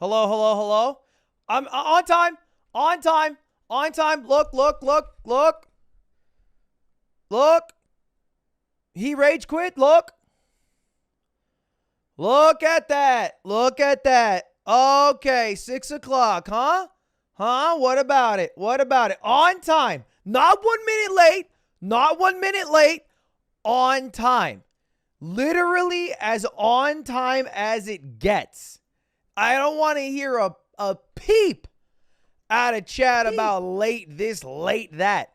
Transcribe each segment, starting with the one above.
Hello, hello, hello. I'm on time. On time. On time. Look, look, look, look. Look. He rage quit. Look. Look at that. Look at that. Okay, 6 o'clock, huh? Huh? What about it? What about it? On time. Not 1 minute late. Not 1 minute late. On time. Literally as on time as it gets. I don't want to hear a peep out of chat about late this, late that.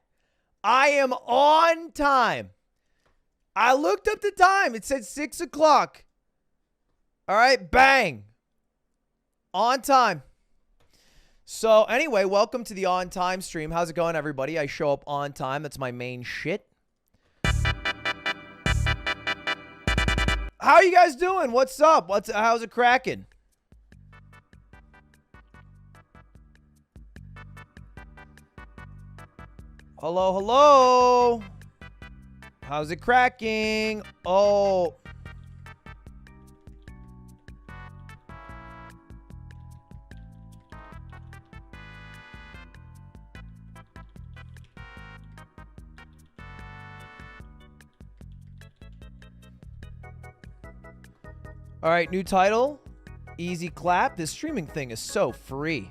I am on time. I looked up the time. It said 6 o'clock. All right, bang. On time. So anyway, welcome to the on time stream. How's it going, everybody? I show up on time. That's my main shit. How are you guys doing? What's up? How's it cracking? Hello, hello. How's it cracking? Oh. All right, new title. Easy clap. This streaming thing is so free.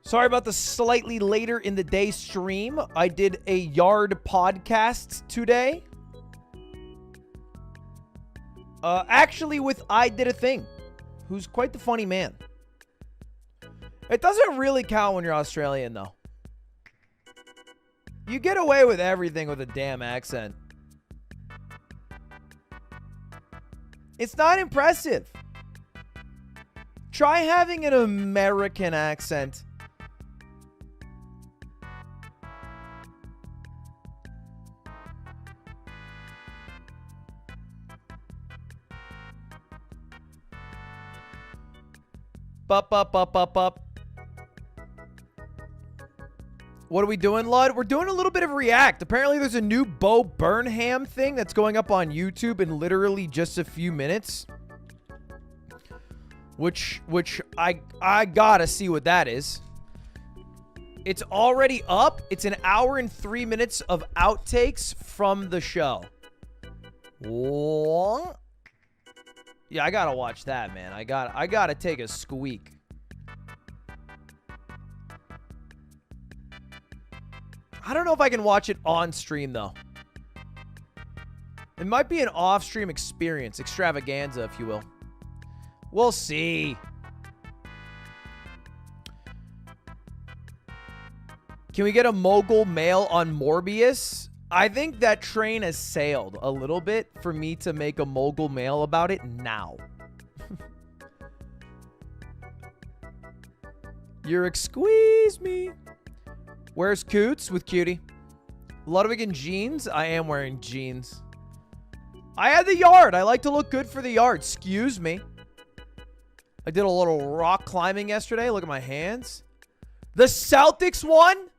Sorry about the slightly later in the day stream. I did a yard podcast today. Actually with I Did a Thing, who's quite the funny man. It doesn't really count when you're Australian, though. You get away with everything with a damn accent. It's not impressive. Try having an American accent. Up. What are we doing, Lud? We're doing a little bit of React. Apparently, there's a new Bo Burnham thing that's going up on YouTube in literally just a few minutes. Which I gotta see what that is. It's already up. It's an hour and 3 minutes of outtakes from the show. What? Yeah, I gotta watch that, man. I gotta take a squeak. I don't know if I can watch it on stream, though. It might be an off-stream experience, extravaganza, if you will. We'll see. Can we get a mogul mail on Morbius? I think that train has sailed a little bit for me to make a mogul mail about it now. You're squeeze me. Where's Coots with Cutie? Ludwig in jeans? I am wearing jeans. I had the yard. I like to look good for the yard. Excuse me. I did a little rock climbing yesterday. Look at my hands. The Celtics won?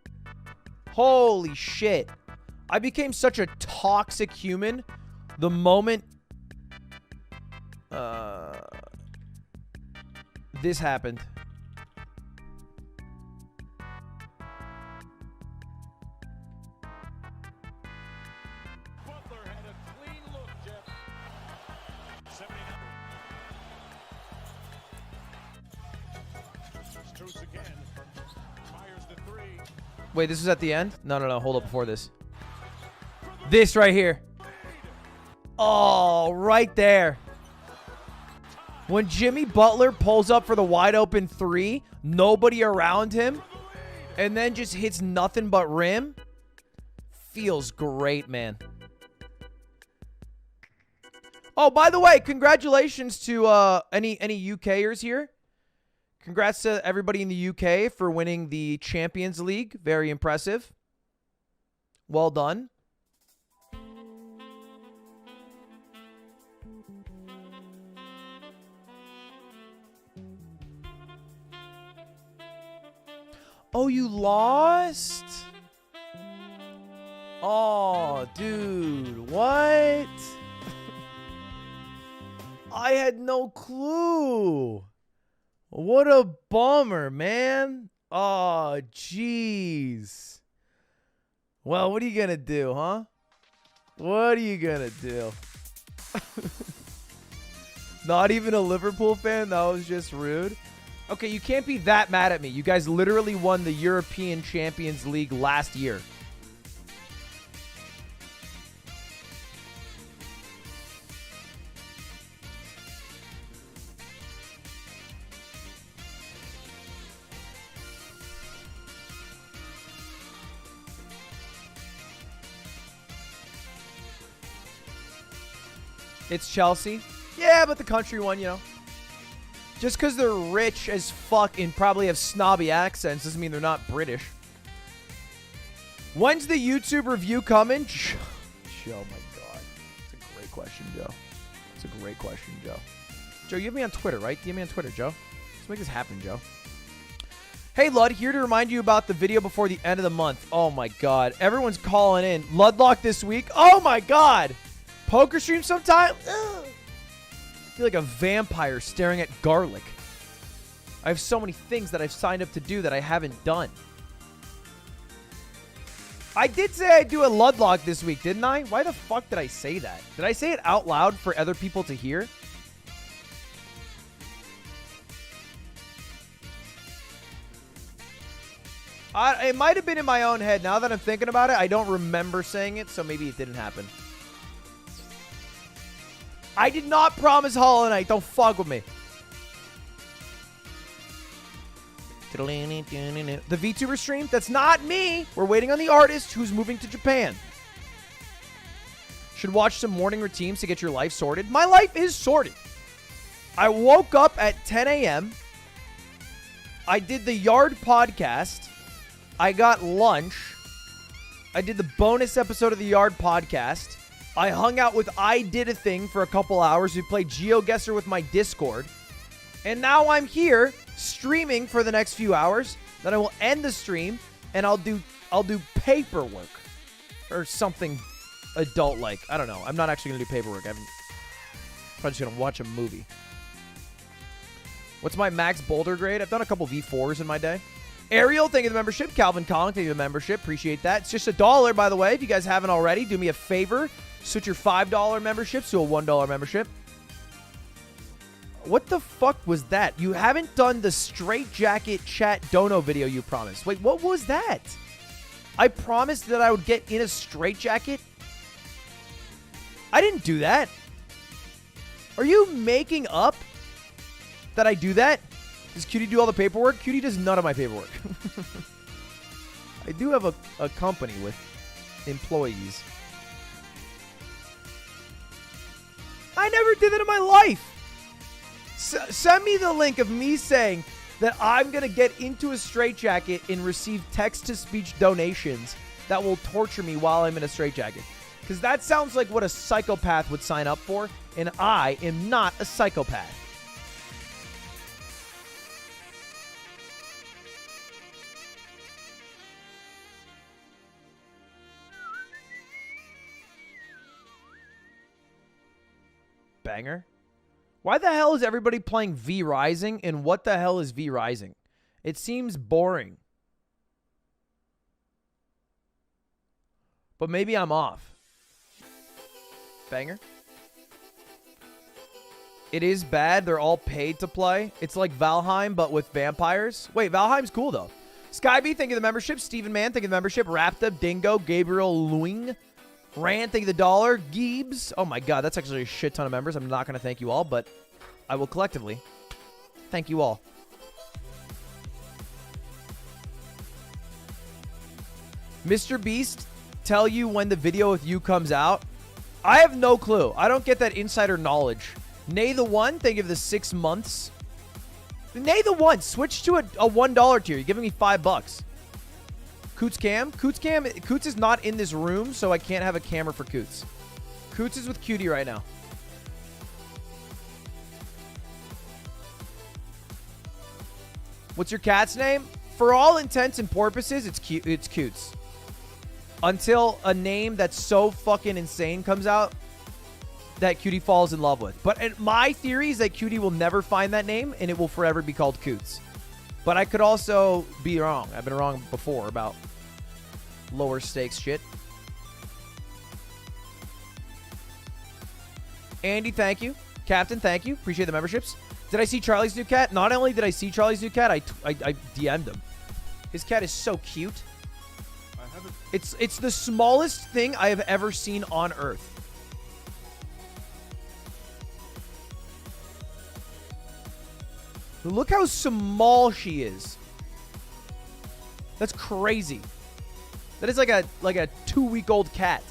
Holy shit. I became such a toxic human the moment this happened. Butler had a clean look, Jeff. 79. Strus again. Fires the three. Wait, this is at the end? No. Hold up before this. This right here. Oh, right there. When Jimmy Butler pulls up for the wide open three, nobody around him, and then just hits nothing but rim, feels great, man. Oh, by the way, congratulations to any UKers here. Congrats to everybody in the UK for winning the Champions League. Very impressive. Well done. Oh, you lost? Oh, dude, what? I had no clue. What a bummer, man. Oh, jeez. Well, what are you going to do, huh? What are you going to do? Not even a Liverpool fan? That was just rude. Okay, you can't be that mad at me. You guys literally won the European Champions League last year. It's Chelsea. Yeah, but the country one, you know. Just because they're rich as fuck and probably have snobby accents doesn't mean they're not British. When's the YouTube review coming? Joe, my God. It's a great question, Joe. It's a great question, Joe. Joe, you have me on Twitter, right? You have me on Twitter, Joe. Let's make this happen, Joe. Hey, Lud, here to remind you about the video before the end of the month. Oh, my God. Everyone's calling in. Ludlock this week. Oh, my God. Poker stream sometime? Ugh. I feel like a vampire staring at garlic. I have so many things that I've signed up to do that I haven't done. I did say I'd do a Ludlock this week, didn't I? Why the fuck did I say that? Did I say it out loud for other people to hear? It might have been in my own head. Now that I'm thinking about it, I don't remember saying it, so maybe it didn't happen. I did not promise Hollow Knight. Don't fuck with me. The VTuber stream? That's not me. We're waiting on the artist who's moving to Japan. Should watch some morning routines to get your life sorted. My life is sorted. I woke up at 10 a.m. I did the Yard podcast. I got lunch. I did the bonus episode of the Yard podcast. I hung out with I Did a Thing for a couple hours. We played Geoguessr with my Discord. And now I'm here streaming for the next few hours. Then I will end the stream and I'll do paperwork or something adult-like. I don't know. I'm not actually going to do paperwork. I'm probably just going to watch a movie. What's my max boulder grade? I've done a couple V4s in my day. Ariel, thank you for the membership. Calvin Collin, thank you for the membership. Appreciate that. It's just $1, by the way. If you guys haven't already, do me a favor. Switch your $5 memberships to a $1 membership. What the fuck was that? You haven't done the Straight Jacket Chat Dono video you promised. Wait, what was that? I promised that I would get in a straitjacket? I didn't do that. Are you making up that I do that? Does Cutie do all the paperwork? Cutie does none of my paperwork. I do have a company with employees. I never did that in my life. Send me the link of me saying that I'm going to get into a straitjacket and receive text-to-speech donations that will torture me while I'm in a straitjacket. Because that sounds like what a psychopath would sign up for, and I am not a psychopath. Banger. Why the hell is everybody playing V Rising, and what the hell is V Rising? It seems boring. But maybe I'm off. Banger. It is bad. They're all paid to play. It's like Valheim, but with vampires. Wait, Valheim's cool, though. Skyby, thank you for the membership. Stephen Mann, thank you for the membership. Rapta, Dingo, Gabriel Luing. Rand, thank you for the $1. Giebs. Oh, my God. That's actually a shit ton of members. I'm not going to thank you all, but I will collectively thank you all. Mr. Beast, tell you when the video with you comes out. I have no clue. I don't get that insider knowledge. Nay the One, thank you for the 6 months. Nay the One, switch to a $1 tier. You're giving me $5. Coots Cam. Coots is not in this room, so I can't have a camera for Coots. Coots is with Cutie right now. What's your cat's name? For all intents and purposes, it's Coots. Until a name that's so fucking insane comes out. that Cutie falls in love with. But my theory is that Cutie will never find that name, and it will forever be called Coots. But I could also be wrong. I've been wrong before about lower stakes shit. Andy, thank you. Captain, thank you. Appreciate the memberships. Did I see Charlie's new cat? Not only did I see Charlie's new cat, I DM'd him. His cat is so cute. I haven't. It's the smallest thing I have ever seen on Earth. Look how small she is. That's crazy. That is like a 2-week-old cat.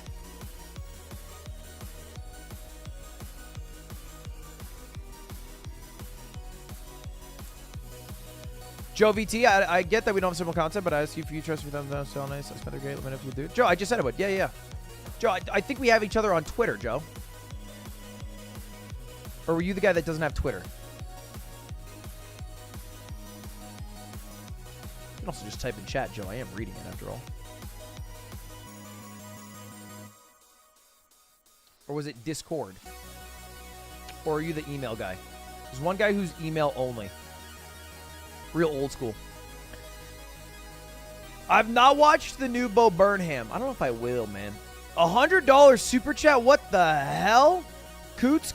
Joe VT, I get that we don't have simple content, but I ask you if you trust me. That's so nice. I spent a great minute if you do. Joe, I just said it would. Yeah. Joe, I think we have each other on Twitter, Joe. Or were you the guy that doesn't have Twitter? You can also just type in chat, Joe. I am reading it after all. Or was it Discord? Or are you the email guy? There's one guy who's email only. Real old school. I've not watched the new Bo Burnham. I don't know if I will, man. $100 super chat? What the hell? Coots.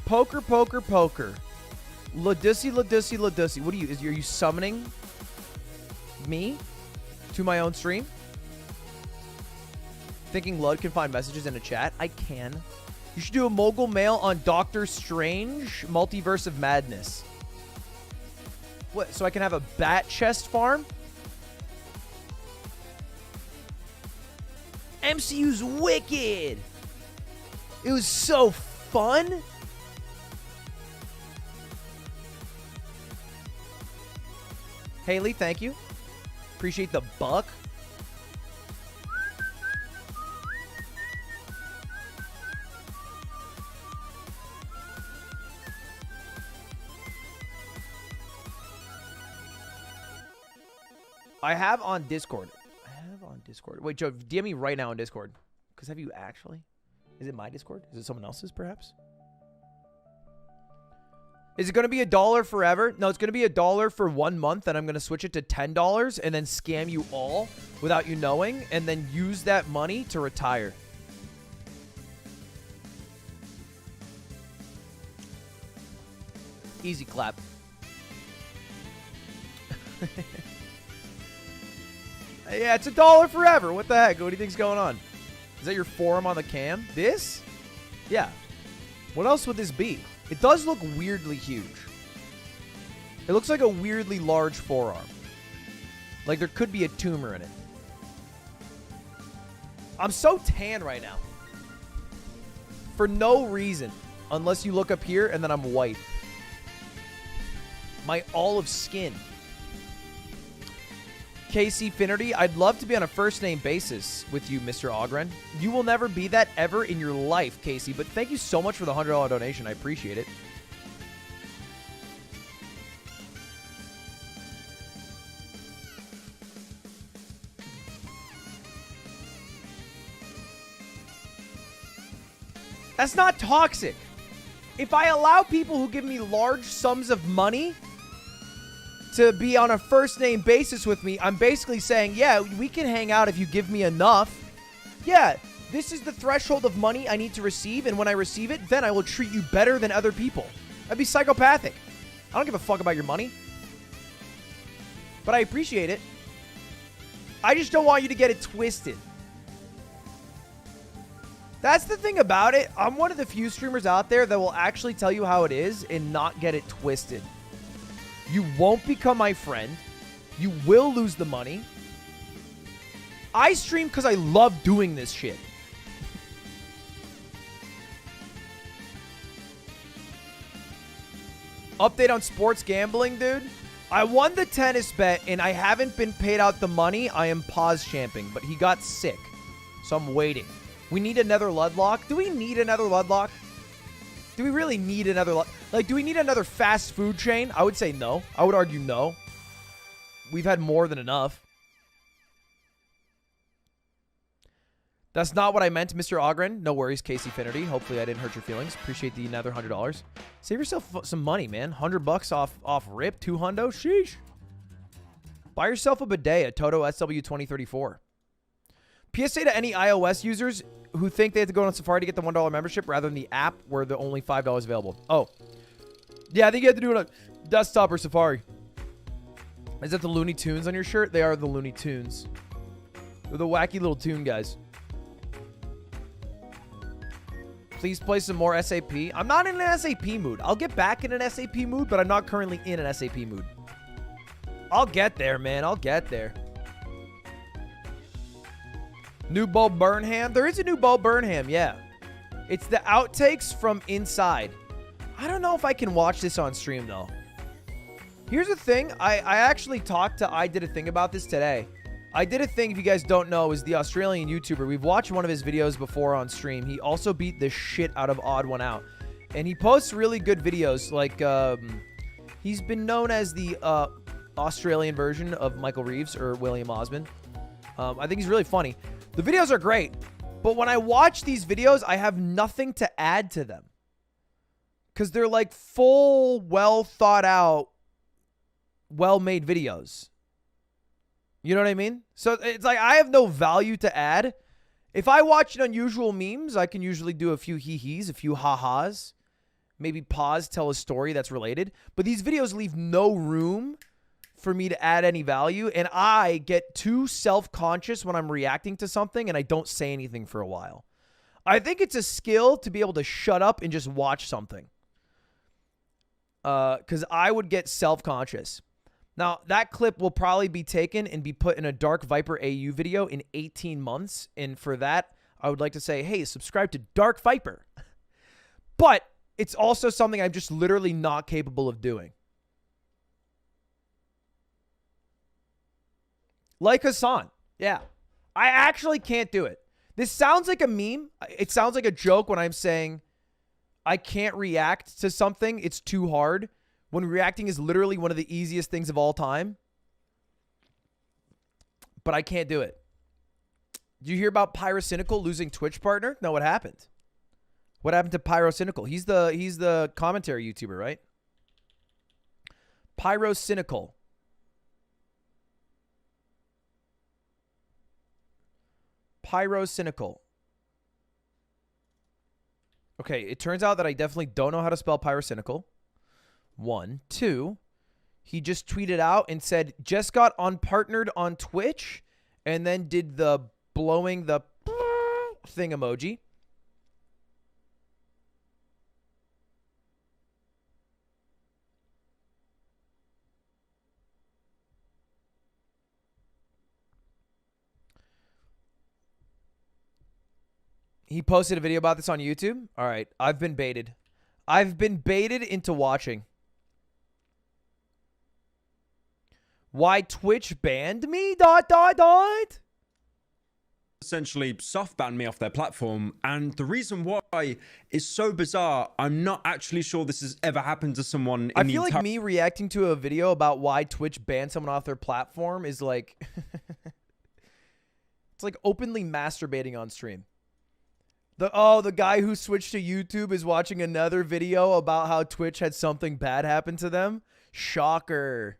Poker. Ladussy. What are you summoning me to my own stream? Thinking Lud can find messages in a chat? I can. You should do a mogul mail on Doctor Strange Multiverse of Madness. What, so I can have a bat chest farm? MCU's wicked. It was so fun. Haley, thank you. Appreciate the buck. I have on Discord. Wait, Joe, DM me right now on Discord. Because have you actually? Is it my Discord? Is it someone else's, perhaps? Is it going to be $1 forever? No, it's going to be $1 for 1 month, and I'm going to switch it to $10 and then scam you all without you knowing, and then use that money to retire. Easy clap. Yeah, it's $1 forever. What the heck? What do you think's going on? Is that your forearm on the cam? This? Yeah. What else would this be? It does look weirdly huge. It looks like a weirdly large forearm. Like there could be a tumor in it. I'm so tan right now. For no reason. Unless you look up here and then I'm white. My olive skin. KC Finnerty, I'd love to be on a first name basis with you, Mr. Ogren. You will never be that ever in your life, Casey, but thank you so much for the $100 donation. I appreciate it. That's not toxic. If I allow people who give me large sums of money to be on a first name basis with me, I'm basically saying, yeah, we can hang out if you give me enough. Yeah, this is the threshold of money I need to receive, and when I receive it, then I will treat you better than other people. That'd be psychopathic. I don't give a fuck about your money. But I appreciate it. I just don't want you to get it twisted. That's the thing about it. I'm one of the few streamers out there that will actually tell you how it is and not get it twisted. You won't become my friend. You will lose the money. I stream because I love doing this shit. Update on sports gambling, dude. I won the tennis bet and I haven't been paid out the money. I am pause champing, but he got sick. So I'm waiting. We need another Ludlock. Do we need another Ludlock? Do we really need another... Like, do we need another fast food chain? I would say no. I would argue no. We've had more than enough. That's not what I meant, Mr. Ogren. No worries, Casey Finnerty. Hopefully I didn't hurt your feelings. Appreciate the another $100. Save yourself some money, man. $100 off rip. 2 hundo. Sheesh. Buy yourself a bidet, a Toto SW2034. PSA to any iOS users who think they have to go on Safari to get the $1 membership rather than the app where the only $5 available. Oh. Yeah, I think you have to do it on desktop or Safari. Is that the Looney Tunes on your shirt? They are the Looney Tunes. They're the wacky little tune guys. Please play some more SAP. I'm not in an SAP mood. I'll get back in an SAP mood, but I'm not currently in an SAP mood. I'll get there, man. I'll get there. New Bo Burnham. There is a new Bo Burnham, yeah. It's the outtakes from Inside. I don't know if I can watch this on stream, though. Here's the thing. I actually talked to I Did a Thing about this today. I Did a Thing, if you guys don't know, is the Australian YouTuber. We've watched one of his videos before on stream. He also beat the shit out of Odd One Out. And he posts really good videos. Like, he's been known as the Australian version of Michael Reeves or William Osmond. I think he's really funny. The videos are great. But when I watch these videos, I have nothing to add to them. Because they're like full, well thought out, well-made videos. You know what I mean? So it's like I have no value to add. If I watch an unusual memes, I can usually do a few hee-hees, a few ha-has. Maybe pause, tell a story that's related. But these videos leave no room for me to add any value. And I get too self-conscious when I'm reacting to something and I don't say anything for a while. I think it's a skill to be able to shut up and just watch something. Because I would get self-conscious. Now, that clip will probably be taken and be put in a Dark Viper AU video in 18 months. And for that, I would like to say, hey, subscribe to Dark Viper. But it's also something I'm just literally not capable of doing. Like Hassan. Yeah. I actually can't do it. This sounds like a meme. It sounds like a joke when I'm saying I can't react to something. It's too hard. When reacting is literally one of the easiest things of all time. But I can't do it. Did you hear about Pyrocynical losing Twitch partner? No, what happened? What happened to Pyrocynical? He's the commentary YouTuber, right? Pyrocynical. Pyrocynical. Okay, it turns out that I definitely don't know how to spell Pyrocynical. 1, 2. He just tweeted out and said, just got unpartnered on Twitch, and then did the blowing the thing emoji. He posted a video about this on YouTube. All right, I've been baited. I've been baited into watching. Why Twitch banned me? ... Essentially soft banned me off their platform, and the reason why is so bizarre. I'm not actually sure this has ever happened to someone. I feel like me reacting to a video about why Twitch banned someone off their platform is like it's like openly masturbating on stream. The guy who switched to YouTube is watching another video about how Twitch had something bad happen to them. Shocker.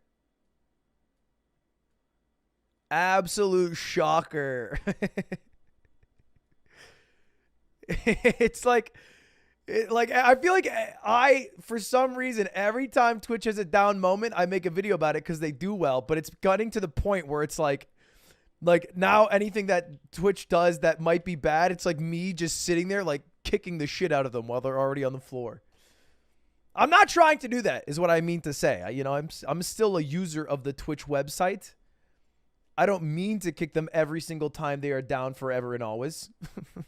Absolute shocker. It's like I feel like for some reason, every time Twitch has a down moment, I make a video about it because they do well. But it's getting to the point where it's like now anything that Twitch does that might be bad, it's like me just sitting there like kicking the shit out of them while they're already on the floor. I'm not trying to do that, is what I mean to say. You know, I'm still a user of the Twitch website. I don't mean to kick them every single time they are down forever and always. All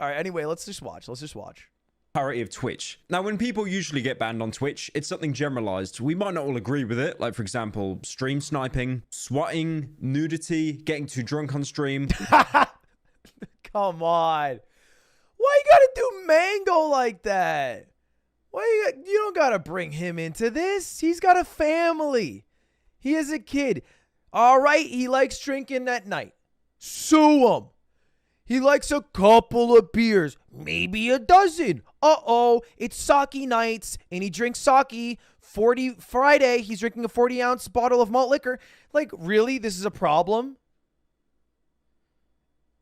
right, anyway, let's just watch. Parity of Twitch. Now, when people usually get banned on Twitch, it's something generalized. We might not all agree with it. Like, for example, stream sniping, swatting, nudity, getting too drunk on stream. Come on. Why you gotta do Mango like that? You don't gotta bring him into this. He's got a family. He is a kid. All right, he likes drinking at night. Sue him. He likes a couple of beers, maybe a dozen. Uh-oh, it's sake nights, and he drinks sake. Friday, he's drinking a 40-ounce bottle of malt liquor. Like, really? This is a problem?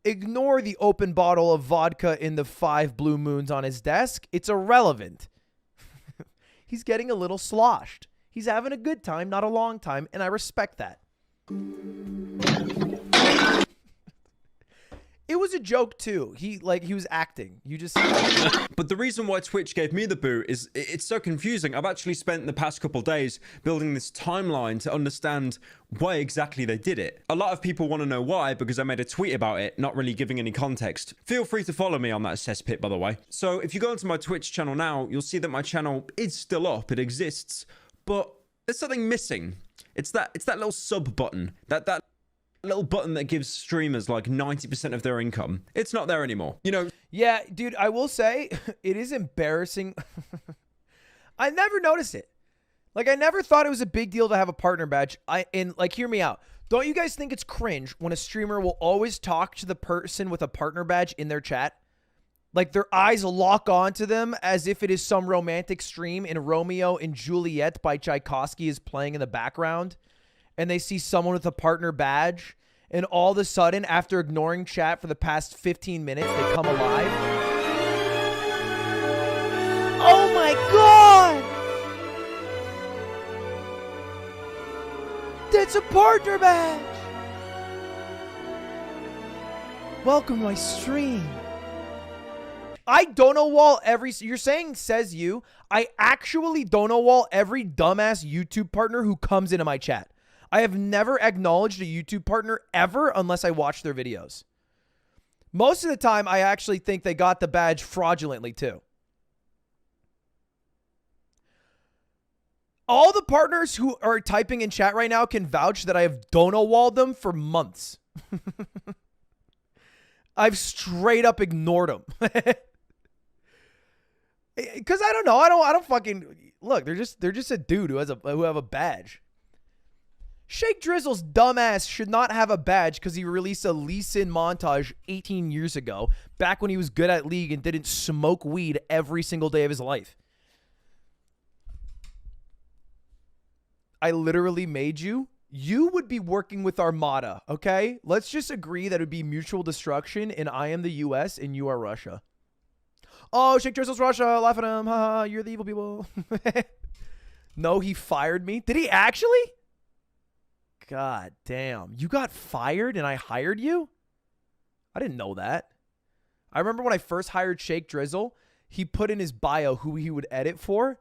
Ignore the open bottle of vodka in the 5 blue moons on his desk. It's irrelevant. He's getting a little sloshed. He's having a good time, not a long time, and I respect that. It was a joke too. He was acting. You just. But the reason why Twitch gave me the boot is it's so confusing. I've actually spent the past couple days building this timeline to understand why exactly they did it. A lot of people want to know why because I made a tweet about it, not really giving any context. Feel free to follow me on that cesspit, by the way. So if you go onto my Twitch channel now, you'll see that my channel is still up. It exists, but there's something missing. It's that little sub button. That little button that gives streamers like 90% of their income. It's not there anymore. You know. Yeah, dude, I will say it is embarrassing. I never noticed it. Like, I never thought it was a big deal to have a partner badge. Hear me out. Don't you guys think it's cringe when a streamer will always talk to the person with a partner badge in their chat? Like, their eyes lock onto them as if it is some romantic stream and Romeo and Juliet by Tchaikovsky is playing in the background. And they see someone with a partner badge, and all of a sudden, after ignoring chat for the past 15 minutes, they come alive. Oh my God! That's a partner badge! Welcome to my stream. I dono wall every... You're saying says you. I actually dono wall every dumbass YouTube partner who comes into my chat. I have never acknowledged a YouTube partner ever unless I watch their videos. Most of the time, I actually think they got the badge fraudulently too. All the partners who are typing in chat right now can vouch that I have dono-walled them for months. I've straight up ignored them. Because I don't know. I don't fucking... Look, they're just a dude who have a badge. Shake Drizzle's dumbass should not have a badge because he released a Lee Sin montage 18 years ago, back when he was good at League and didn't smoke weed every single day of his life. I literally made you. You would be working with Armada, okay? Let's just agree that it would be mutual destruction, and I am the US and you are Russia. Oh, Shake Drizzle's Russia. Laugh at him. Haha, you're the evil people. No, he fired me. Did he actually? God damn. You got fired and I hired you? I didn't know that. I remember when I first hired Shake Drizzle, he put in his bio who he would edit for,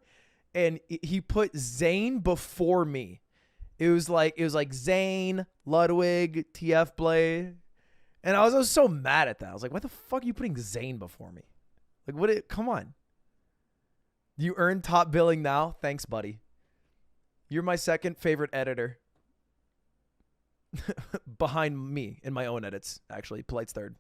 and he put Zane before me. It was like Zane, Ludwig, TF Blade. And I was so mad at that. I was like, why the fuck are you putting Zane before me? Like, come on. You earn top billing now? Thanks, buddy. You're my second favorite editor. Behind me in my own edits, actually. Polite's third.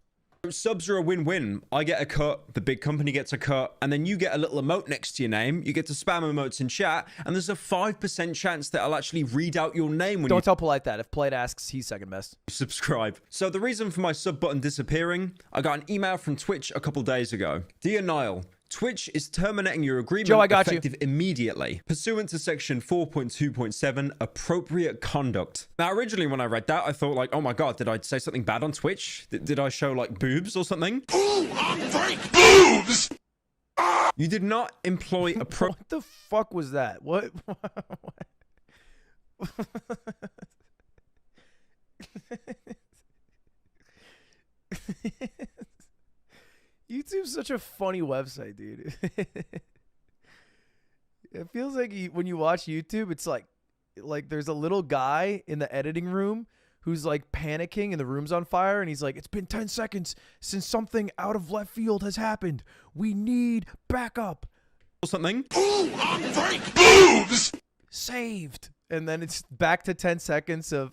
Subs are a win-win. I get a cut, the big company gets a cut, and then you get a little emote next to your name. You get to spam emotes in chat, and there's a 5% chance that I'll actually read out your name when Don't tell Polite that. If Polite asks, he's second best. Subscribe. So the reason for my sub button disappearing, I got an email from Twitch a couple days ago. Dear Niall, Twitch is terminating your agreement Joe, I got effective immediately, pursuant to section 4.2.7, appropriate conduct. Now, originally when I read that, I thought like, oh my God, did I say something bad on Twitch? Did I show like boobs or something? Ooh, I'm fake boobs! You did not employ What the fuck was that? What? YouTube's such a funny website, dude. It feels like when you watch YouTube, it's like there's a little guy in the editing room who's like panicking and the room's on fire, and he's like, it's been 10 seconds since something out of left field has happened. We need backup. or something. Ooh, I'm fake boobs! Saved. And then it's back to 10 seconds of...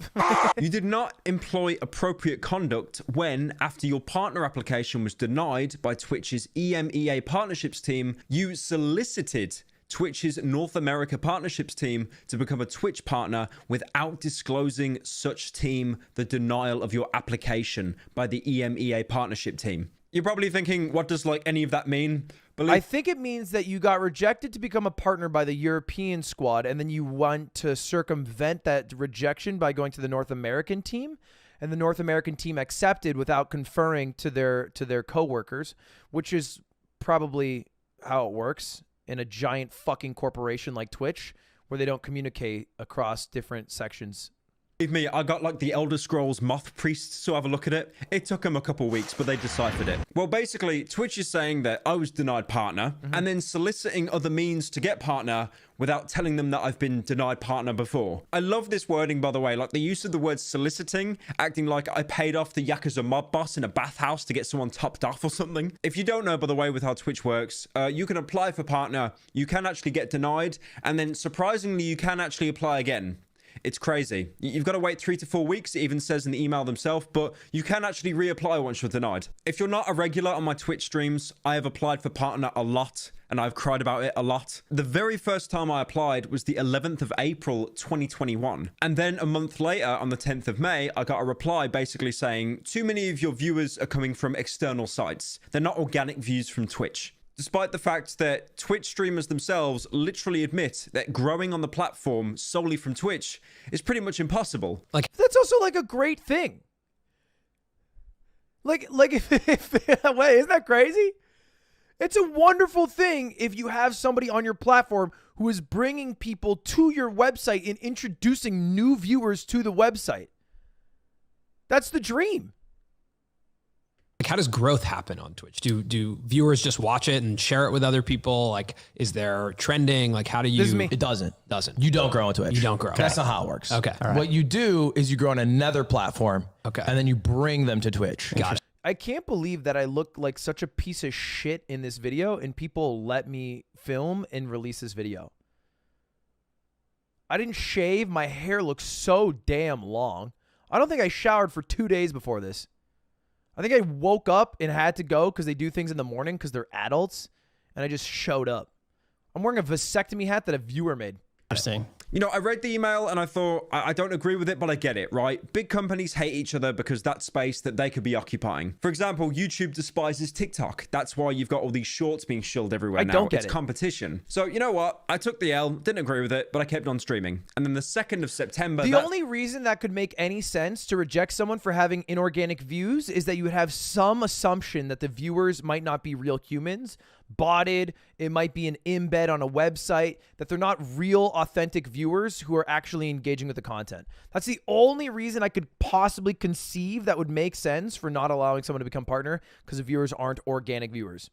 You did not employ appropriate conduct when, after your partner application was denied by Twitch's EMEA partnerships team, you solicited Twitch's North America partnerships team to become a Twitch partner without disclosing such team the denial of your application by the EMEA partnership team. You're probably thinking, what does like any of that mean? I think it means that you got rejected to become a partner by the European squad, and then you want to circumvent that rejection by going to the North American team, and the North American team accepted without conferring to their coworkers, which is probably how it works in a giant fucking corporation like Twitch, where they don't communicate across different sections. Believe me, I got like the Elder Scrolls Moth Priests to have a look at it. It took them a couple weeks, but they deciphered it. Well, basically, Twitch is saying that I was denied partner and then soliciting other means to get partner without telling them that I've been denied partner before. I love this wording, by the way, like the use of the word soliciting, acting like I paid off the Yakuza mob boss in a bathhouse to get someone topped off or something. If you don't know, by the way, with how Twitch works, you can apply for partner, you can actually get denied, and then surprisingly, you can actually apply again. It's crazy. You've got to wait 3 to 4 weeks, it even says in the email themselves, but you can actually reapply once you're denied. If you're not a regular on my Twitch streams, I have applied for partner a lot, and I've cried about it a lot. The very first time I applied was the 11th of April, 2021. And then a month later, on the 10th of May, I got a reply basically saying, too many of your viewers are coming from external sites. They're not organic views from Twitch. Despite the fact that Twitch streamers themselves literally admit that growing on the platform solely from Twitch is pretty much impossible. Like, that's also like a great thing. Like if wait, isn't that crazy? It's a wonderful thing if you have somebody on your platform who is bringing people to your website and introducing new viewers to the website. That's the dream. Like, how does growth happen on Twitch? Do viewers just watch it and share it with other people? Like, is there trending? Like, how do you? This is me. It doesn't. Doesn't. You don't grow on Twitch. You don't grow. That's not how it works. Okay. All right. What you do is you grow on another platform. Okay. And then you bring them to Twitch. Got it. I can't believe that I look like such a piece of shit in this video and people let me film and release this video. I didn't shave. My hair looks so damn long. I don't think I showered for 2 days before this. I think I woke up and had to go because they do things in the morning because they're adults, and I just showed up. I'm wearing a vasectomy hat that a viewer made. Interesting. You know, I read the email and I thought, I don't agree with it, but I get it, right? Big companies hate each other because that's space that they could be occupying. For example, YouTube despises TikTok. That's why you've got all these shorts being shilled everywhere now. Don't get it's it. competition. So, you know what? I took the L, didn't agree with it, but I kept on streaming. And then the 2nd of September... The only reason that could make any sense to reject someone for having inorganic views is that you would have some assumption that the viewers might not be real humans, botted, it might be an embed on a website, that they're not real authentic viewers who are actually engaging with the content. That's the only reason I could possibly conceive that would make sense for not allowing someone to become partner, because the viewers aren't organic viewers.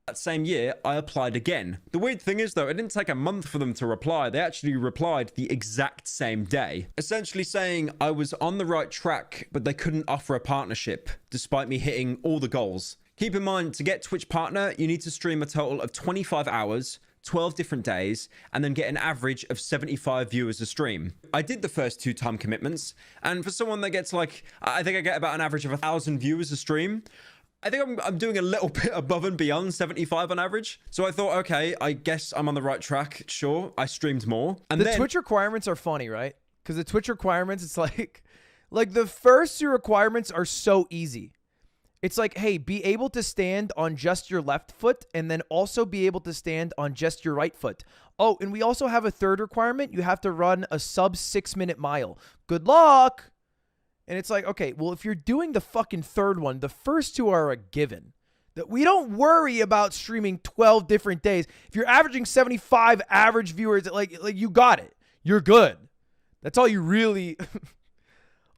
That same year, I applied again. The weird thing is, though, it didn't take a month for them to reply. They actually replied the exact same day, essentially saying I was on the right track, but they couldn't offer a partnership, despite me hitting all the goals. Keep in mind, to get Twitch partner, you need to stream a total of 25 hours, 12 different days, and then get an average of 75 viewers a stream. I did the first 2 time commitments, and for someone that gets like, I think I get about an average of 1,000 viewers a stream, I think I'm doing a little bit above and beyond 75 on average. So I thought, okay, I guess I'm on the right track. Sure, I streamed more. And The Twitch requirements are funny, right? Because the Twitch requirements, it's like the first 2 requirements are so easy. It's like, hey, be able to stand on just your left foot and then also be able to stand on just your right foot. Oh, and we also have a 3rd requirement. You have to run a sub 6-minute mile. Good luck. And it's like, okay, well, if you're doing the fucking 3rd one, the first 2 are a given. That we don't worry about streaming 12 different days. If you're averaging 75 average viewers, like you got it. You're good. That's all you really...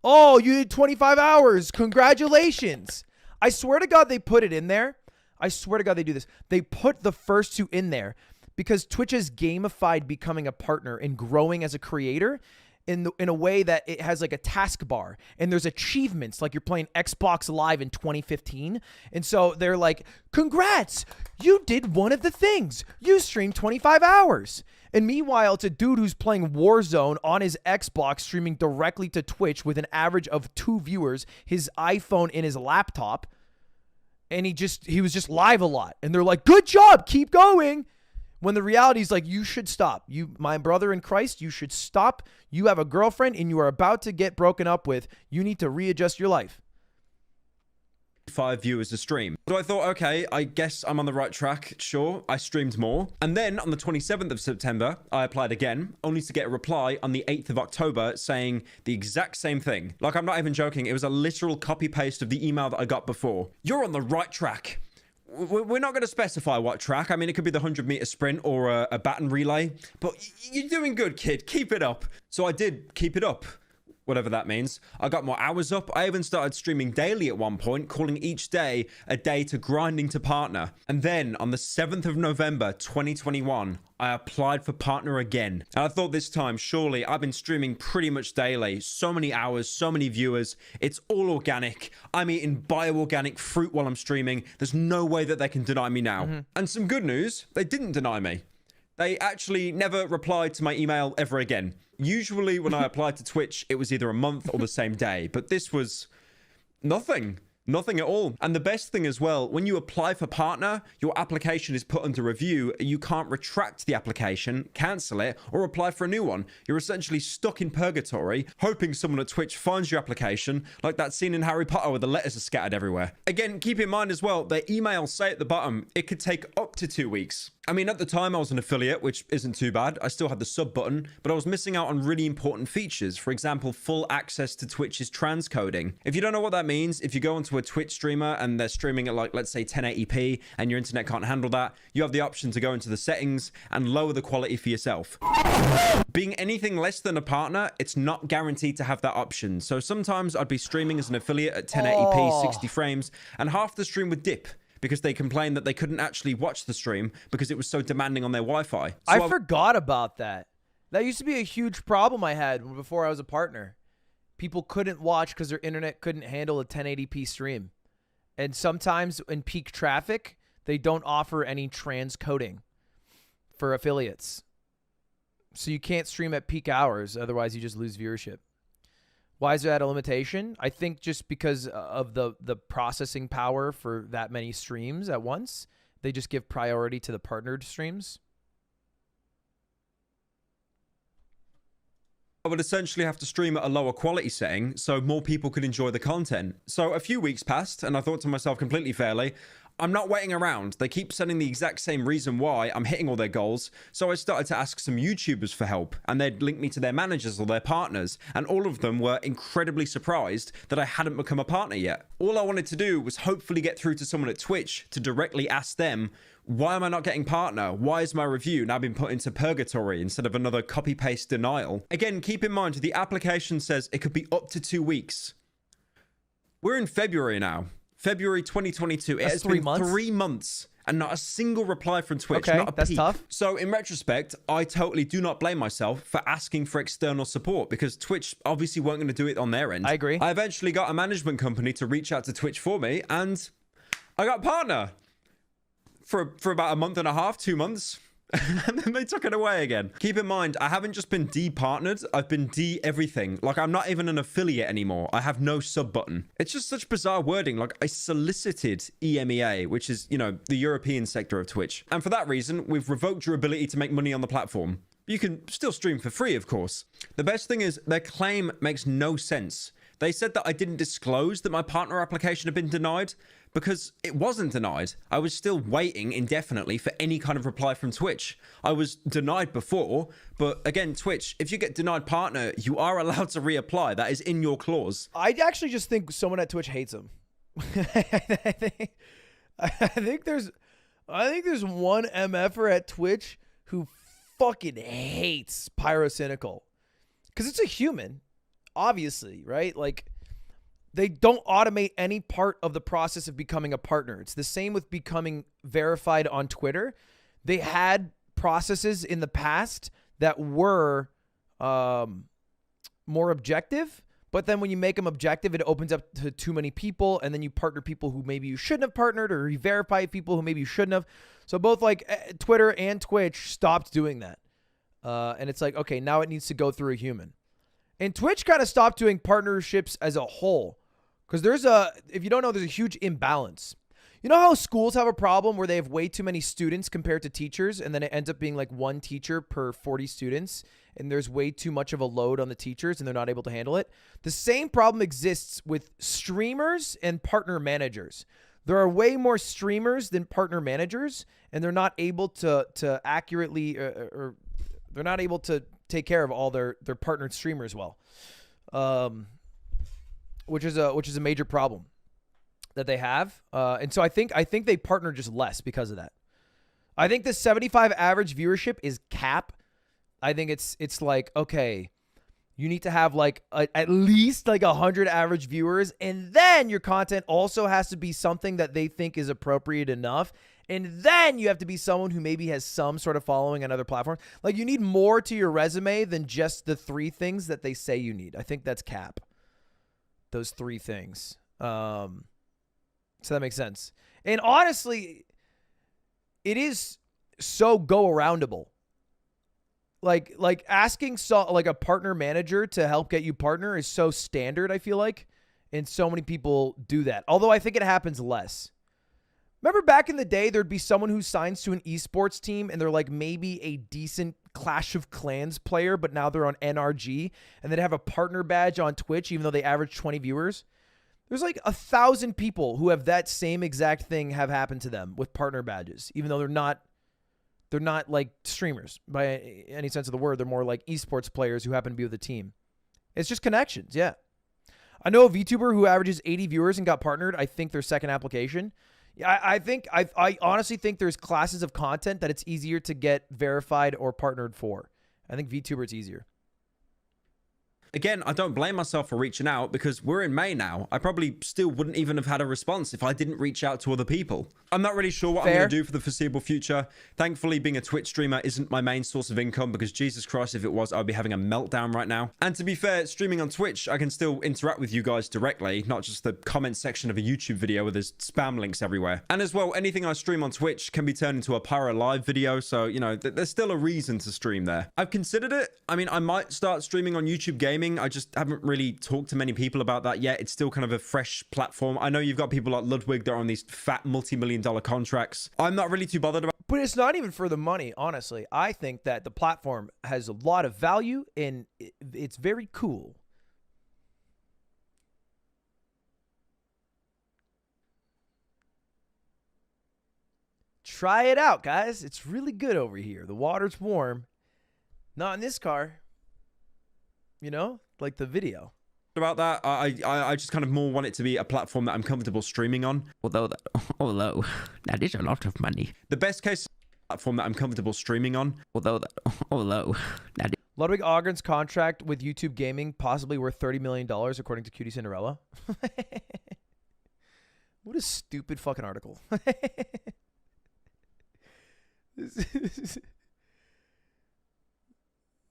Oh, you did 25 hours. Congratulations. I swear to God they put it in there. I swear to God they do this. They put the first 2 in there because Twitch has gamified becoming a partner and growing as a creator in a way that it has like a taskbar and there's achievements like you're playing Xbox Live in 2015. And so they're like, congrats, you did one of the things. You streamed 25 hours. And meanwhile, it's a dude who's playing Warzone on his Xbox streaming directly to Twitch with an average of 2 viewers, his iPhone in his laptop. And he was just live a lot. And they're like, good job, keep going. When the reality is like, you should stop. You, my brother in Christ, you should stop. You have a girlfriend and you are about to get broken up with. You need to readjust your life. 5 viewers a stream. So I thought, okay, I guess I'm on the right track. Sure, I streamed more. And then on the 27th of September, I applied again, only to get a reply on the 8th of October saying the exact same thing. Like, I'm not even joking. It was a literal copy paste of the email that I got before. You're on the right track. We're not going to specify what track. I mean, it could be the 100-meter sprint or a baton relay, but you're doing good, kid. Keep it up. So I did keep it up. Whatever that means. I got more hours up. I even started streaming daily at one point, calling each day a day to grinding to partner. And then on the 7th of November, 2021, I applied for partner again. And I thought this time, surely I've been streaming pretty much daily. So many hours, so many viewers. It's all organic. I'm eating bioorganic fruit while I'm streaming. There's no way that they can deny me now. And some good news, they didn't deny me. They actually never replied to my email ever again. Usually when I applied to Twitch, it was either a month or the same day, but this was nothing. Nothing at all. And the best thing as well, when you apply for partner, your application is put under review. You can't retract the application, cancel it, or apply for a new one. You're essentially stuck in purgatory, hoping someone at Twitch finds your application, like that scene in Harry Potter where the letters are scattered everywhere. Again, keep in mind as well, their emails say at the bottom, it could take up to 2 weeks. I mean, at the time I was an affiliate, which isn't too bad. I still had the sub button, but I was missing out on really important features. For example, full access to Twitch's transcoding. If you don't know what that means, if you go onto a Twitch streamer and they're streaming at like, let's say 1080p and your internet can't handle that, you have the option to go into the settings and lower the quality for yourself. Being anything less than a partner, it's not guaranteed to have that option. So sometimes I'd be streaming as an affiliate at 1080p, 60 frames, and half the stream would dip, because they complained that they couldn't actually watch the stream because it was so demanding on their Wi-Fi. So I forgot about that. That used to be a huge problem I had before I was a partner. People couldn't watch because their internet couldn't handle a 1080p stream. And sometimes in peak traffic, they don't offer any transcoding for affiliates. So you can't stream at peak hours, otherwise you just lose viewership. Why is that a limitation? I think just because of the processing power for that many streams at once, they just give priority to the partnered streams. I would essentially have to stream at a lower quality setting so more people could enjoy the content. So a few weeks passed and I thought to myself completely fairly, I'm not waiting around. They keep sending the exact same reason why I'm hitting all their goals. So I started to ask some YouTubers for help and they'd link me to their managers or their partners. And all of them were incredibly surprised that I hadn't become a partner yet. All I wanted to do was hopefully get through to someone at Twitch to directly ask them, why am I not getting partner? Why is my review now been put into purgatory instead of another copy-paste denial? Again, keep in mind, the application says it could be up to 2 weeks. We're in February now. February 2022. It has been 3 months and not a single reply from Twitch. Okay, not a that's peep. tough. So in retrospect, I totally do not blame myself for asking for external support because Twitch obviously weren't going to do it on their end. I agree. I eventually got a management company to reach out to Twitch for me and I got partner for about a month and a half, 2 months. And then they took it away again. Keep in mind, I haven't just been de-partnered, I've been de-everything. Like, I'm not even an affiliate anymore. I have no sub button. It's just such bizarre wording. Like, I solicited EMEA, which is, you know, the European sector of Twitch. And for that reason, we've revoked your ability to make money on the platform. You can still stream for free, of course. The best thing is, their claim makes no sense. They said that I didn't disclose that my partner application had been denied because it wasn't denied. I was still waiting indefinitely for any kind of reply from Twitch. I was denied before, but again, Twitch, if you get denied partner, you are allowed to reapply. That is in your clause. I actually just think someone at Twitch hates him. I think there's one MFer at Twitch who fucking hates Pyrocynical because it's a human, obviously, right? Like, they don't automate any part of the process of becoming a partner. It's the same with becoming verified on Twitter. They had processes in the past that were more objective, but then when you make them objective, it opens up to too many people, and then you partner people who maybe you shouldn't have partnered, or you verify people who maybe you shouldn't have. So both like Twitter and Twitch stopped doing that. And it's like, okay, now it needs to go through a human. And Twitch kind of stopped doing partnerships as a whole. Because if you don't know, there's a huge imbalance. You know how schools have a problem where they have way too many students compared to teachers, and then it ends up being like one teacher per 40 students, and there's way too much of a load on the teachers, and they're not able to handle it? The same problem exists with streamers and partner managers. There are way more streamers than partner managers, and they're not able to accurately or they're not able to take care of all their partnered streamers well, which is a major problem that they have. And so I think they partner just less because of that. I think the 75 average viewership is cap. I think it's like, okay, you need to have like at least like 100 average viewers, and then your content also has to be something that they think is appropriate enough. And then you have to be someone who maybe has some sort of following on other platforms. Like, you need more to your resume than just the 3 things that they say you need. I think that's cap. Those 3 things. So that makes sense. And honestly, it is so go-aroundable. Like asking like a partner manager to help get you partner is so standard, I feel like. And so many people do that. Although I think it happens less. Remember back in the day, there'd be someone who signs to an esports team and they're like maybe a decent Clash of Clans player, but now they're on NRG, and they'd have a partner badge on Twitch even though they average 20 viewers. There's like 1,000 people who have that same exact thing have happened to them with partner badges, even though they're not like streamers by any sense of the word. They're more like esports players who happen to be with the team. It's just connections. Yeah. I know a VTuber who averages 80 viewers and got partnered. I think their second application. Yeah, I honestly think there's classes of content that it's easier to get verified or partnered for. I think VTuber it's easier. Again, I don't blame myself for reaching out because we're in May now. I probably still wouldn't even have had a response if I didn't reach out to other people. I'm not really sure what I'm going to do for the foreseeable future. Thankfully, being a Twitch streamer isn't my main source of income because Jesus Christ, if it was, I'd be having a meltdown right now. And to be fair, streaming on Twitch, I can still interact with you guys directly, not just the comment section of a YouTube video where there's spam links everywhere. And as well, anything I stream on Twitch can be turned into a Pyro Live video. So, you know, there's still a reason to stream there. I've considered it. I mean, I might start streaming on YouTube Gaming. I just haven't really talked to many people about that yet. It's still kind of a fresh platform. I know you've got people like Ludwig that are on these fat multi-million-dollar contracts. I'm not really too bothered about. But it's not even for the money, honestly. I think that the platform has a lot of value and it's very cool. Try it out, guys. It's really good over here. The water's warm. Not in this car. You know, like the video. About that, I just kind of more want it to be a platform that I'm comfortable streaming on. Although that is a lot of money. The best case platform that I'm comfortable streaming on. Although that is. Ludwig Ogren's contract with YouTube Gaming possibly worth $30 million according to Cutie Cinderella. What a stupid fucking article.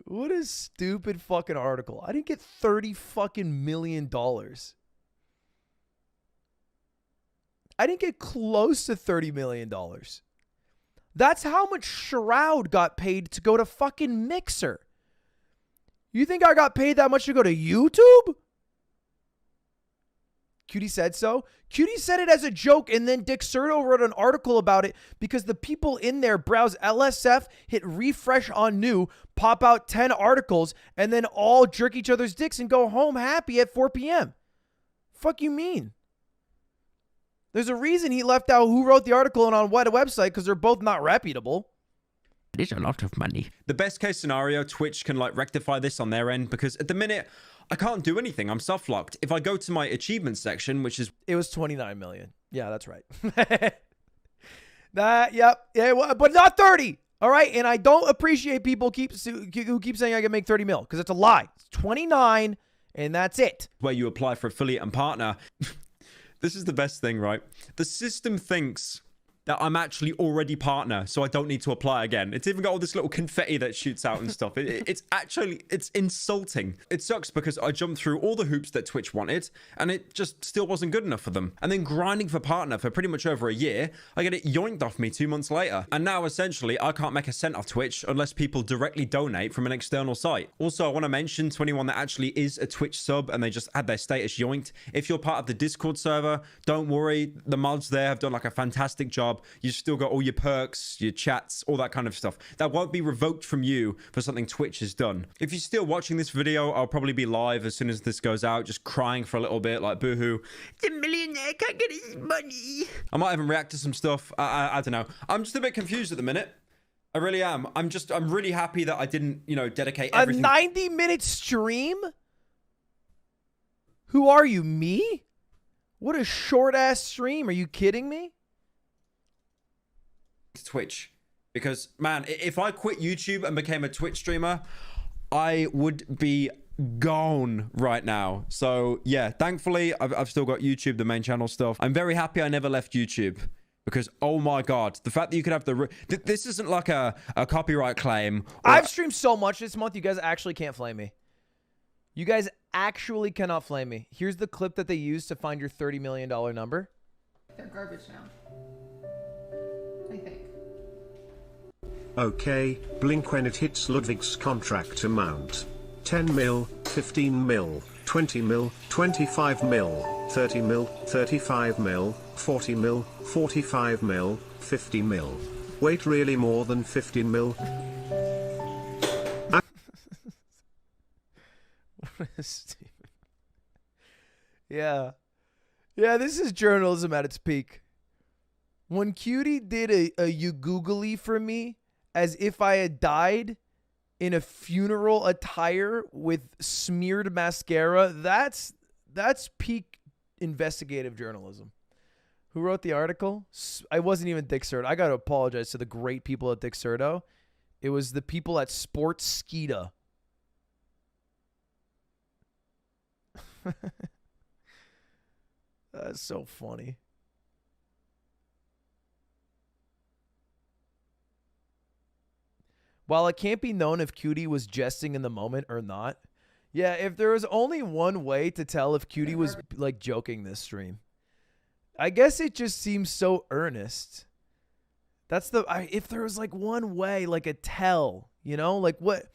What a stupid fucking article. I didn't get $30 fucking million. I didn't get close to $30 million. That's how much Shroud got paid to go to fucking Mixer. You think I got paid that much to go to YouTube? Cutie said so. Cutie said it as a joke, and then Dick Serto wrote an article about it because the people in there browse LSF, hit refresh on new, pop out 10 articles, and then all jerk each other's dicks and go home happy at 4 p.m. Fuck you mean? There's a reason he left out who wrote the article and on what website because they're both not reputable. It is a lot of money. The best case scenario, Twitch can like rectify this on their end because at the minute, I can't do anything. I'm soft locked. If I go to my achievements section, which is... It was 29 million. Yeah, that's right. Yep. Yeah, but not 30. All right. And I don't appreciate people who keep saying I can make 30 mil because it's a lie. It's 29 and that's it. Where you apply for affiliate and partner. This is the best thing, right? The system thinks that I'm actually already partner, so I don't need to apply again. It's even got all this little confetti that shoots out and stuff. It's insulting. It sucks because I jumped through all the hoops that Twitch wanted, and it just still wasn't good enough for them. And then grinding for partner for pretty much over a year, I get it yoinked off me 2 months later. And now essentially I can't make a cent off Twitch unless people directly donate from an external site. Also, I want to mention to anyone that actually is a Twitch sub and they just had their status yoinked, if you're part of the Discord server, don't worry. The mods there have done like a fantastic job. You've still got all your perks, your chats, all that kind of stuff. That won't be revoked from you for something Twitch has done. If you're still watching this video, I'll probably be live as soon as this goes out, just crying for a little bit, like boohoo. The millionaire can't get his money. I might even react to some stuff. I don't know. I'm just a bit confused at the minute. I really am. I'm really happy that I didn't, you know, dedicate everything. A 90-minute stream? Who are you, me? What a short-ass stream. Are you kidding me? Twitch. Because, man, if I quit YouTube and became a Twitch streamer, I would be gone right now. So, yeah, thankfully, I've still got YouTube, the main channel stuff. I'm very happy I never left YouTube. Because, oh my God, the fact that you could have the... This isn't like a copyright claim. I've streamed so much this month, you guys actually can't flame me. You guys actually cannot flame me. Here's the clip that they used to find your $30 million number. They're garbage now. I think. Okay, blink when it hits Ludwig's contract amount. 10 mil, 15 mil, 20 mil, 25 mil, 30 mil, 35 mil, 40 mil, 45 mil, 50 mil. Wait, really more than 15 mil? Yeah. Yeah, this is journalism at its peak. When Cutie did a you googly for me as if I had died in a funeral attire with smeared mascara, that's peak investigative journalism. Who wrote the article? I wasn't even Dick Serto. I got to apologize to the great people at Dick Serto. It was the people at Sports Skeeta. That's so funny. While it can't be known if Cutie was jesting in the moment or not. Yeah, if there was only one way to tell if Cutie was like joking this stream. I guess it just seems so earnest. That's if there was like one way, like a tell, you know, like what,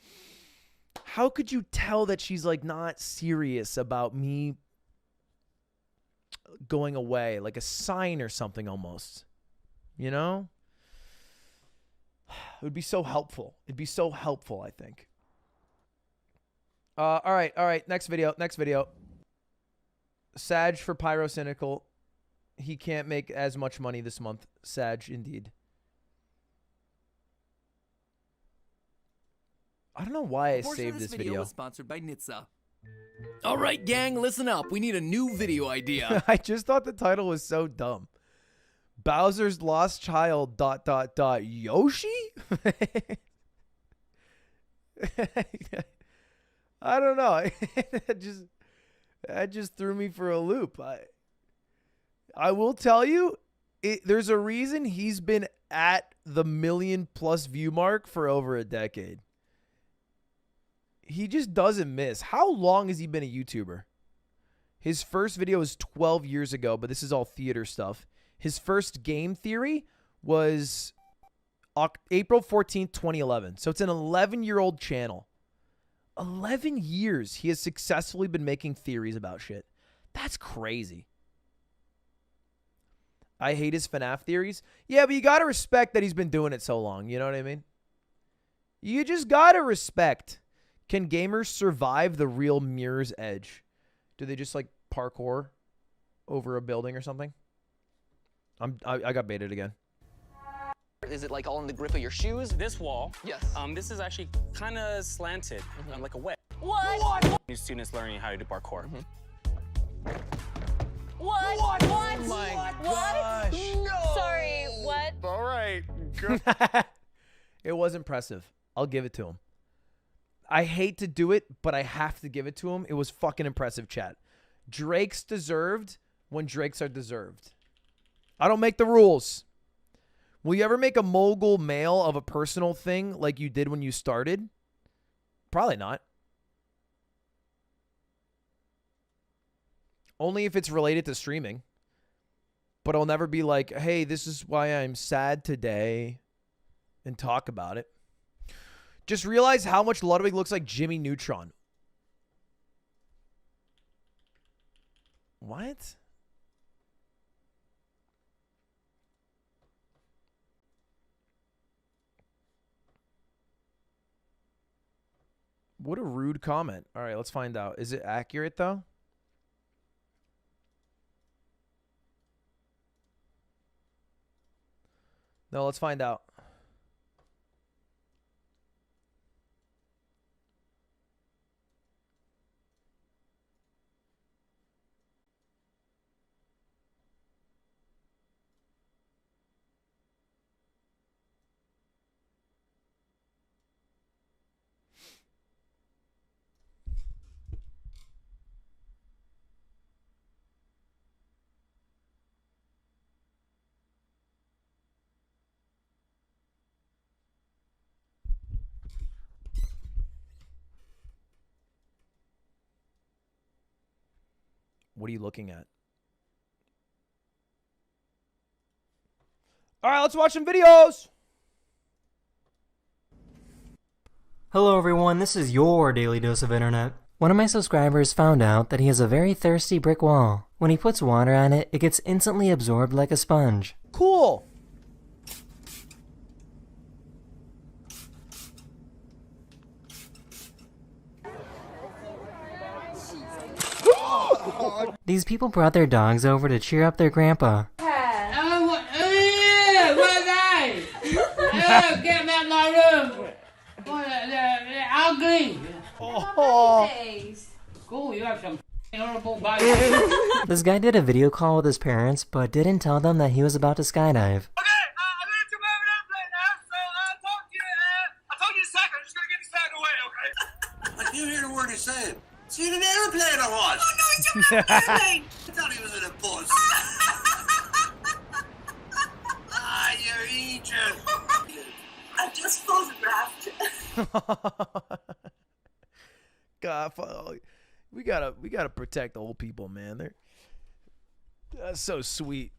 how could you tell that she's like not serious about me going away, like a sign or something almost, you know? It would be so helpful. It'd be so helpful, I think. All right. Next video. Sag for Pyrocynical. He can't make as much money this month. Sag, indeed. I don't know why I saved this video. Was sponsored by Nitsa. All right, gang, listen up. We need a new video idea. I just thought the title was so dumb. Bowser's Lost Child ... Yoshi? I don't know. That just threw me for a loop. I will tell you, there's a reason he's been at the 1 million+ view mark for over a decade. He just doesn't miss. How long has he been a YouTuber? His first video was 12 years ago, but this is all theater stuff. His first game theory was April 14th, 2011. So it's an 11-year-old channel. 11 years he has successfully been making theories about shit. That's crazy. I hate his FNAF theories. Yeah, but you got to respect that he's been doing it so long. You know what I mean? You just got to respect. Can gamers survive the real Mirror's Edge? Do they just like parkour over a building or something? I got baited again. Is it like all in the grip of your shoes? This wall. Yes. This is actually kind of slanted, like a wedge. What? New students learning how to do parkour. What? Oh my gosh. No. Sorry, what? All right. Good. It was impressive. I'll give it to him. I hate to do it, but I have to give it to him. It was fucking impressive, chat. Drakes deserved when Drakes are deserved. I don't make the rules. Will you ever make a mogul mail of a personal thing like you did when you started? Probably not. Only if it's related to streaming. But I'll never be like, hey, this is why I'm sad today, and talk about it. Just realize how much Ludwig looks like Jimmy Neutron. What? What a rude comment. All right, let's find out. Is it accurate, though? No, let's find out. What are you looking at? All right, let's watch some videos. Hello everyone, this is your Daily Dose of Internet. One of my subscribers found out that he has a very thirsty brick wall. When he puts water on it, it gets instantly absorbed like a sponge. Cool. These people brought their dogs over to cheer up their grandpa. Get me out of my room. Ugly. Oh. Cool, you have some honorable body. This guy did a video call with his parents, but didn't tell them that he was about to skydive. I can't hear the word he's saying. See an airplane or what? Oh no, it's an airplane. I thought he was in a bus. You're Egypt. I just photographed. God, we gotta protect old people, man. That's so sweet.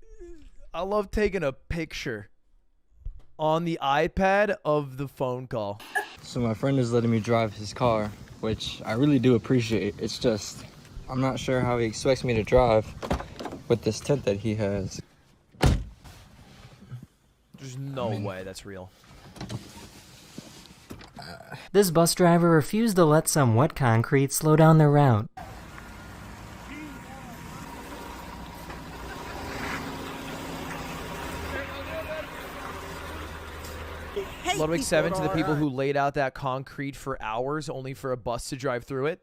I love taking a picture on the iPad of the phone call. So my friend is letting me drive his car, which I really do appreciate. It's just, I'm not sure how he expects me to drive with this tent that he has. There's no way that's real. This bus driver refused to let some wet concrete slow down their route. Ludwig 7 to the people who laid out that concrete for hours only for a bus to drive through it.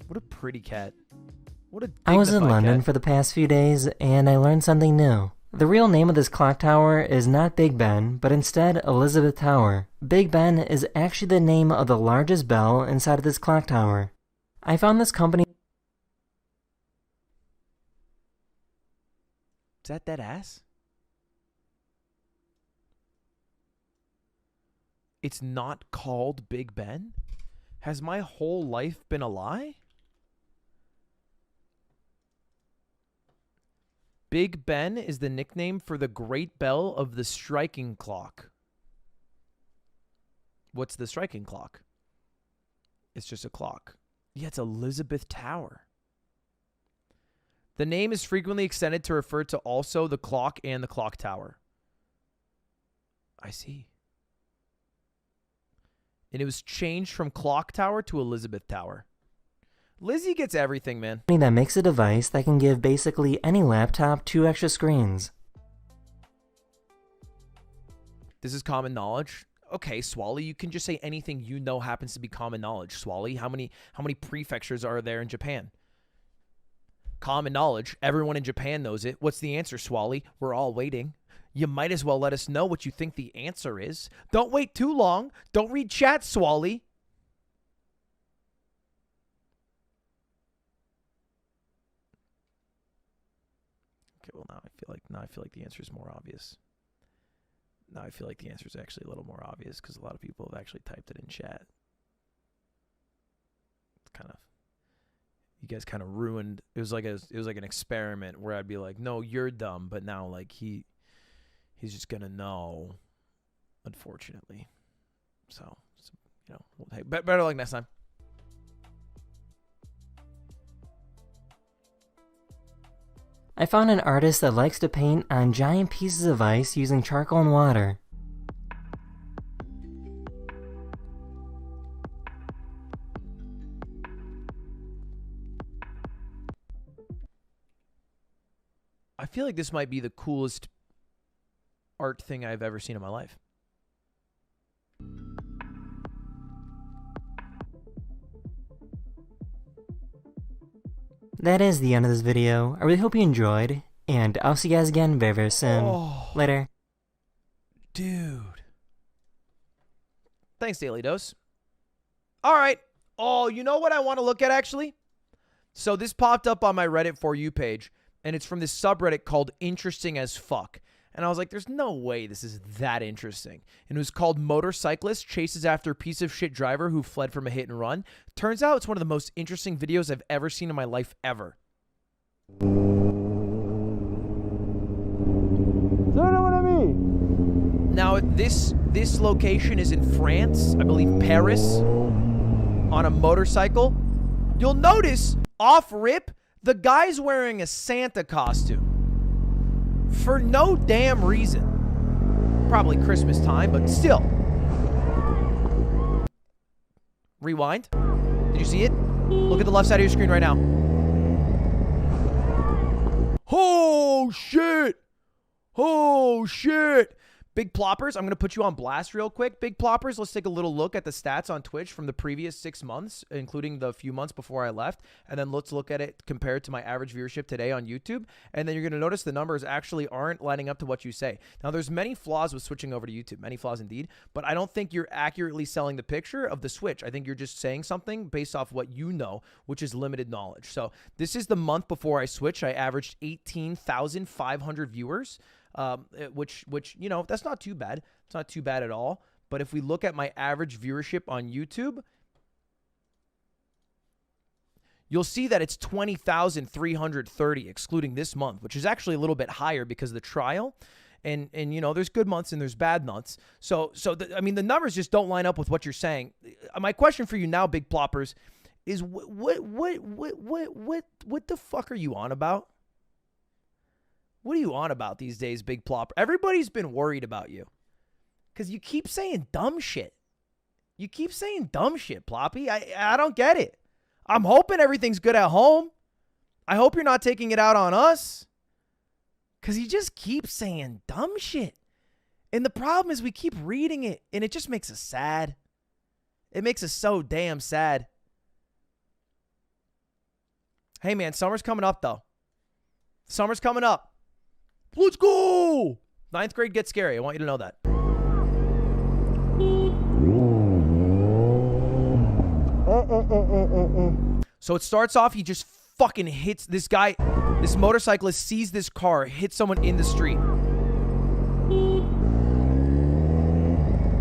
What a pretty cat. What a I was in dignified London cat. for the past few days, and I learned something new. The real name of this clock tower is not Big Ben, but instead Elizabeth Tower. Big Ben is actually the name of the largest bell inside of this clock tower. I found this company... Is that dead ass? It's not called Big Ben? Has my whole life been a lie? Big Ben is the nickname for the great bell of the striking clock. What's the striking clock? It's just a clock. Yeah, it's Elizabeth Tower. The name is frequently extended to refer to also the clock and the clock tower. I see. And it was changed from clock tower to Elizabeth Tower. Lizzie gets everything, man. that makes a device that can give basically any laptop 2 extra screens. This is common knowledge. Okay, Swally, you can just say anything you know happens to be common knowledge. Swally, how many prefectures are there in Japan? Common knowledge. Everyone in Japan knows it. What's the answer, Swally? We're all waiting. You might as well let us know what you think the answer is. Don't wait too long. Don't read chat, Swally. Okay, well now I feel like the answer is more obvious. Now I feel like the answer is actually a little more obvious because a lot of people have actually typed it in chat. It's kind of, you guys kind of ruined. It was like an experiment where I'd be like, no, you're dumb, but now like he's just gonna know, unfortunately. So you know, hey, better luck next time. I found an artist that likes to paint on giant pieces of ice using charcoal and water. I feel like this might be the coolest art thing I've ever seen in my life. That is the end of this video. I really hope you enjoyed, and I'll see you guys again very, very soon. Oh. Later. Dude. Thanks, Daily Dose. All right. Oh, you know what I want to look at, actually? So this popped up on my Reddit For You page, and it's from this subreddit called Interesting as Fuck. And I was like, there's no way this is that interesting. And it was called Motorcyclist Chases After Piece of Shit Driver Who Fled from a Hit and Run. Turns out it's one of the most interesting videos I've ever seen in my life ever. Now, this location is in France, I believe Paris, on a motorcycle. You'll notice, off rip, the guy's wearing a Santa costume. For no damn reason. Probably Christmas time, but still. Rewind. Did you see it? Look at the left side of your screen right now. Oh, shit. Oh, shit. Big Ploppers, I'm going to put you on blast real quick. Big Ploppers, let's take a little look at the stats on Twitch from the previous 6 months, including the few months before I left. And then let's look at it compared to my average viewership today on YouTube. And then you're going to notice the numbers actually aren't lining up to what you say. Now, there's many flaws with switching over to YouTube. Many flaws indeed. But I don't think you're accurately selling the picture of the switch. I think you're just saying something based off what you know, which is limited knowledge. So this is the month before I switched. I averaged 18,500 viewers. Which you know, that's not too bad. It's not too bad at all. But if we look at my average viewership on YouTube, you'll see that it's 20,330 excluding this month, which is actually a little bit higher because of the trial. And you know, there's good months and there's bad months. So I mean, the numbers just don't line up with what you're saying. My question for you now, Big Ploppers, is what the fuck are you on about? What are you on about these days, Big Plopper? Everybody's been worried about you because you keep saying dumb shit. You keep saying dumb shit, Ploppy. I don't get it. I'm hoping everything's good at home. I hope you're not taking it out on us because you just keep saying dumb shit. And the problem is we keep reading it, and it just makes us sad. It makes us so damn sad. Hey, man, summer's coming up, though. Summer's coming up. Let's go! 9th grade gets scary. I want you to know that. So it starts off, he just fucking hits this guy. This motorcyclist sees this car, hits someone in the street.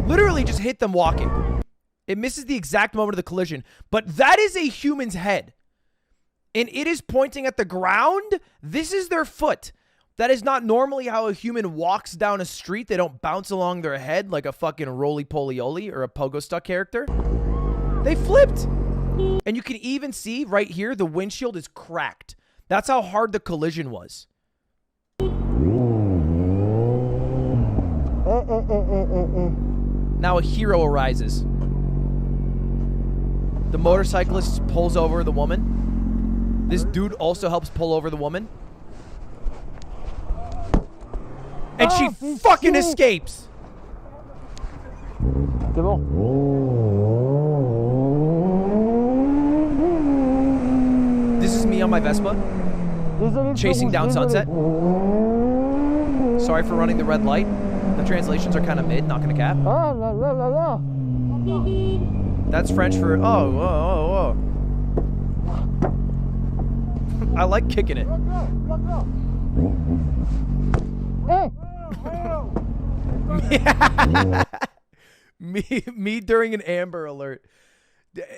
Literally just hit them walking. It misses the exact moment of the collision. But that is a human's head. And it is pointing at the ground. This is their foot. That is not normally how a human walks down a street. They don't bounce along their head like a fucking roly-poly-oly or a pogo-stuck character. They flipped. And you can even see right here, the windshield is cracked. That's how hard the collision was. Now a hero arises. The motorcyclist pulls over the woman. This dude also helps pull over the woman. And she fucking escapes. This is me on my Vespa, chasing down Sunset. Sorry for running the red light. The translations are kind of mid, not gonna cap. That's French for, oh. I like kicking it. Me during an Amber Alert.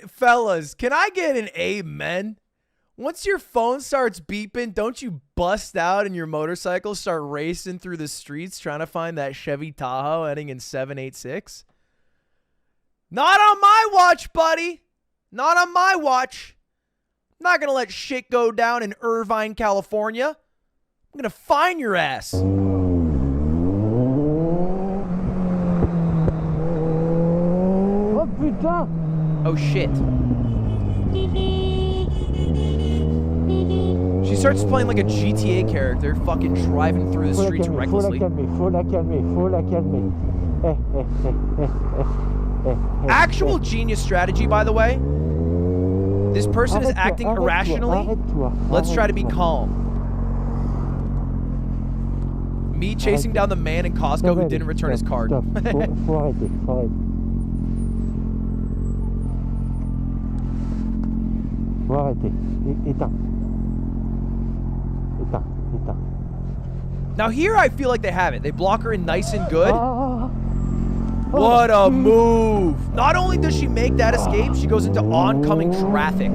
Fellas, can I get an amen? Once your phone starts beeping, don't you bust out and your motorcycle start racing through the streets trying to find that Chevy Tahoe ending in 786? Not on my watch, buddy. Not on my watch. I'm not going to let shit go down in Irvine, California. I'm going to find your ass. Oh, putain. Oh, shit. She starts playing like a GTA character, fucking driving through the streets recklessly. Faut la calmer. Actual genius strategy, by the way. This person is acting irrationally. Let's try to be calm. Me chasing down the man in Costco who didn't return his card. Faut arrêter. Éteins. Now here I feel like they have it. They block her in nice and good. What a move. Not only does she make that escape, she goes into oncoming traffic.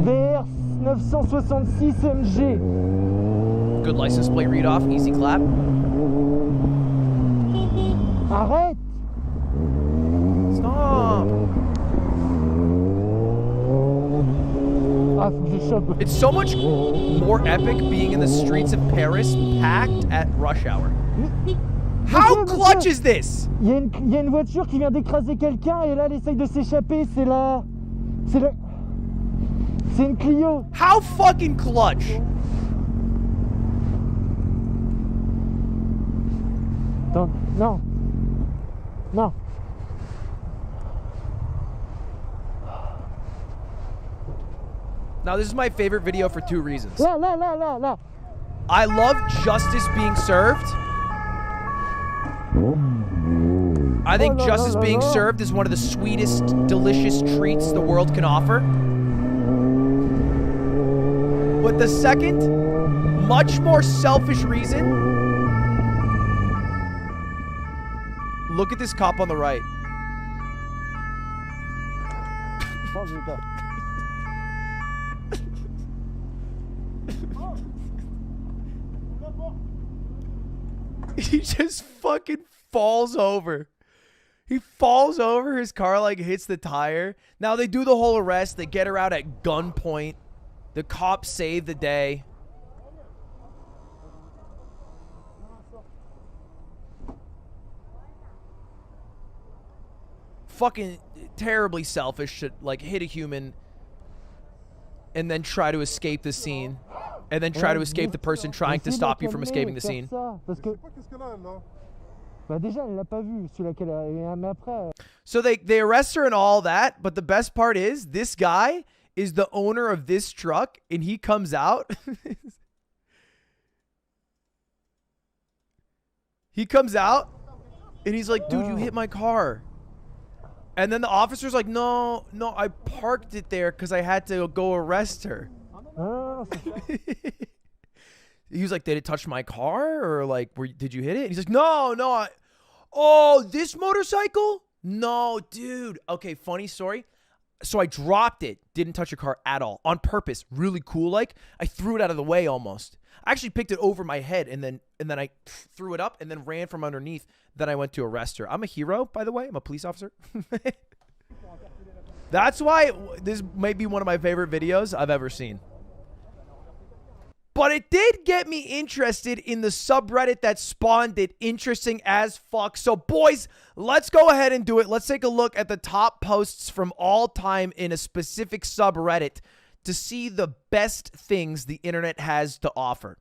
VR 966 MG. Good license plate read off. Easy clap. Arrête. Stop. It's so much more epic being in the streets of Paris, packed at rush hour. How clutch is this? Il y a une voiture qui vient d'écraser quelqu'un et là elle essaye de s'échapper. C'est une Clio. How fucking clutch? Non. Now, this is my favorite video for two reasons. Là. I love justice being served. I think justice being served is one of the sweetest, delicious treats the world can offer. But the second, much more selfish reason, look at this cop on the right. He just fucking falls over. He falls over. His car like hits the tire. Now they do the whole arrest. They get her out at gunpoint. The cops save the day. Fucking terribly selfish to like hit a human and then try to escape the scene. And then try to escape the person trying to stop you from escaping the scene. So they arrest her and all that, but the best part is this guy is the owner of this truck and he comes out. He comes out and he's like, dude, you hit my car. And then the officer's like, no, I parked it there because I had to go arrest her. He was like, did it touch my car? Or like, did you hit it? And he's like, no. Oh, this motorcycle? No, dude. Okay, funny story. So I dropped it. Didn't touch your car at all. On purpose. Really cool. Like, I threw it out of the way almost. I actually picked it over my head and then I threw it up and then ran from underneath. Then I went to arrest her. I'm a hero, by the way. I'm a police officer. That's why this may be one of my favorite videos I've ever seen. But it did get me interested in the subreddit that spawned it. Interesting as fuck. So, boys, let's go ahead and do it. Let's take a look at the top posts from all time in a specific subreddit to see the best things the internet has to offer.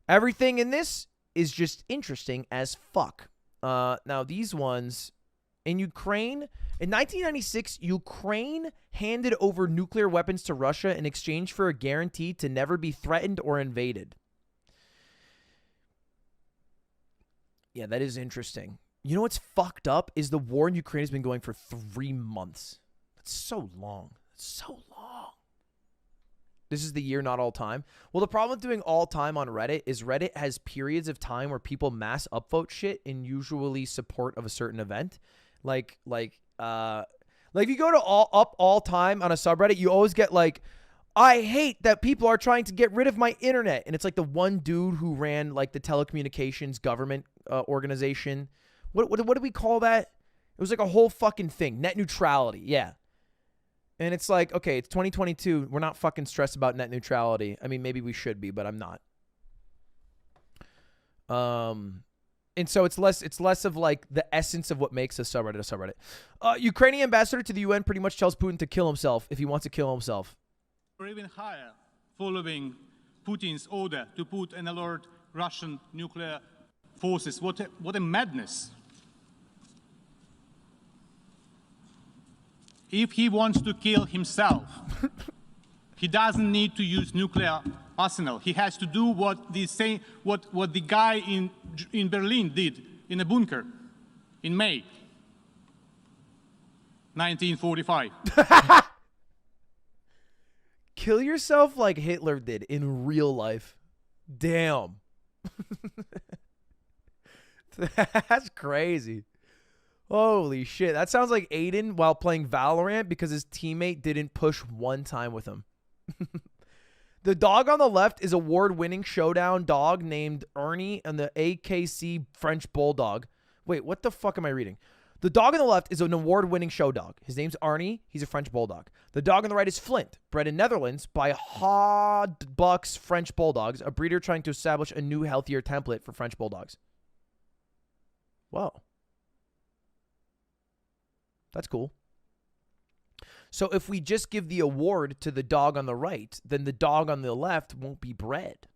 Everything in this is just interesting as fuck. Now, these ones... In Ukraine, in 1996, Ukraine handed over nuclear weapons to Russia in exchange for a guarantee to never be threatened or invaded. Yeah, that is interesting. You know what's fucked up is the war in Ukraine has been going for 3 months. That's so long. That's so long. This is the year, not all time. Well, the problem with doing all time on Reddit is Reddit has periods of time where people mass upvote shit in usually support of a certain event. Like if you go to all time on a subreddit, you always get like, I hate that people are trying to get rid of my internet. And it's like the one dude who ran like the telecommunications government organization. What do we call that? It was like a whole fucking thing. Net neutrality. Yeah. And it's like, okay, it's 2022. We're not fucking stressed about net neutrality. I mean, maybe we should be, but I'm not. And so it's less of like the essence of what makes a subreddit. Ukrainian ambassador to the UN pretty much tells Putin to kill himself if he wants to kill himself. Or even higher, following Putin's order to put and alert Russian nuclear forces. What a madness. If he wants to kill himself, he doesn't need to use nuclear arsenal. He has to do what the guy in Berlin did in a bunker in May 1945. Kill yourself like Hitler did in real life. Damn. That's crazy. Holy shit. That sounds like Aiden while playing Valorant because his teammate didn't push one time with him. The dog on the left is award-winning showdown dog named Ernie and the AKC French Bulldog. Wait, what the fuck am I reading? The dog on the left is an award-winning show dog. His name's Arnie. He's a French Bulldog. The dog on the right is Flint, bred in Netherlands by Hodbucks French Bulldogs, a breeder trying to establish a new, healthier template for French Bulldogs. Whoa. That's cool. So if we just give the award to the dog on the right, then the dog on the left won't be bred.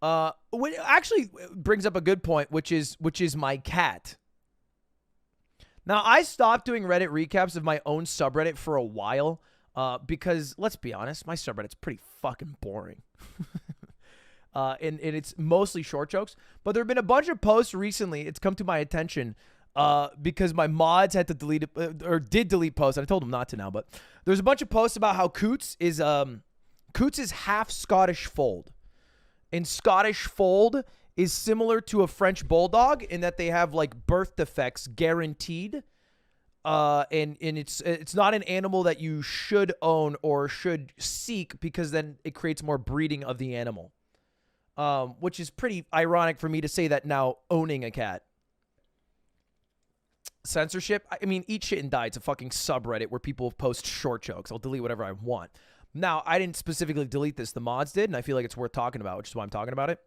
What actually brings up a good point, which is my cat. Now, I stopped doing Reddit recaps of my own subreddit for a while because, let's be honest, my subreddit's pretty fucking boring. And it's mostly short jokes. But there have been a bunch of posts recently. It's come to my attention because my mods had to delete it, or did delete posts. I told them not to now, but there's a bunch of posts about how Coots is half Scottish fold. And Scottish fold is similar to a French bulldog in that they have like birth defects guaranteed. And it's not an animal that you should own or should seek because then it creates more breeding of the animal. Which is pretty ironic for me to say that now owning a cat. Censorship. I mean, eat shit and die. It's a fucking subreddit where people post short jokes. I'll delete whatever I want. Now, I didn't specifically delete this. The mods did, and I feel like it's worth talking about, which is why I'm talking about it.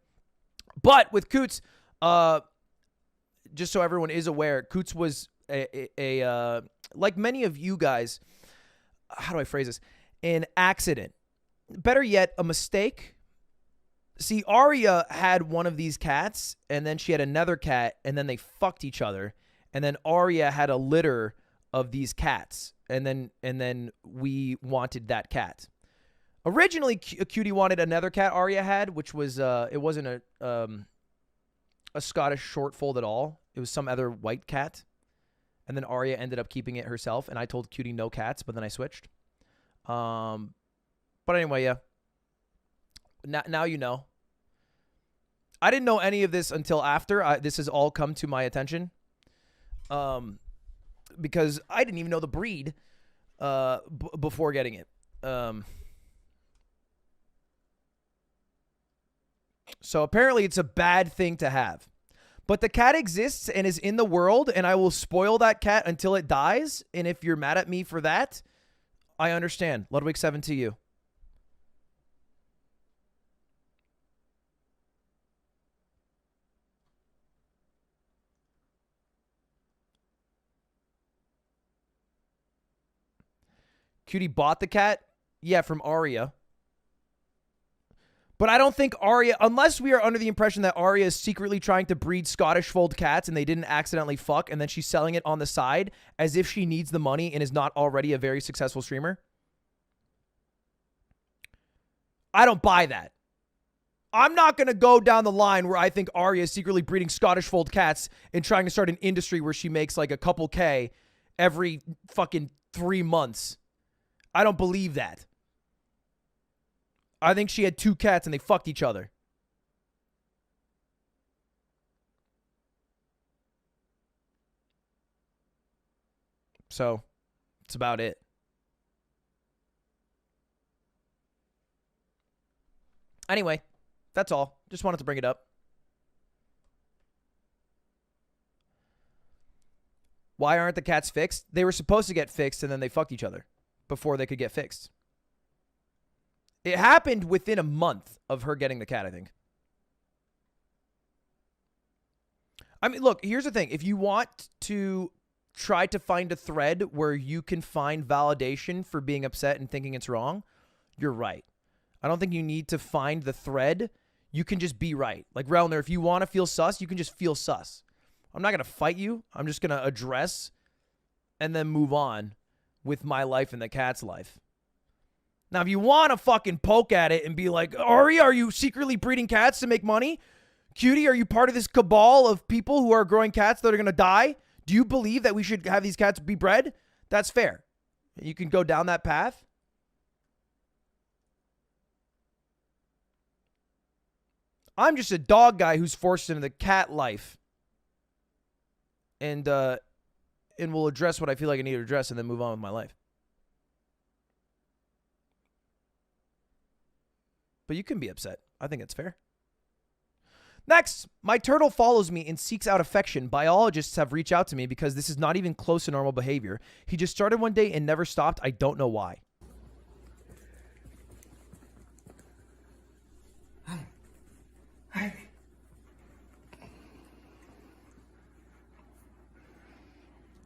But with Coots, just so everyone is aware, Coots was a like many of you guys, how do I phrase this? An accident. Better yet, a mistake. See, Arya had one of these cats, and then she had another cat, and then they fucked each other. And then Arya had a litter of these cats, and then we wanted that cat. Originally, Cutie wanted another cat Arya had, which was it wasn't a Scottish short fold at all. It was some other white cat, and then Arya ended up keeping it herself. And I told Cutie no cats, but then I switched. But anyway, yeah. Now you know. I didn't know any of this until after this has all come to my attention. Because I didn't even know the breed before getting it. So apparently it's a bad thing to have. But the cat exists and is in the world, and I will spoil that cat until it dies. And if you're mad at me for that, I understand. Ludwig 7 to you. Cutie bought the cat? Yeah, from Arya. But I don't think Arya, unless we are under the impression that Arya is secretly trying to breed Scottish fold cats and they didn't accidentally fuck, and then she's selling it on the side as if she needs the money and is not already a very successful streamer. I don't buy that. I'm not going to go down the line where I think Arya is secretly breeding Scottish fold cats and trying to start an industry where she makes like a couple K every fucking 3 months. I don't believe that. I think she had 2 cats and they fucked each other. So, that's about it. Anyway, that's all. Just wanted to bring it up. Why aren't the cats fixed? They were supposed to get fixed and then they fucked each other before they could get fixed. It happened within a month of her getting the cat, I think. I mean, look, here's the thing. If you want to try to find a thread where you can find validation for being upset and thinking it's wrong, you're right. I don't think you need to find the thread. You can just be right. Like Relner, if you want to feel sus, you can just feel sus. I'm not going to fight you. I'm just going to address and then move on with my life and the cat's life. Now, if you want to fucking poke at it and be like, Ari, are you secretly breeding cats to make money? Cutie, are you part of this cabal of people who are growing cats that are going to die? Do you believe that we should have these cats be bred? That's fair. You can go down that path. I'm just a dog guy who's forced into the cat life. And will address what I feel like I need to address and then move on with my life. But you can be upset. I think it's fair. Next, my turtle follows me and seeks out affection. Biologists have reached out to me because this is not even close to normal behavior. He just started one day and never stopped. I don't know why. Hi.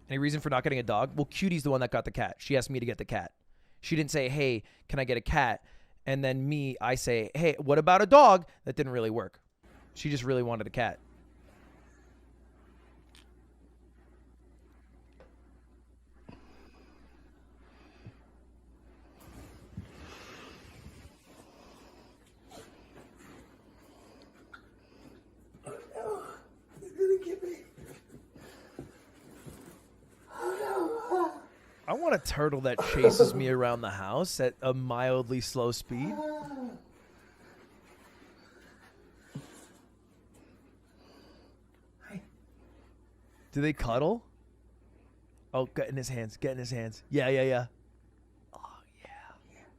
Any reason for not getting a dog? Well, Cutie's the one that got the cat. She asked me to get the cat. She didn't say, hey, can I get a cat? And then I say, hey, what about a dog? That didn't really work. She just really wanted a cat. I want a turtle that chases me around the house at a mildly slow speed. Hi. Do they cuddle? Oh, get in his hands. Get in his hands. Yeah. Oh, yeah.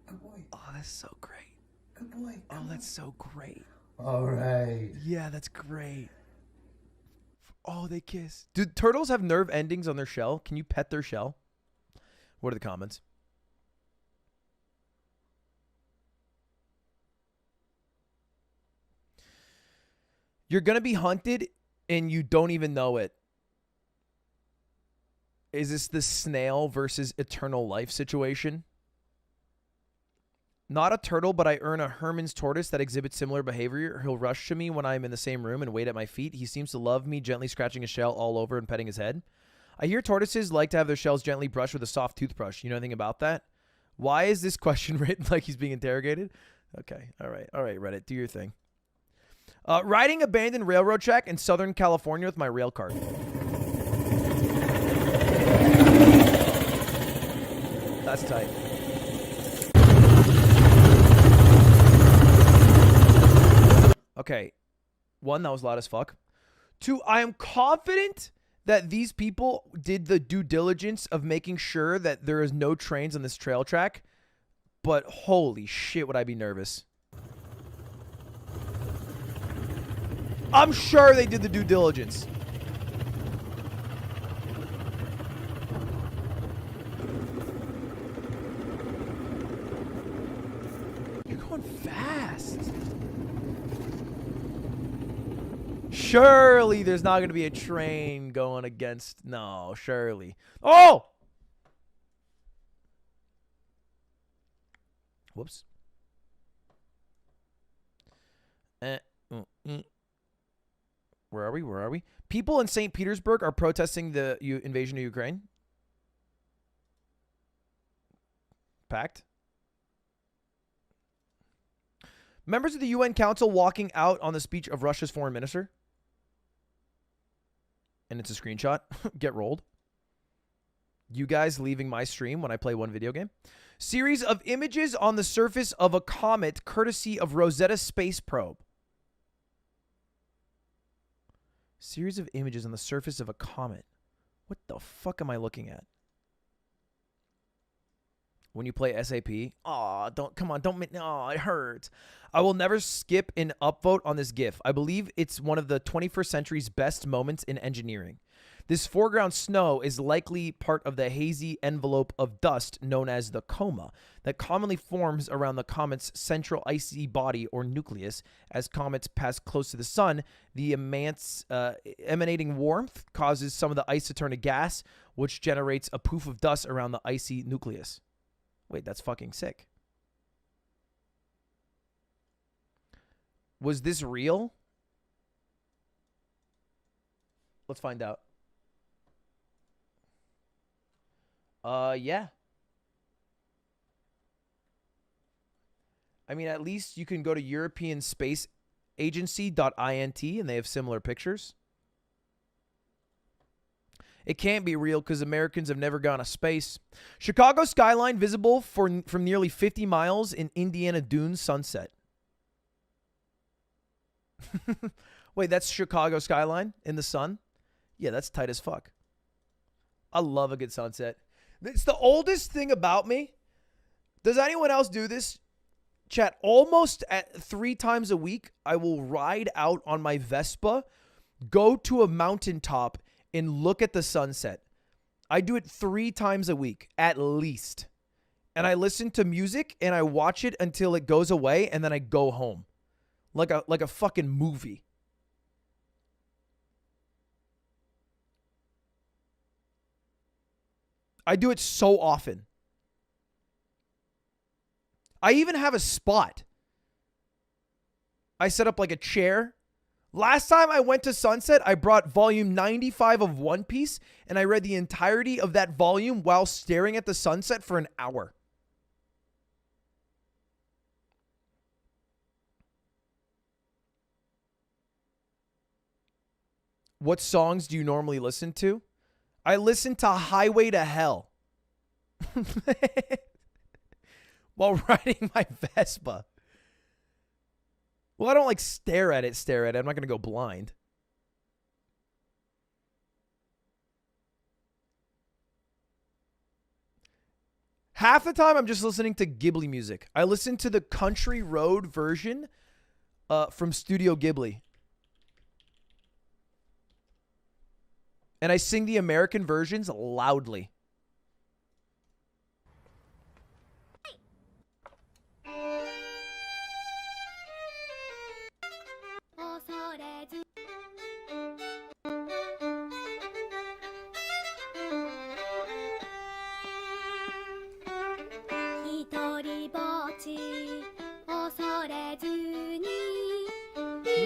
Good boy. Oh, that's so great. Good boy. Oh, that's so great. All right. Yeah, that's great. Oh, they kiss. Do turtles have nerve endings on their shell? Can you pet their shell? What are the comments? You're going to be hunted and you don't even know it. Is this the snail versus eternal life situation? Not a turtle, but I earn a Herman's tortoise that exhibits similar behavior. He'll rush to me when I'm in the same room and wait at my feet. He seems to love me, gently scratching his shell all over and petting his head. I hear tortoises like to have their shells gently brushed with a soft toothbrush. You know anything about that? Why is this question written like he's being interrogated? Okay. All right, Reddit. Do your thing. Riding abandoned railroad track in Southern California with my rail cart. That's tight. Okay. 1, that was loud as fuck. 2, I am confident that these people did the due diligence of making sure that there is no trains on this trail track. But holy shit, would I be nervous. I'm sure they did the due diligence. You're going fast. Surely there's not going to be a train going against... No, surely. Oh! Whoops. Where are we? People in St. Petersburg are protesting the invasion of Ukraine. Packed. Members of the UN Council walking out on the speech of Russia's foreign minister. And it's a screenshot. Get rolled. You guys leaving my stream when I play one video game. Series of images on the surface of a comet courtesy of Rosetta Space Probe. Series of images on the surface of a comet. What the fuck am I looking at? When you play SAP. Aw, come on, don't make, no, it hurts. I will never skip an upvote on this GIF. I believe it's one of the 21st century's best moments in engineering. This foreground snow is likely part of the hazy envelope of dust known as the coma that commonly forms around the comet's central icy body or nucleus. As comets pass close to the sun, the emanating warmth causes some of the ice to turn to gas, which generates a poof of dust around the icy nucleus. Wait, that's fucking sick. Was this real? Let's find out. Yeah. I mean, at least you can go to European Space Agency.int and they have similar pictures. It can't be real because Americans have never gone to space. Chicago skyline visible from nearly 50 miles in Indiana Dunes sunset. Wait, that's Chicago skyline in the sun? Yeah, that's tight as fuck. I love a good sunset. It's the oldest thing about me. Does anyone else do this? Chat, almost at 3 times a week, I will ride out on my Vespa, go to a mountaintop, and look at the sunset. I do it 3 times a week, at least. And I listen to music, and I watch it until it goes away, and then I go home. Like a fucking movie. I do it so often. I even have a spot. I set up like a chair. Last time I went to Sunset, I brought volume 95 of One Piece, and I read the entirety of that volume while staring at the sunset for an hour. What songs do you normally listen to? I listen to Highway to Hell while riding my Vespa. Well, I don't like stare at it. I'm not going to go blind. Half the time I'm just listening to Ghibli music. I listen to the Country Road version from Studio Ghibli. And I sing the American versions loudly.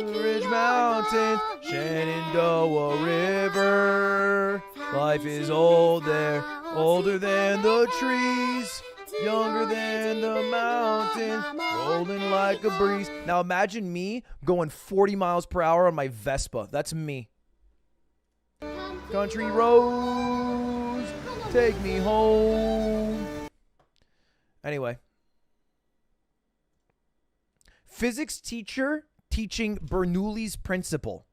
Ridge Mountain, Shenandoah River. Life is old there, older than the trees, younger than the mountains, rolling like a breeze. Now imagine me going 40 miles per hour on my Vespa. That's me. Country roads, take me home. Anyway. Physics teacher teaching Bernoulli's principle.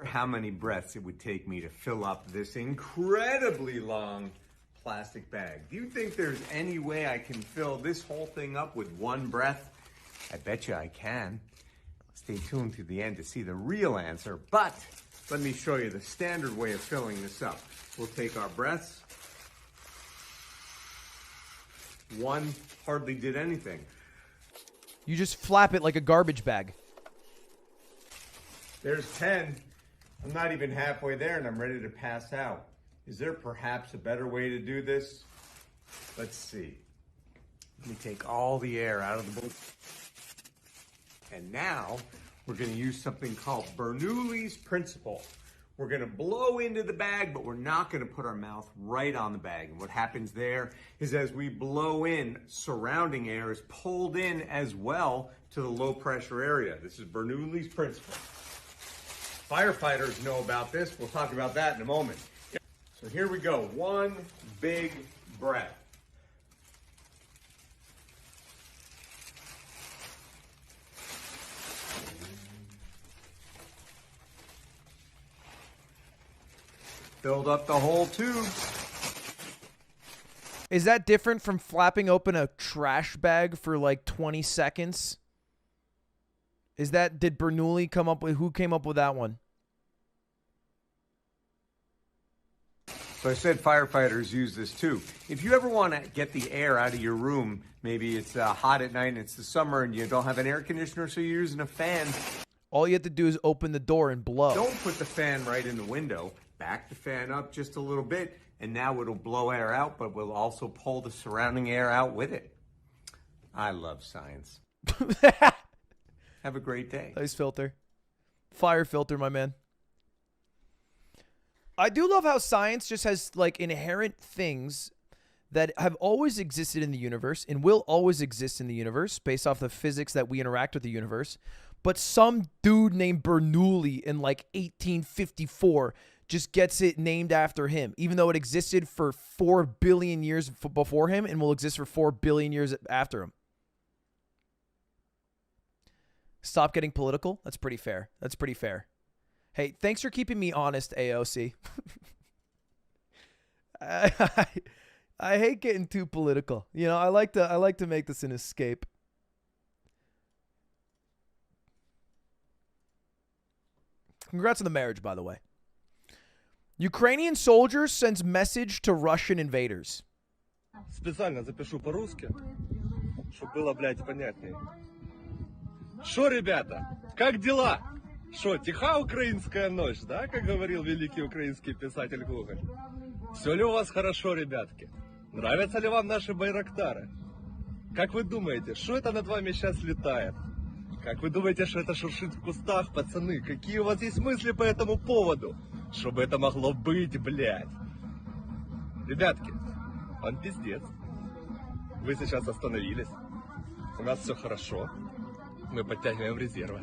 How many breaths it would take me to fill up this incredibly long plastic bag. Do you think there's any way I can fill this whole thing up with one breath? I bet you I can. Stay tuned to the end to see the real answer, but let me show you the standard way of filling this up. We'll take our breaths. One hardly did anything. You just flap it like a garbage bag. There's 10. I'm not even halfway there and I'm ready to pass out. Is there perhaps a better way to do this? Let's see. Let me take all the air out of the balloon. And now we're going to use something called Bernoulli's principle. We're gonna blow into the bag, but we're not gonna put our mouth right on the bag. And what happens there is as we blow in, surrounding air is pulled in as well to the low pressure area. This is Bernoulli's principle. Firefighters know about this. We'll talk about that in a moment. So here we go. One big breath. Filled up the whole tube. Is that different from flapping open a trash bag for like 20 seconds? Did Bernoulli come up with, who came up with that one? So I said firefighters use this too. If you ever want to get the air out of your room, maybe it's hot at night and it's the summer and you don't have an air conditioner, so you're using a fan. All you have to do is open the door and blow. Don't put the fan right in the window. Back the fan up just a little bit, and now it'll blow air out, but we'll also pull the surrounding air out with it. I love science. Have a great day. Nice filter. Fire filter, my man. I do love how science just has like inherent things that have always existed in the universe and will always exist in the universe based off the physics that we interact with the universe. But some dude named Bernoulli in like 1854 just gets it named after him, even though it existed for 4 billion years before him and will exist for 4 billion years after him. Stop getting political. That's pretty fair. That's pretty fair. Hey, thanks for keeping me honest, AOC. I hate getting too political. You know, I like to make this an escape. Congrats on the marriage, by the way. Ukrainian soldier sends message to Russian invaders. Специально запишу по-русски, чтобы было, блядь, понятнее. Шо, ребята, как дела? Шо, тиха украинская ночь, да, как говорил великий украинский писатель Гоголь? Все ли у вас хорошо, ребятки? Нравятся ли вам наши байрактары? Как вы думаете, что это над вами сейчас летает? Как вы думаете, что это шуршит в кустах, пацаны? Какие у вас есть мысли по этому поводу? Что бы это могло быть, блядь? Ребятки, он пиздец. Вы сейчас остановились. У нас все хорошо. Мы подтягиваем резервы.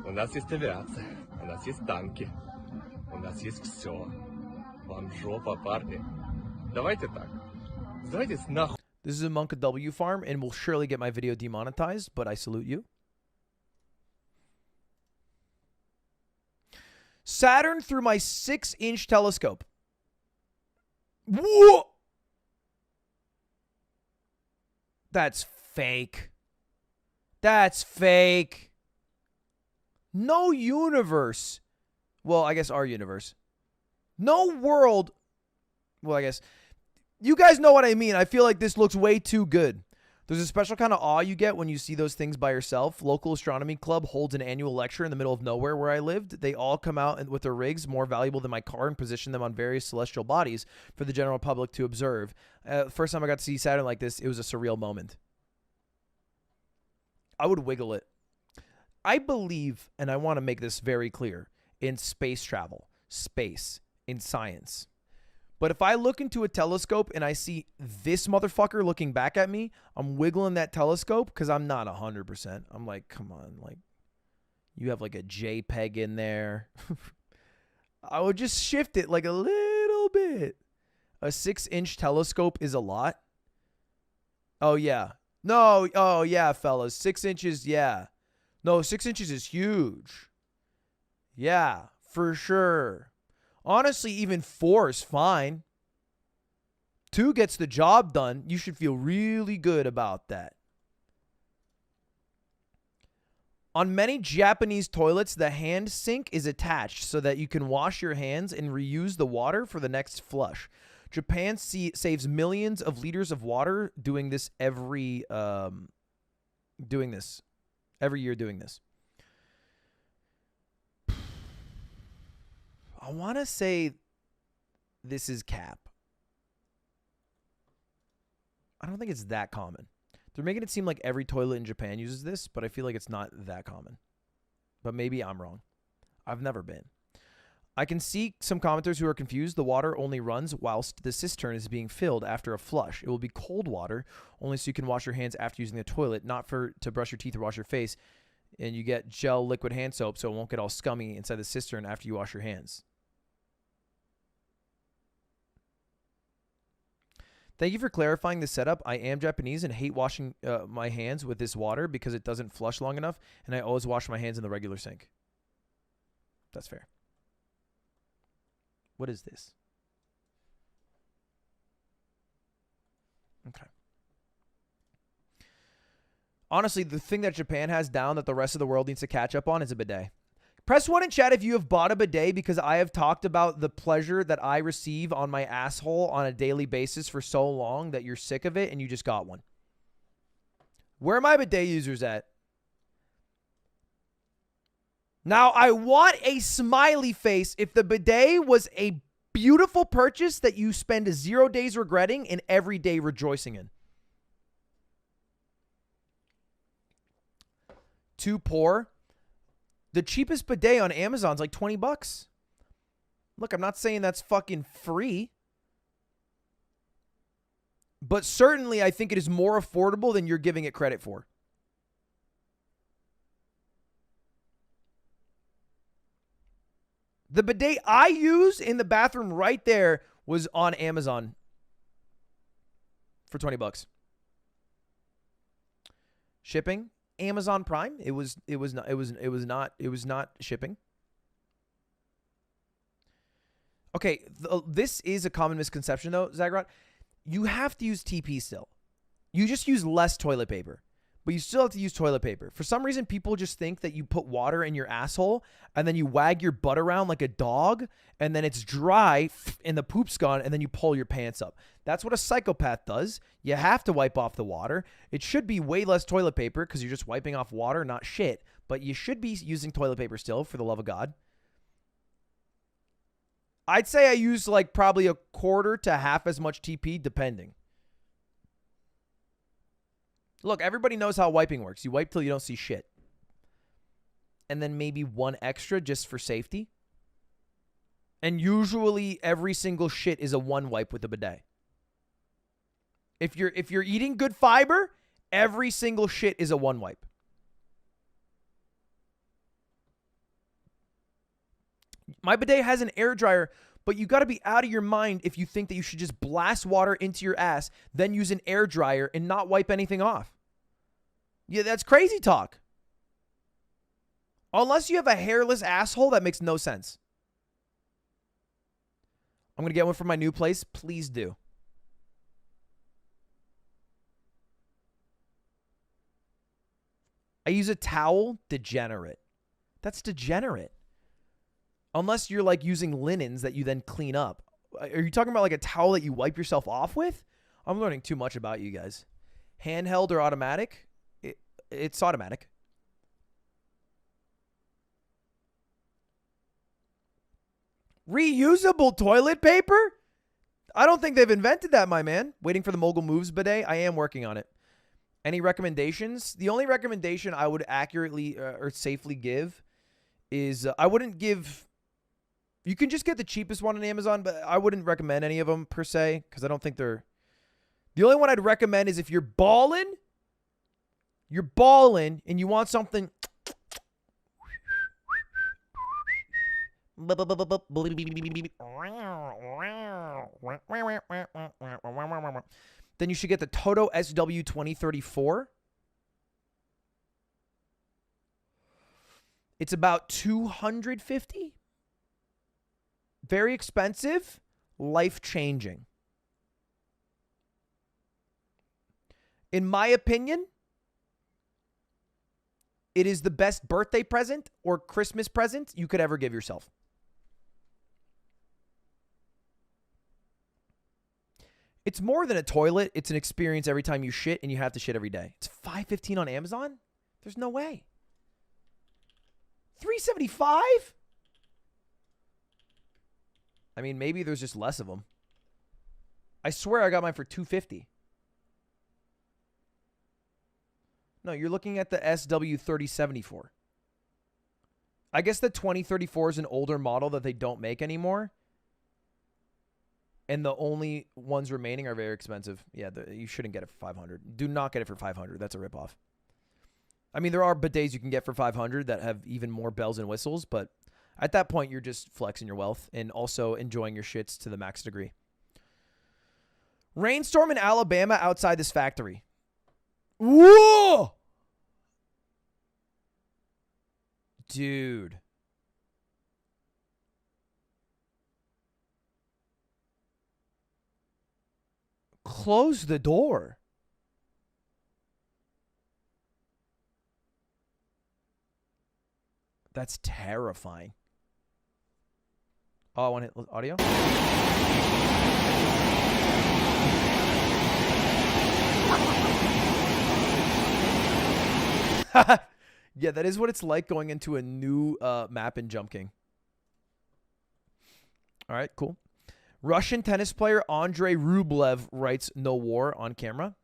У нас есть авиация. У нас есть танки. У нас есть все. Вам жопа, парни. Давайте так. Сдавайтесь нахуй. This is a Monka W farm and will surely get my video demonetized, but I salute you. Saturn through my 6-inch telescope. Whoa! That's fake. That's fake. No universe. Well, I guess our universe. No world. Well, I guess. You guys know what I mean. I feel like this looks way too good. There's a special kind of awe you get when you see those things by yourself. Local astronomy club holds an annual lecture in the middle of nowhere where I lived. They all come out with their rigs, more valuable than my car, and position them on various celestial bodies for the general public to observe. First time I got to see Saturn like this, it was a surreal moment. I would wiggle it. I believe, and I want to make this very clear, in space travel, space, in science. But if I look into a telescope and I see this motherfucker looking back at me, I'm wiggling that telescope because I'm not 100%. I'm like, come on, like, you have like a JPEG in there. I would just shift it like a little bit. A 6-inch telescope is a lot. Oh, yeah. No, oh, yeah, fellas. 6 inches, yeah. No, 6 inches is huge. Yeah, for sure. Honestly, even 4 is fine. 2 gets the job done. You should feel really good about that. On many Japanese toilets, the hand sink is attached so that you can wash your hands and reuse the water for the next flush. Japan saves millions of liters of water doing this every year doing this. I want to say this is cap. I don't think it's that common. They're making it seem like every toilet in Japan uses this, but I feel like it's not that common. But maybe I'm wrong. I've never been. I can see some commenters who are confused. The water only runs whilst the cistern is being filled after a flush. It will be cold water, only so you can wash your hands after using the toilet, not to brush your teeth or wash your face. And you get gel liquid hand soap so it won't get all scummy inside the cistern after you wash your hands. Thank you for clarifying the setup. I am Japanese and hate washing my hands with this water because it doesn't flush long enough, and I always wash my hands in the regular sink. That's fair. What is this? Okay. Honestly, the thing that Japan has down that the rest of the world needs to catch up on is a bidet. Press 1 in chat if you have bought a bidet, because I have talked about the pleasure that I receive on my asshole on a daily basis for so long that you're sick of it and you just got one. Where are my bidet users at? Now, I want a smiley face if the bidet was a beautiful purchase that you spend 0 days regretting and every day rejoicing in. Too poor. The cheapest bidet on Amazon is like 20 bucks. Look, I'm not saying that's fucking free. But certainly I think it is more affordable than you're giving it credit for. The bidet I use in the bathroom right there was on Amazon for 20 bucks. Shipping, Amazon Prime, it was not shipping. Okay, this is a common misconception though, Zagrot. You have to use TP still. You just use less toilet paper. But you still have to use toilet paper. For some reason, people just think that you put water in your asshole and then you wag your butt around like a dog and then it's dry and the poop's gone and then you pull your pants up. That's what a psychopath does. You have to wipe off the water. It should be way less toilet paper because you're just wiping off water, not shit. But you should be using toilet paper still, for the love of God. I'd say I use like probably a quarter to half as much TP, depending. Look, everybody knows how wiping works. You wipe till you don't see shit. And then maybe one extra just for safety. And usually every single shit is a one wipe with a bidet. If you're eating good fiber, every single shit is a one wipe. My bidet has an air dryer, but you got to be out of your mind if you think that you should just blast water into your ass, then use an air dryer and not wipe anything off. Yeah, that's crazy talk. Unless you have a hairless asshole, that makes no sense. I'm going to get one for my new place. Please do. I use a towel. Degenerate. That's degenerate. Unless you're like using linens that you then clean up. Are you talking about like a towel that you wipe yourself off with? I'm learning too much about you guys. Handheld or automatic? It's automatic. Reusable toilet paper? I don't think they've invented that, my man. Waiting for the Mogul Moves bidet. I am working on it. Any recommendations? The only recommendation I would accurately or safely give is I wouldn't give... You can just get the cheapest one on Amazon, but I wouldn't recommend any of them per se because I don't think they're... The only one I'd recommend is if you're balling and you want something... Then you should get the Toto SW 2034. It's about $250. Very expensive, life-changing. In my opinion, it is the best birthday present or Christmas present you could ever give yourself. It's more than a toilet. It's an experience every time you shit, and you have to shit every day. It's $5.15 on Amazon? There's no way. $3.75? I mean, maybe there's just less of them. I swear I got mine for $2.50. No, you're looking at the SW 3074. I guess the 2034 is an older model that they don't make anymore. And the only ones remaining are very expensive. Yeah, you shouldn't get it for 500. Do not get it for 500. That's a ripoff. I mean, there are bidets you can get for 500 that have even more bells and whistles, but at that point, you're just flexing your wealth and also enjoying your shits to the max degree. Rainstorm in Alabama outside this factory. Whoa! Dude. Close the door. That's terrifying. Oh, I want to hit audio. Yeah, that is what it's like going into a new map in Jump King. All right, cool. Russian tennis player Andrei Rublev writes no war on camera.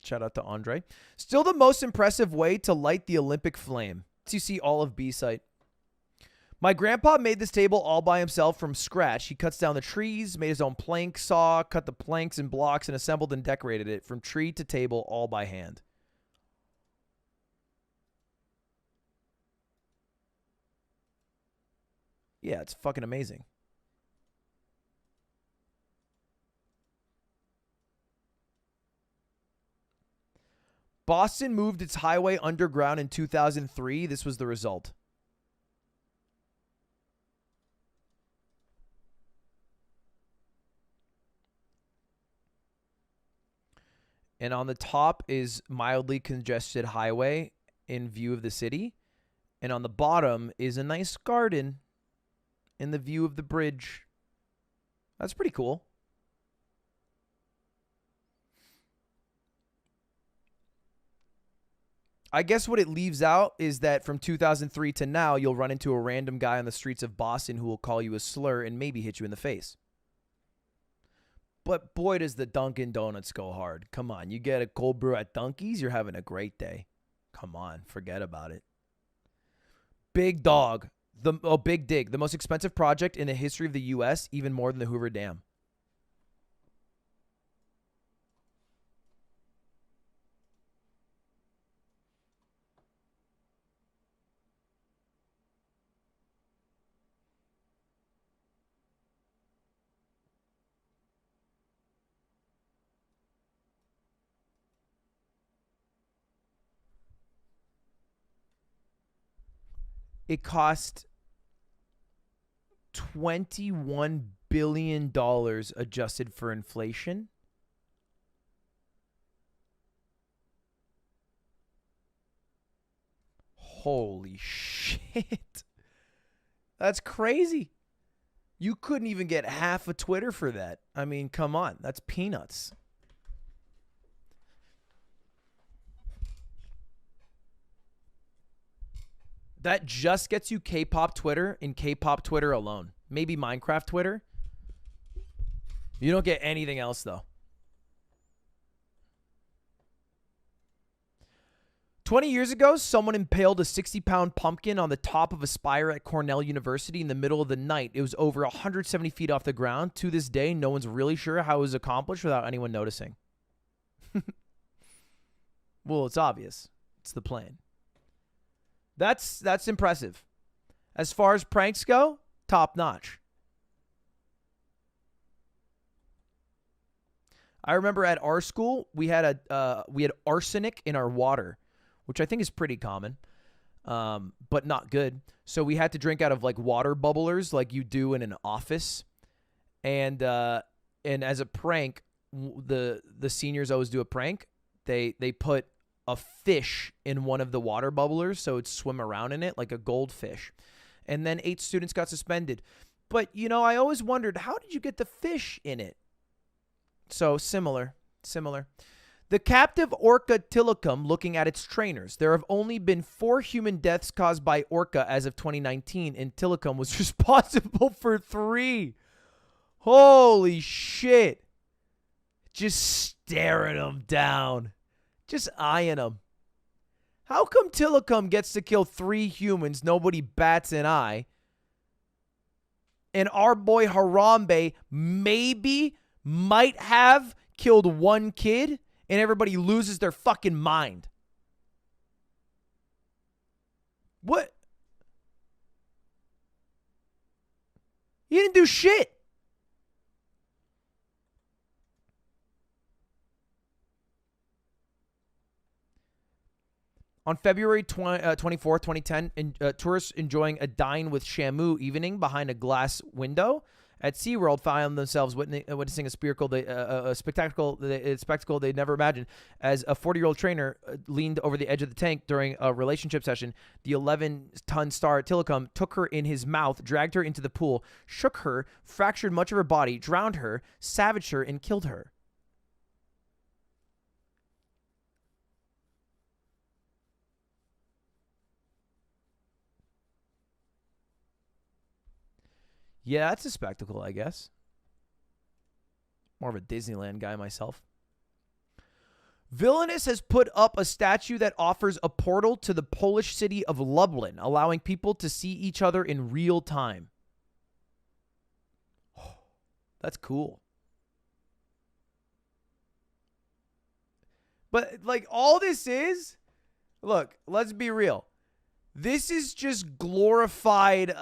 Shout out to Andrei. Still the most impressive way to light the Olympic flame. You see all of B site. My grandpa made this table all by himself from scratch. He cuts down the trees, made his own plank saw, cut the planks and blocks, and assembled and decorated it from tree to table all by hand. Yeah, it's fucking amazing. Boston moved its highway underground in 2003. This was the result. And on the top is mildly congested highway in view of the city. And on the bottom is a nice garden in the view of the bridge. That's pretty cool. I guess what it leaves out is that from 2003 to now, you'll run into a random guy on the streets of Boston who will call you a slur and maybe hit you in the face. But boy, does the Dunkin' Donuts go hard. Come on, you get a cold brew at Dunkies, you're having a great day. Come on, forget about it. Big Dog. Big Dig. The most expensive project in the history of the U.S., even more than the Hoover Dam. It cost $21 billion adjusted for inflation. Holy shit. That's crazy. You couldn't even get half of Twitter for that. I mean, come on. That's peanuts. That just gets you K-pop Twitter and K-pop Twitter alone. Maybe Minecraft Twitter. You don't get anything else, though. 20 years ago, someone impaled a 60-pound pumpkin on the top of a spire at Cornell University in the middle of the night. It was over 170 feet off the ground. To this day, no one's really sure how it was accomplished without anyone noticing. Well, it's obvious. It's the plan. That's impressive. As far as pranks go, top notch. I remember at our school, we had arsenic in our water, which I think is pretty common, but not good. So we had to drink out of like water bubblers, like you do in an office. And as a prank, the seniors always do a prank. They put a fish in one of the water bubblers so it'd swim around in it like a goldfish. And then 8 students got suspended. But, you know, I always wondered, how did you get the fish in it? So similar. The captive orca Tilikum looking at its trainers. There have only been 4 human deaths caused by orca as of 2019, and Tilikum was responsible for 3. Holy shit. Just staring them down. Just eyeing them. How come Tillicum gets to kill 3 humans, nobody bats an eye, and our boy Harambe might have killed 1 kid, and everybody loses their fucking mind? What? He didn't do shit. On February 24th, 2010, tourists enjoying a dine with Shamu evening behind a glass window at SeaWorld found themselves witnessing a spectacle they'd never imagined. As a 40-year-old trainer leaned over the edge of the tank during a relationship session, the 11-ton star Tillicum took her in his mouth, dragged her into the pool, shook her, fractured much of her body, drowned her, savaged her, and killed her. Yeah, that's a spectacle, I guess. More of a Disneyland guy myself. Villainous has put up a statue that offers a portal to the Polish city of Lublin, allowing people to see each other in real time. That's cool. But, like, all this is... Look, let's be real. This is just glorified...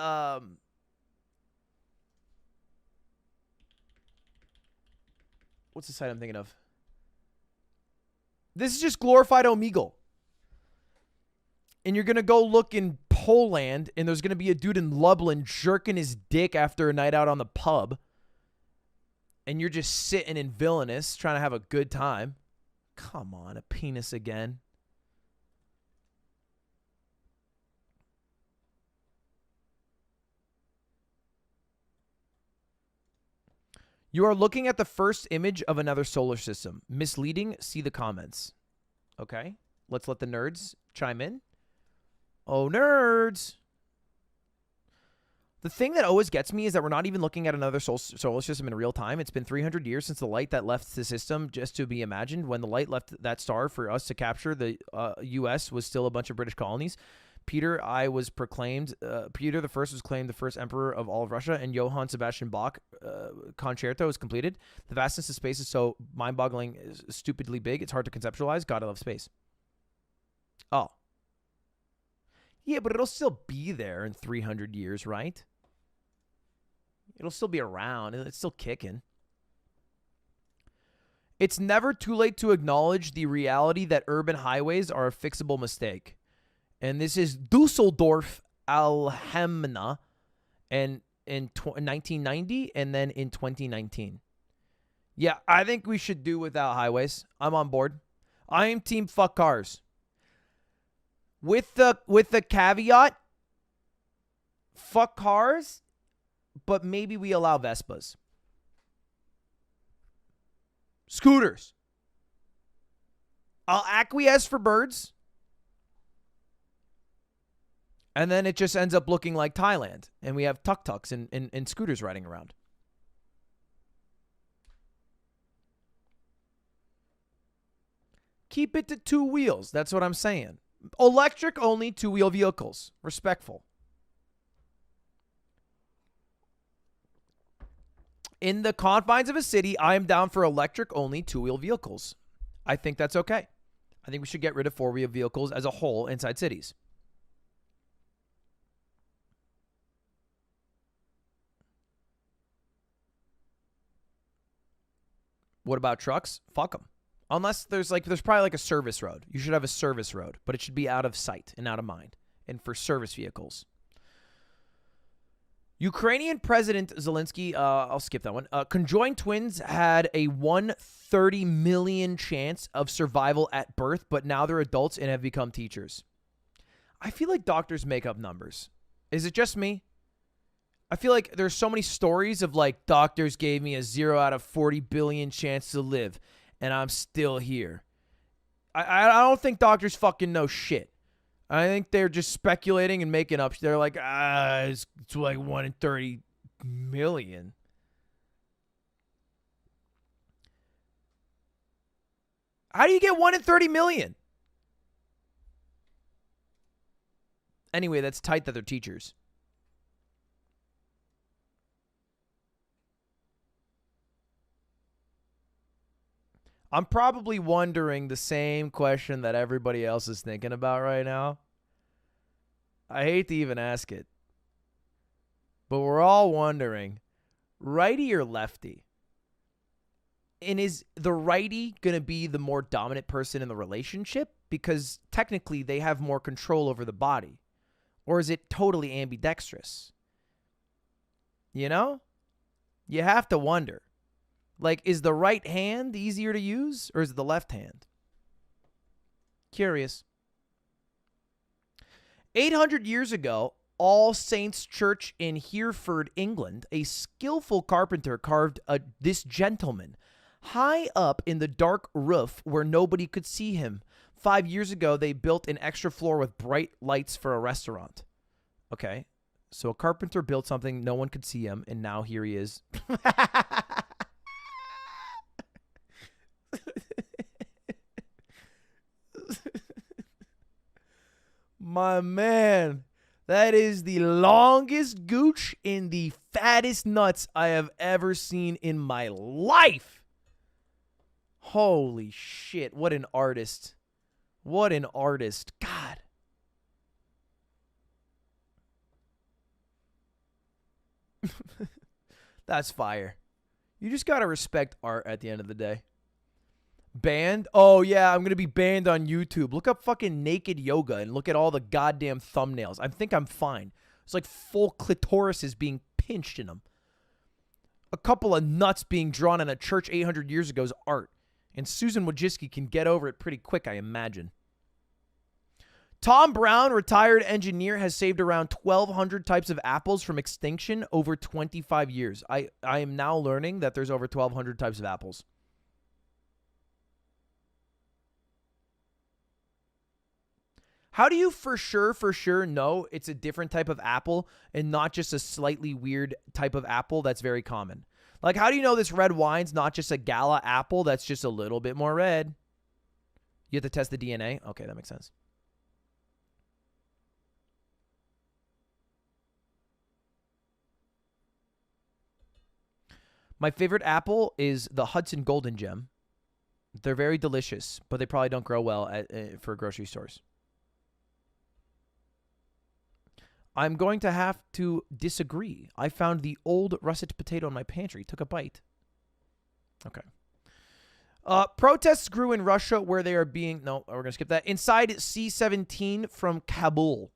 What's the site I'm thinking of? This is just glorified Omegle. And you're going to go look in Poland, and there's going to be a dude in Lublin jerking his dick after a night out on the pub. And you're just sitting in Villainous trying to have a good time. Come on, a penis again. You are looking at the first image of another solar system. Misleading. See the comments. Okay. Let's let the nerds chime in. Oh, nerds. The thing that always gets me is that we're not even looking at another solar system in real time. It's been 300 years since the light that left the system just to be imagined. When the light left that star for us to capture, the U.S. was still a bunch of British colonies. Peter the First was claimed the first emperor of all of Russia, and Johann Sebastian Bach concerto is completed. The vastness of space is so mind-boggling, stupidly big, it's hard to conceptualize. God, I love space. Oh. Yeah, but it'll still be there in 300 years, right? It'll still be around. It's still kicking. It's never too late to acknowledge the reality that urban highways are a fixable mistake. And this is Dusseldorf Alhemna in 1990 and then in 2019. Yeah, I think we should do without highways. I'm on board. I am team fuck cars. With the caveat, fuck cars, but maybe we allow Vespas. Scooters. I'll acquiesce for birds. And then it just ends up looking like Thailand. And we have tuk-tuks and scooters riding around. Keep it to 2 wheels. That's what I'm saying. Electric only 2-wheel vehicles. Respectful. In the confines of a city, I am down for electric only 2-wheel vehicles. I think that's okay. I think we should get rid of 4-wheel vehicles as a whole inside cities. What about trucks? Fuck them. Unless there's probably like a service road. You should have a service road, but it should be out of sight and out of mind. And for service vehicles. Ukrainian President Zelensky, I'll skip that one. Conjoined twins had a 130 million chance of survival at birth, but now they're adults and have become teachers. I feel like doctors make up numbers. Is it just me? I feel like there's so many stories of like doctors gave me a 0 out of 40 billion chance to live, and I'm still here. I don't think doctors fucking know shit. I think they're just speculating and making up. They're like, it's like 1 in 30 million. How do you get 1 in 30 million? Anyway, that's tight that they're teachers. I'm probably wondering the same question that everybody else is thinking about right now. I hate to even ask it. But we're all wondering, righty or lefty? And is the righty going to be the more dominant person in the relationship? Because technically they have more control over the body. Or is it totally ambidextrous? You know? You have to wonder. Like, is the right hand easier to use, or is it the left hand? Curious. 800 years ago, All Saints Church in Hereford, England, a skillful carpenter carved this gentleman high up in the dark roof where nobody could see him. 5 years ago, they built an extra floor with bright lights for a restaurant. Okay, so a carpenter built something, no one could see him, and now here he is. My man, that is the longest gooch in the fattest nuts I have ever seen in my life. Holy shit, what an artist. What an artist. God. That's fire. You just gotta respect art at the end of the day. Banned? Oh, yeah, I'm going to be banned on YouTube. Look up fucking naked yoga and look at all the goddamn thumbnails. I think I'm fine. It's like full clitorises being pinched in them. A couple of nuts being drawn in a church 800 years ago is art. And Susan Wojcicki can get over it pretty quick, I imagine. Tom Brown, retired engineer, has saved around 1,200 types of apples from extinction over 25 years. I am now learning that there's over 1,200 types of apples. How do you for sure know it's a different type of apple and not just a slightly weird type of apple that's very common? Like, how do you know this red wine's not just a gala apple that's just a little bit more red? You have to test the DNA? Okay, that makes sense. My favorite apple is the Hudson Golden Gem. They're very delicious, but they probably don't grow well for grocery stores. I'm going to have to disagree. I found the old russet potato in my pantry. Took a bite. Okay. Protests grew in Russia where they are being... No, we're going to skip that. Inside C-17 from Kabul.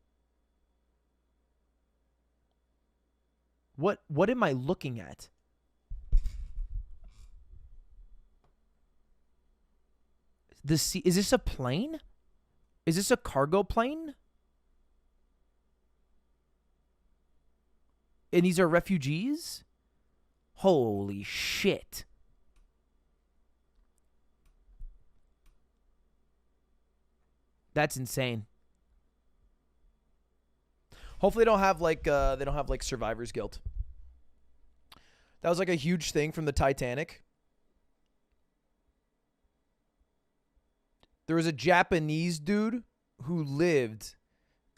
What am I looking at? Is this a plane? Is this a cargo plane? And these are refugees? Holy shit. That's insane. Hopefully they don't have like survivor's guilt. That was like a huge thing from the Titanic. There was a Japanese dude who lived,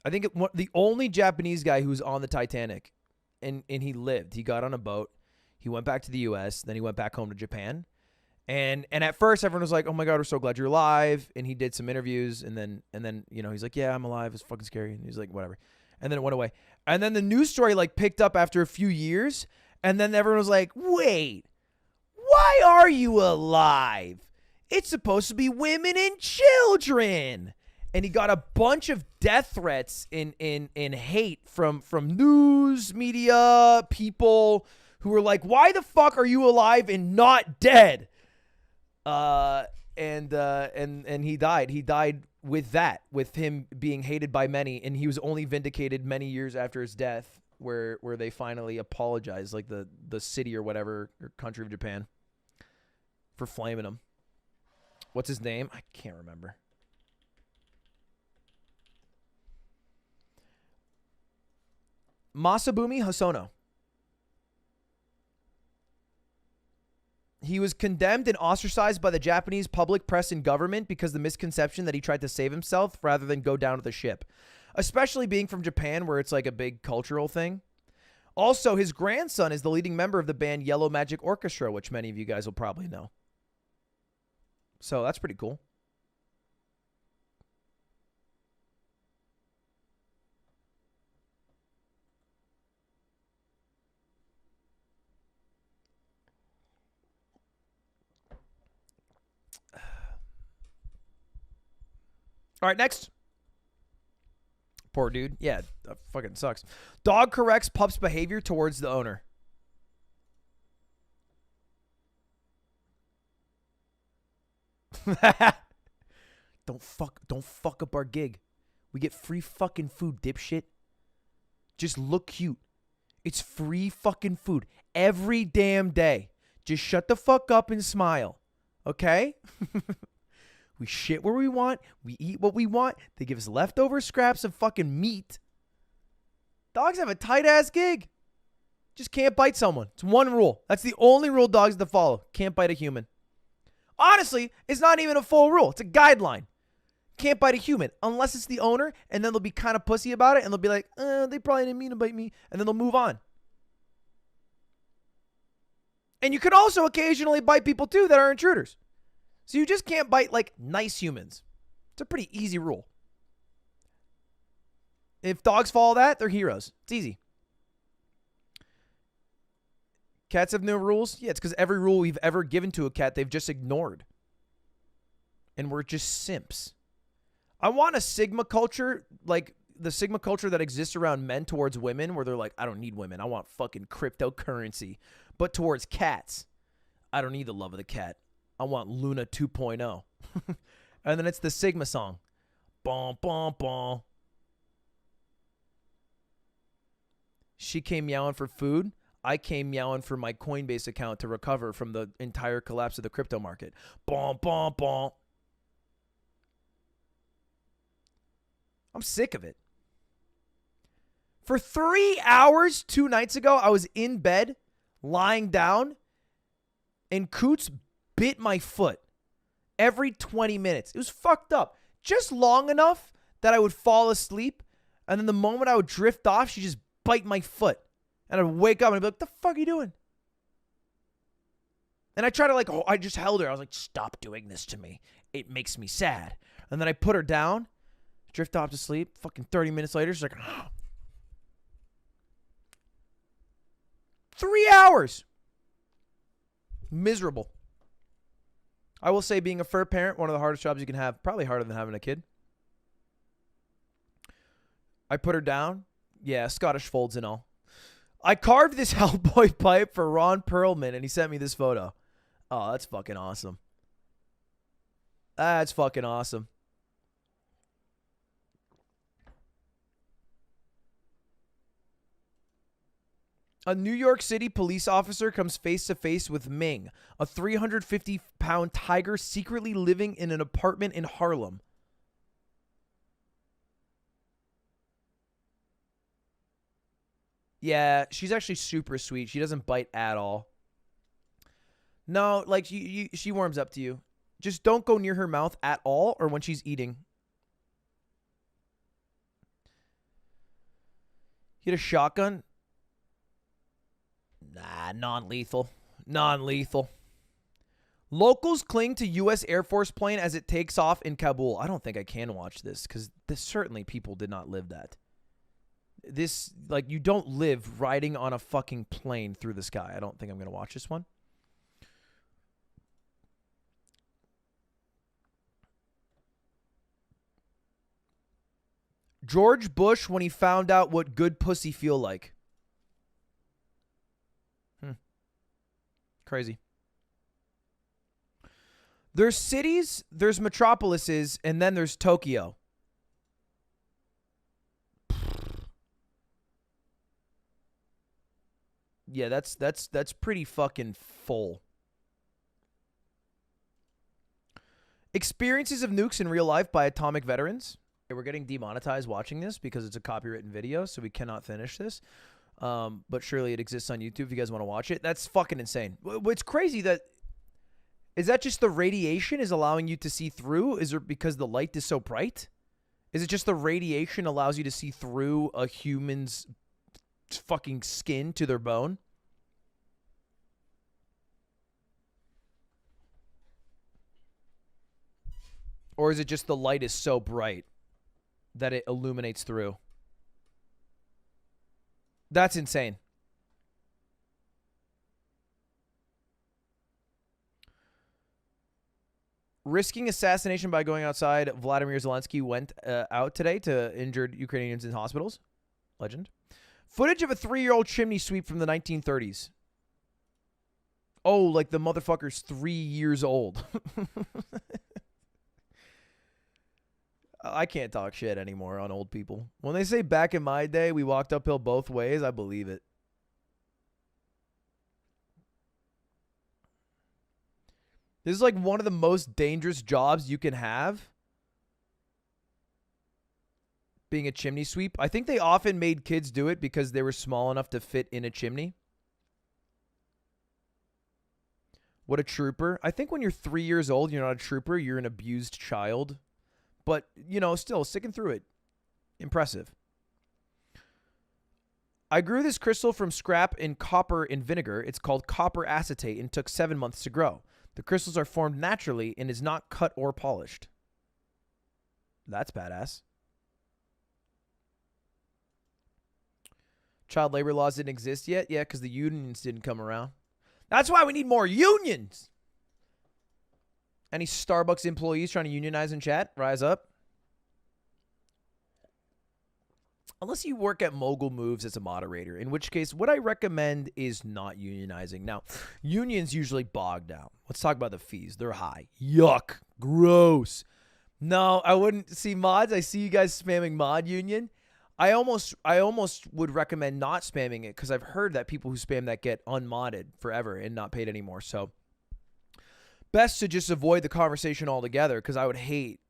I think the only Japanese guy who was on the Titanic. And he lived. He got on a boat. He went back to the U.S. Then he went back home to Japan. And at first everyone was like, "Oh my God, we're so glad you're alive." And he did some interviews. And then you know, he's like, "Yeah, I'm alive. It's fucking scary." And he's like, "Whatever." And then it went away. And then the news story like picked up after a few years. And then everyone was like, "Wait, why are you alive? It's supposed to be women and children." And he got a bunch of death threats in hate from news media people who were like, "Why the fuck are you alive and not dead?" And he died. He died with him being hated by many, and he was only vindicated many years after his death, where they finally apologized, like the city or whatever or country of Japan, for flaming him. What's his name? I can't remember. Masabumi Hosono. He was condemned and ostracized by the Japanese public, press, and government because of the misconception that he tried to save himself rather than go down with the ship. especially being from Japan where it's like a big cultural thing. Also, his grandson is the leading member of the band Yellow Magic Orchestra, which many of you guys will probably know. So that's pretty cool. All right, next. Poor dude. Yeah, that fucking sucks. Dog corrects pup's behavior towards the owner. Don't fuck up our gig. We get free fucking food, dipshit. Just look cute. It's free fucking food every damn day. Just shut the fuck up and smile. Okay? We shit where we want. We eat what we want. They give us leftover scraps of fucking meat. Dogs have a tight-ass gig. Just can't bite someone. It's one rule. That's the only rule dogs have to follow. Can't bite a human. Honestly, it's not even a full rule. It's a guideline. Can't bite a human unless it's the owner, and then they'll be kind of pussy about it, and they'll be like, they probably didn't mean to bite me, and then they'll move on. And you can also occasionally bite people, too, that are intruders. So you just can't bite, like, nice humans. It's a pretty easy rule. If dogs follow that, they're heroes. It's easy. Cats have no rules? Yeah, it's because every rule we've ever given to a cat, they've just ignored. And we're just simps. I want a Sigma culture, like the Sigma culture that exists around men towards women, where they're like, I don't need women. I want fucking cryptocurrency. But towards cats, I don't need the love of the cat. I want Luna 2.0. And then it's the Sigma song. Bom, bom, bom. She came meowing for food. I came meowing for my Coinbase account to recover from the entire collapse of the crypto market. Bom, bom, bom. I'm sick of it. For 3 hours 2 nights ago, I was in bed, lying down, and Coots bit my foot every 20 minutes. It was fucked up. Just long enough that I would fall asleep, and then the moment I would drift off, she'd just bite my foot. And I'd wake up and I'd be like, what the fuck are you doing? And I try to like, I just held her. I was like, stop doing this to me. It makes me sad. And then I put her down, drift off to sleep. Fucking 30 minutes later, she's like, 3 hours. Miserable. I will say being a fur parent, one of the hardest jobs you can have. Probably harder than having a kid. I put her down. Yeah, Scottish folds and all. I carved this Hellboy pipe for Ron Perlman, and he sent me this photo. Oh, that's fucking awesome. That's fucking awesome. A New York City police officer comes face to face with Ming, a 350-pound tiger secretly living in an apartment in Harlem. Yeah, she's actually super sweet. She doesn't bite at all. No, like she warms up to you. Just don't go near her mouth at all or when she's eating. Hit a shotgun? Nah, non-lethal. Non-lethal. Locals cling to U.S. Air Force plane as it takes off in Kabul. I don't think I can watch this because certainly people did not live that. This, like, you don't live riding on a fucking plane through the sky. I don't think I'm going to watch this one. George Bush when he found out what good pussy feel like. Crazy. There's cities, there's metropolises, and then there's Tokyo. Yeah, that's pretty fucking full. Experiences of nukes in real life by atomic veterans. Okay, we're getting demonetized watching this because it's a copywritten video, so we cannot finish this. But surely it exists on YouTube if you guys want to watch it. That's fucking insane. What's crazy that is that just the radiation is allowing you to see through? Is it because the light is so bright? Is it just the radiation allows you to see through a human's fucking skin to their bone? Or is it just the light is so bright that it illuminates through? That's insane. Risking assassination by going outside. Vladimir Zelensky went out today to injured Ukrainians in hospitals. Legend. Footage of a 3-year-old chimney sweep from the 1930s. Oh, like the motherfucker's 3 years old. I can't talk shit anymore on old people. When they say back in my day we walked uphill both ways, I believe it. This is like one of the most dangerous jobs you can have. Being a chimney sweep. I think they often made kids do it because they were small enough to fit in a chimney. What a trooper. I think when you're 3 years old, you're not a trooper. You're an abused child. But, you know, still sticking through it. Impressive. I grew this crystal from scrap in copper in vinegar. It's called copper acetate and took 7 months to grow. The crystals are formed naturally and is not cut or polished. That's badass. Child labor laws didn't exist yet? Yeah, because the unions didn't come around. That's why we need more unions. Any Starbucks employees trying to unionize in chat? Rise up. Unless you work at Mogul Moves as a moderator, in which case what I recommend is not unionizing. Now, unions usually bog down. Let's talk about the fees. They're high. Yuck. Gross. No, I wouldn't see mods. I see you guys spamming mod union. I almost would recommend not spamming it because I've heard that people who spam that get unmodded forever and not paid anymore. So best to just avoid the conversation altogether because I would hate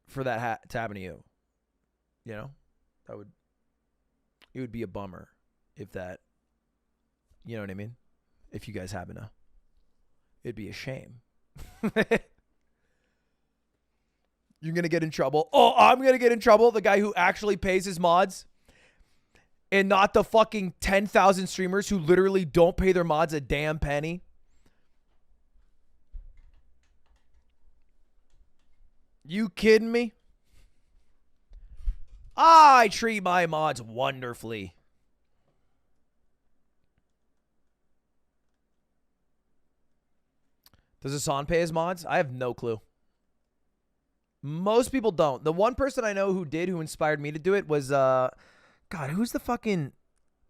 for that to happen to you. You know? It would be a bummer if that, you know what I mean? If you guys happen to, it'd be a shame. You're going to get in trouble. Oh, I'm going to get in trouble. The guy who actually pays his mods and not the fucking 10,000 streamers who literally don't pay their mods a damn penny. You kidding me? I treat my mods wonderfully. Does Hassan pay his mods? I have no clue. Most people don't. The one person I know who did, who inspired me to do it was, God, who's the fucking,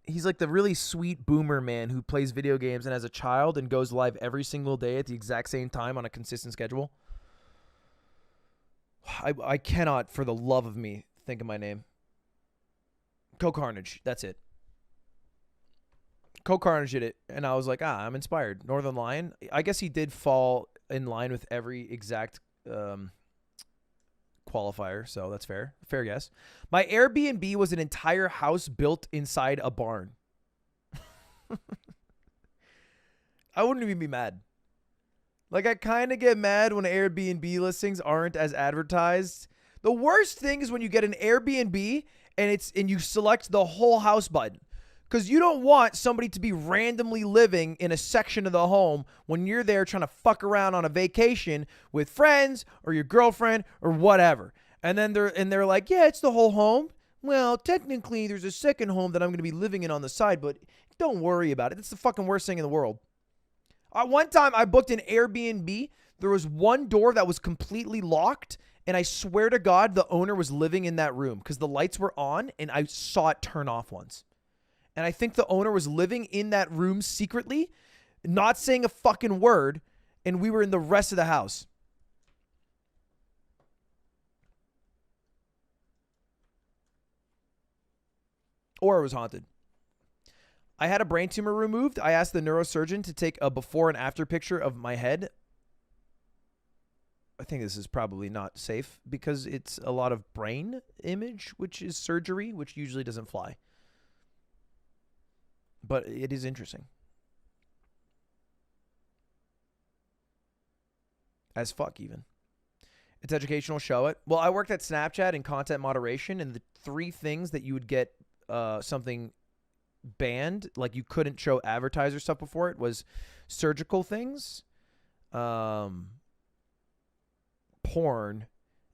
he's like the really sweet boomer man who plays video games and has a child and goes live every single day at the exact same time on a consistent schedule. I cannot, for the love of me, think of my name. Co-Carnage. That's it. Co-Carnage did it, and I was like, I'm inspired. Northern Lion. I guess he did fall in line with every exact qualifier, so that's fair. Fair guess. My Airbnb was an entire house built inside a barn. I wouldn't even be mad. Like, I kind of get mad when Airbnb listings aren't as advertised. The worst thing is when you get an Airbnb and you select the whole house button. Because you don't want somebody to be randomly living in a section of the home when you're there trying to fuck around on a vacation with friends or your girlfriend or whatever. And then they're like, yeah, it's the whole home. Well, technically, there's a second home that I'm going to be living in on the side, but don't worry about it. It's the fucking worst thing in the world. One time I booked an Airbnb. There was one door that was completely locked, and I swear to God, the owner was living in that room because the lights were on, and I saw it turn off once. And I think the owner was living in that room secretly, not saying a fucking word, and we were in the rest of the house. Or it was haunted. I had a brain tumor removed. I asked the neurosurgeon to take a before and after picture of my head. I think this is probably not safe because it's a lot of brain image, which is surgery, which usually doesn't fly. But it is interesting. As fuck, even. It's educational, show it. Well, I worked at Snapchat in content moderation, and the 3 things that you would get something banned, like you couldn't show advertiser stuff before it, was surgical things, porn,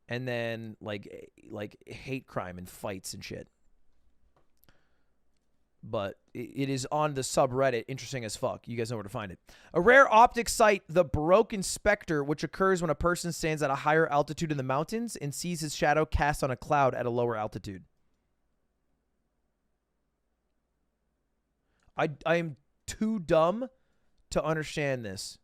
and then like hate crime and fights and shit. But it is on the subreddit, interesting as fuck. You guys know where to find it. A rare optic sight, the Baroque Inspector, which occurs when a person stands at a higher altitude in the mountains and sees his shadow cast on a cloud at a lower altitude. I am too dumb to understand this.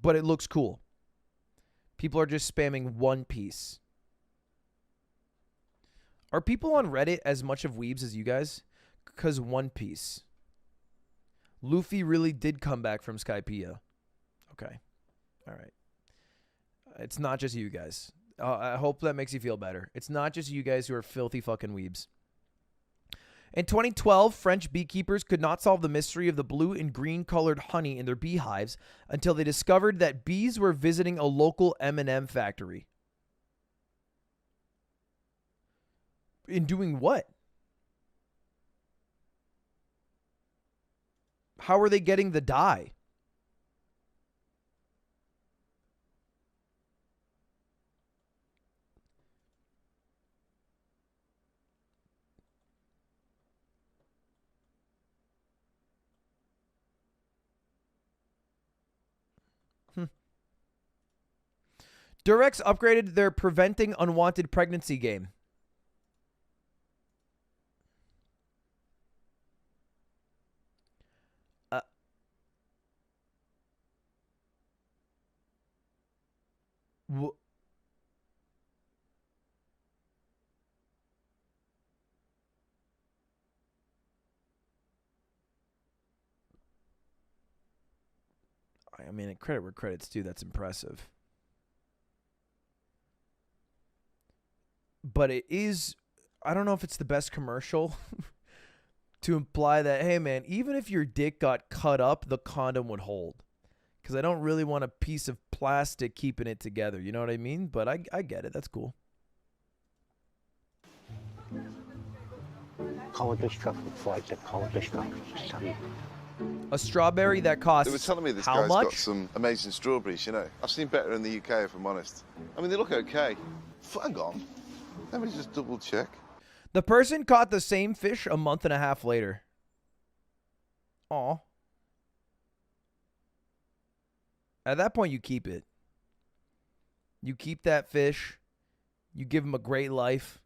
But it looks cool. People are just spamming One Piece. Are people on Reddit as much of weebs as you guys? Because One Piece. Luffy really did come back from Skypiea. Okay. All right. It's not just you guys. I hope that makes you feel better. It's not just you guys who are filthy fucking weebs. In 2012, French beekeepers could not solve the mystery of the blue and green colored honey in their beehives until they discovered that bees were visiting a local M&M factory. In doing what? How are they getting the dye? Durex upgraded their preventing unwanted pregnancy game. I mean, credit where credit's due. That's impressive. But it is, I don't know if it's the best commercial to imply that, hey, man, even if your dick got cut up, the condom would hold. Because I don't really want a piece of plastic keeping it together. You know what I mean? But I get it. That's cool. A strawberry that costs They were telling me this how guy's much? got some amazing strawberries, you know. I've seen better in the UK, if I'm honest. I mean, they look okay. Hang on. Let me just double check. The person caught the same fish a month and a half later. Aw. At that point, you keep it. You keep that fish. You give him a great life.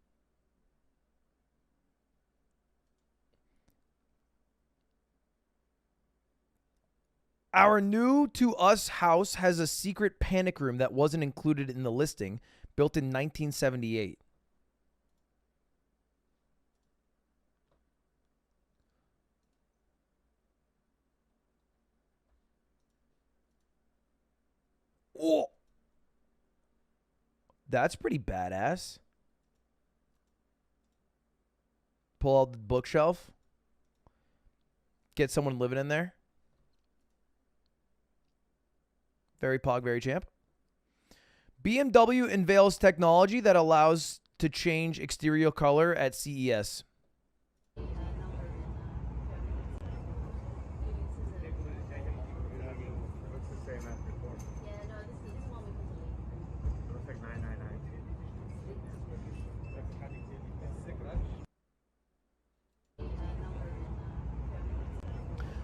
Our new to us house has a secret panic room that wasn't included in the listing, built in 1978. Oh, that's pretty badass. Pull out the bookshelf. Get someone living in there. Very pog, very champ. BMW unveils technology that allows to change exterior color at CES.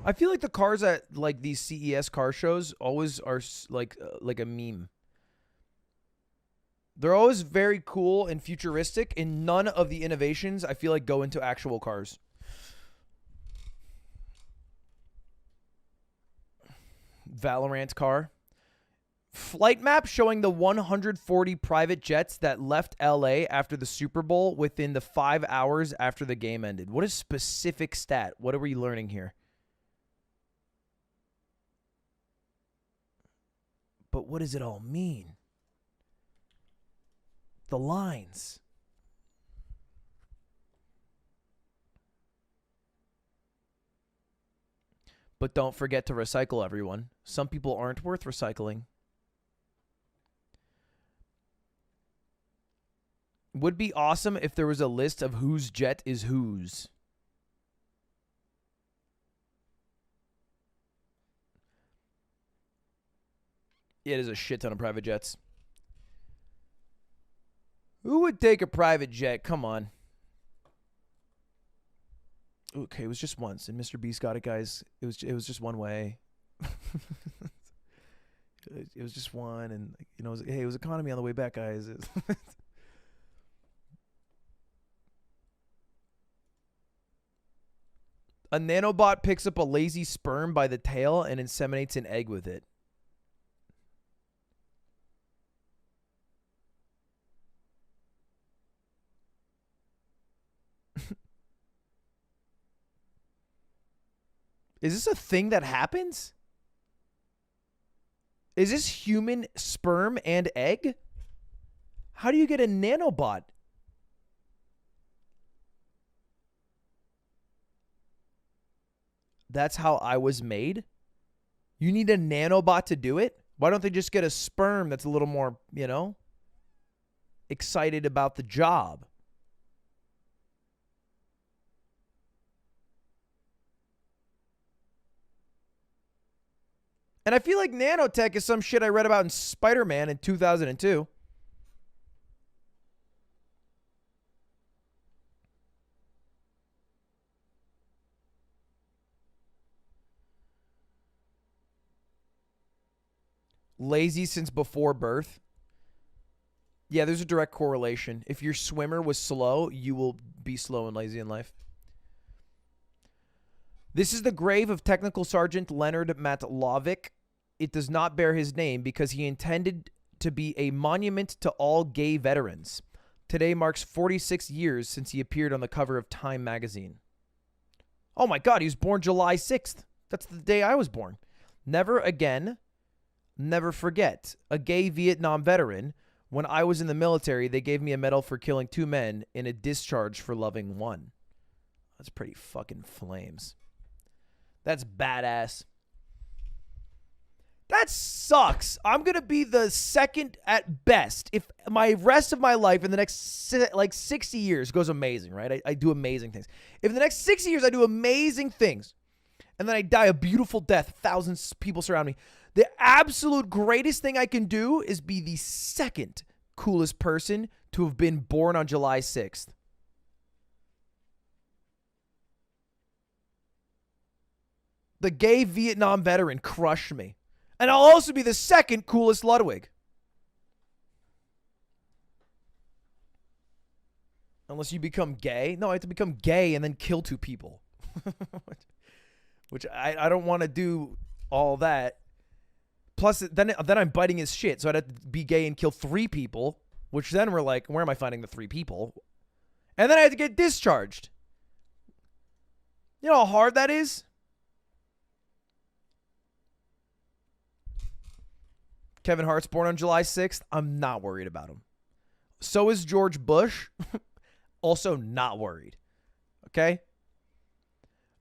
I feel like the cars at like these CES car shows always are like a meme. They're always very cool and futuristic, and none of the innovations I feel like go into actual cars. Valorant car. Flight map showing the 140 private jets that left LA after the Super Bowl within the 5 hours after the game ended. What is specific stat? What are we learning here? But what does it all mean? The lines. But don't forget to recycle, everyone. Some people aren't worth recycling. Would be awesome if there was a list of whose jet is whose. Yeah, there's a shit ton of private jets. Who would take a private jet? Come on. Okay, it was just once, and Mr. Beast got it, guys. It was just one way. It was just one, and you know, hey, it was economy on the way back, guys. A nanobot picks up a lazy sperm by the tail and inseminates an egg with it. Is this a thing that happens? Is this human sperm and egg? How do you get a nanobot? That's how I was made? You need a nanobot to do it? Why don't they just get a sperm that's a little more, you know, excited about the job? And I feel like nanotech is some shit I read about in Spider-Man in 2002. Lazy since before birth. Yeah, there's a direct correlation. If your swimmer was slow, you will be slow and lazy in life. This is the grave of Technical Sergeant Leonard Matlovic. It does not bear his name because he intended to be a monument to all gay veterans. Today marks 46 years since he appeared on the cover of Time magazine. Oh my God, he was born July 6th. That's the day I was born. Never again, never forget. A gay Vietnam veteran. When I was in the military, they gave me a medal for killing 2 men in a discharge for loving 1. That's pretty fucking flames. That's badass. That sucks. I'm going to be the second at best. If my rest of my life in the next like 60 years goes amazing, right? I do amazing things. If in the next 60 years I do amazing things and then I die a beautiful death, thousands of people surround me, the absolute greatest thing I can do is be the second coolest person to have been born on July 6th. The gay Vietnam veteran crushed me. And I'll also be the second coolest Ludwig. Unless you become gay. No, I have to become gay and then kill 2 people. Which I don't want to do all that. Plus, then I'm biting his shit. So I'd have to be gay and kill 3 people. Which then we're like, where am I finding the 3 people? And then I have to get discharged. You know how hard that is? Kevin Hart's born on July 6th. I'm not worried about him. So is George Bush. Also not worried. Okay?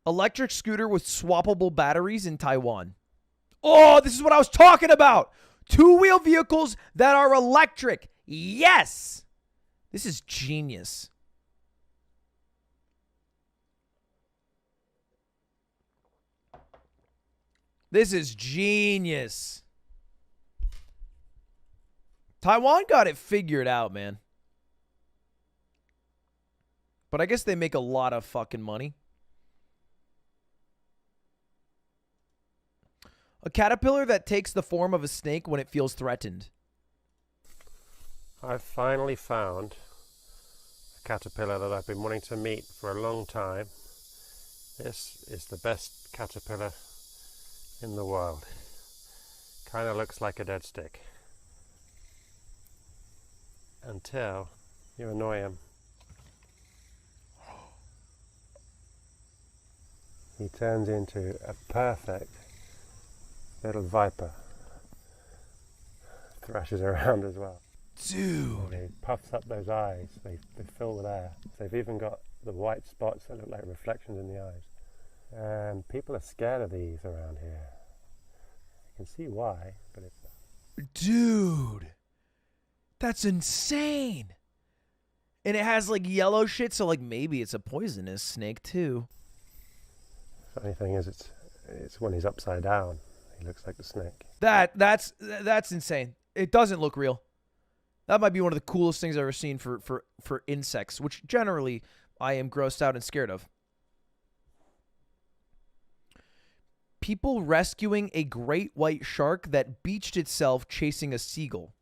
Electric scooter with swappable batteries in Taiwan. Oh, this is what I was talking about. 2-wheel vehicles that are electric. Yes. This is genius. This is genius. Taiwan got it figured out, man. But I guess they make a lot of fucking money. A caterpillar that takes the form of a snake when it feels threatened. I've finally found a caterpillar that I've been wanting to meet for a long time. This is the best caterpillar in the world. Kind of looks like a dead stick. Until you annoy him. He turns into a perfect little viper. Thrashes around as well. Dude. And he puffs up those eyes. They fill with air. They've even got the white spots that look like reflections in the eyes. And people are scared of these around here. You can see why, but it's... Dude, that's insane. And it has like yellow shit, so like maybe it's a poisonous snake too. Funny thing is, it's when he's upside down. He looks like the snake. That's insane. It doesn't look real. That might be one of the coolest things I've ever seen for insects, which generally I am grossed out and scared of. People rescuing a great white shark that beached itself chasing a seagull.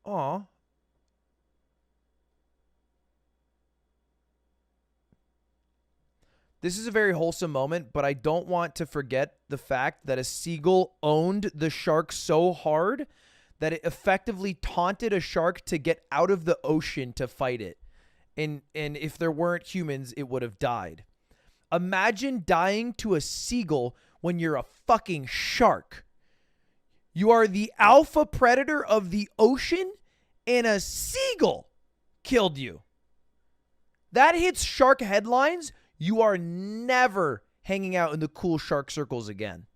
Aw. This is a very wholesome moment, but I don't want to forget the fact that a seagull owned the shark so hard that it effectively taunted a shark to get out of the ocean to fight it. And if there weren't humans, it would have died. Imagine dying to a seagull when you're a fucking shark. You are the alpha predator of the ocean, and a seagull killed you. That hits shark headlines. You are never hanging out in the cool shark circles again.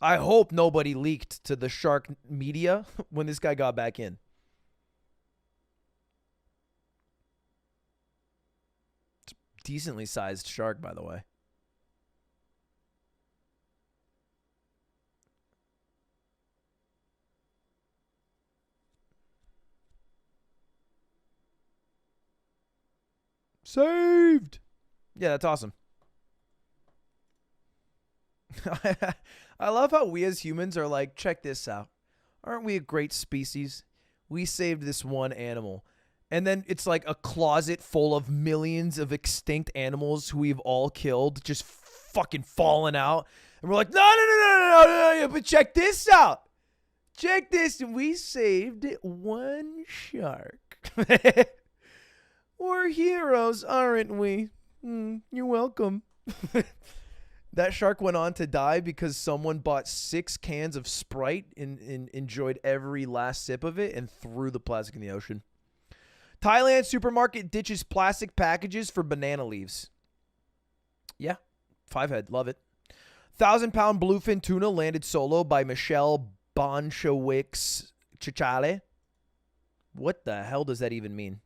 I hope nobody leaked to the shark media when this guy got back in. It's a decently sized shark, by the way. Saved. Yeah, that's awesome. I love how we as humans are like, check this out. Aren't we a great species? We saved this one animal. And then it's like a closet full of millions of extinct animals who we've all killed, just fucking falling out. And we're like, no, but check this out. Check this. And we saved one shark. We're heroes, aren't we? You're welcome. That shark went on to die because someone bought 6 cans of Sprite and enjoyed every last sip of it and threw the plastic in the ocean. Thailand supermarket ditches plastic packages for banana leaves. Yeah, 5-head, love it. 1,000-pound bluefin tuna landed solo by Michelle Bonchowicz Chichale. What the hell does that even mean?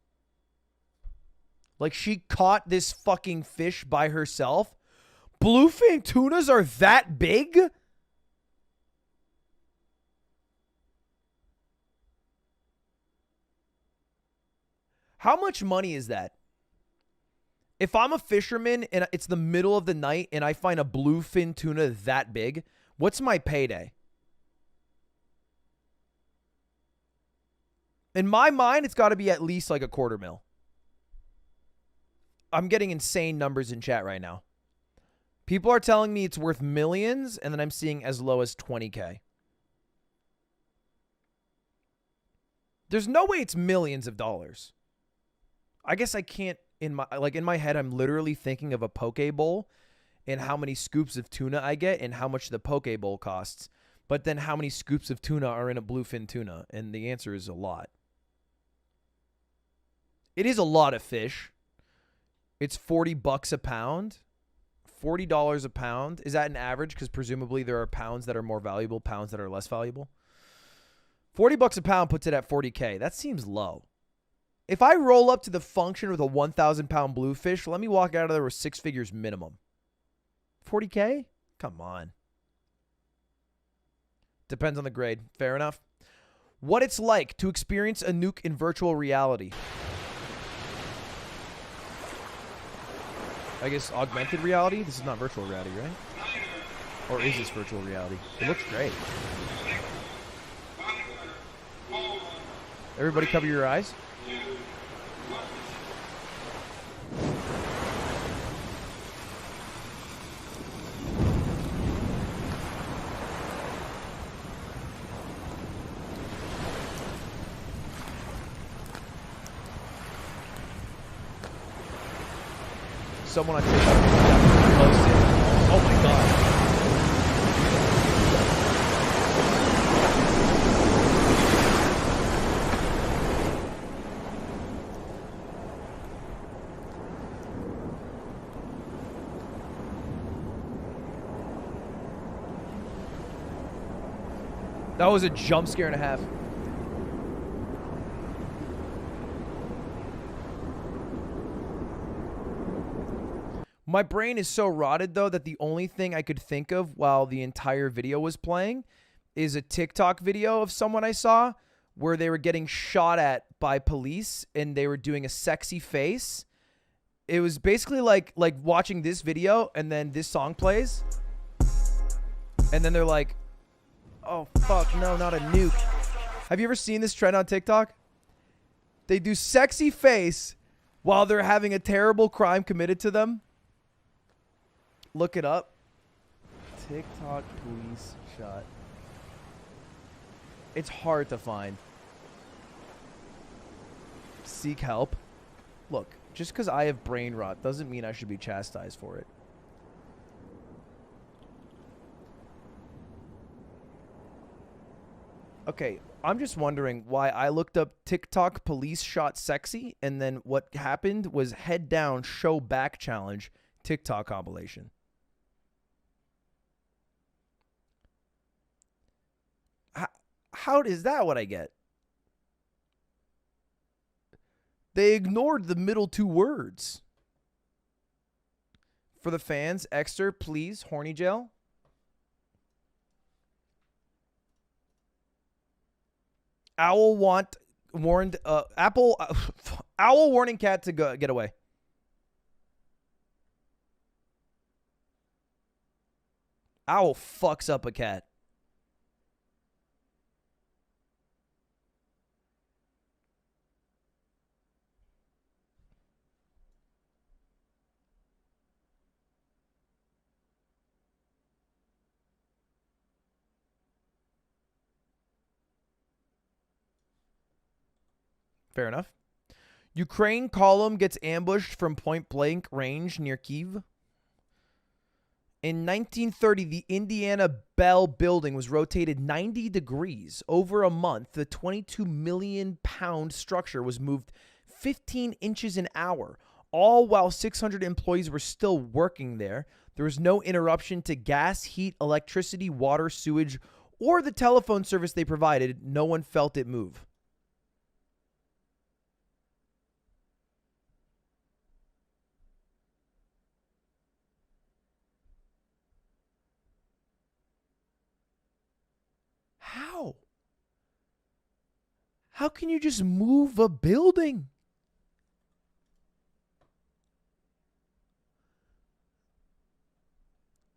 Like, she caught this fucking fish by herself? Bluefin tunas are that big? How much money is that? If I'm a fisherman and it's the middle of the night and I find a bluefin tuna that big, what's my payday? In my mind, it's got to be at least like $250,000. I'm getting insane numbers in chat right now. People are telling me it's worth millions, and then I'm seeing as low as $20K. There's no way it's millions of dollars. I guess I can't, in my head, I'm literally thinking of a poke bowl and how many scoops of tuna I get and how much the poke bowl costs. But then how many scoops of tuna are in a bluefin tuna? And the answer is a lot. It is a lot of fish. It's $40 a pound. $40 a pound. Is that an average? Because presumably there are pounds that are more valuable, pounds that are less valuable. $40 a pound puts it at $40K. That seems low. If I roll up to the function with a 1,000-pound bluefish, let me walk out of there with 6 figures minimum. $40K? Come on. Depends on the grade. Fair enough. What it's like to experience a nuke in virtual reality. I guess augmented reality? This is not virtual reality, right? Or is this virtual reality? It looks great. Everybody cover your eyes. Someone on TikTok posted. Oh my god. That was a jump scare and a half. My brain is so rotted, though, that the only thing I could think of while the entire video was playing is a TikTok video of someone I saw where they were getting shot at by police and they were doing a sexy face. It was basically like watching this video and then this song plays. And then they're like, oh, fuck, no, not a nuke. Have you ever seen this trend on TikTok? They do sexy face while they're having a terrible crime committed to them. Look it up. TikTok police shot. It's hard to find. Seek help. Look, just because I have brain rot doesn't mean I should be chastised for it. Okay, I'm just wondering why I looked up TikTok police shot sexy and then what happened was head down show back challenge TikTok compilation. How is that what I get? They ignored the middle two words. For the fans, Exter, please, horny jail. Owl warned Owl warning cat to get away. Owl fucks up a cat. Fair enough. Ukraine column gets ambushed from point blank range near Kyiv. In 1930, the Indiana Bell building was rotated 90 degrees. Over a month, the 22 million pound structure was moved 15 inches an hour, all while 600 employees were still working there. There was no interruption to gas, heat, electricity, water, sewage, or the telephone service they provided. No one felt it move. How? How can you just move a building?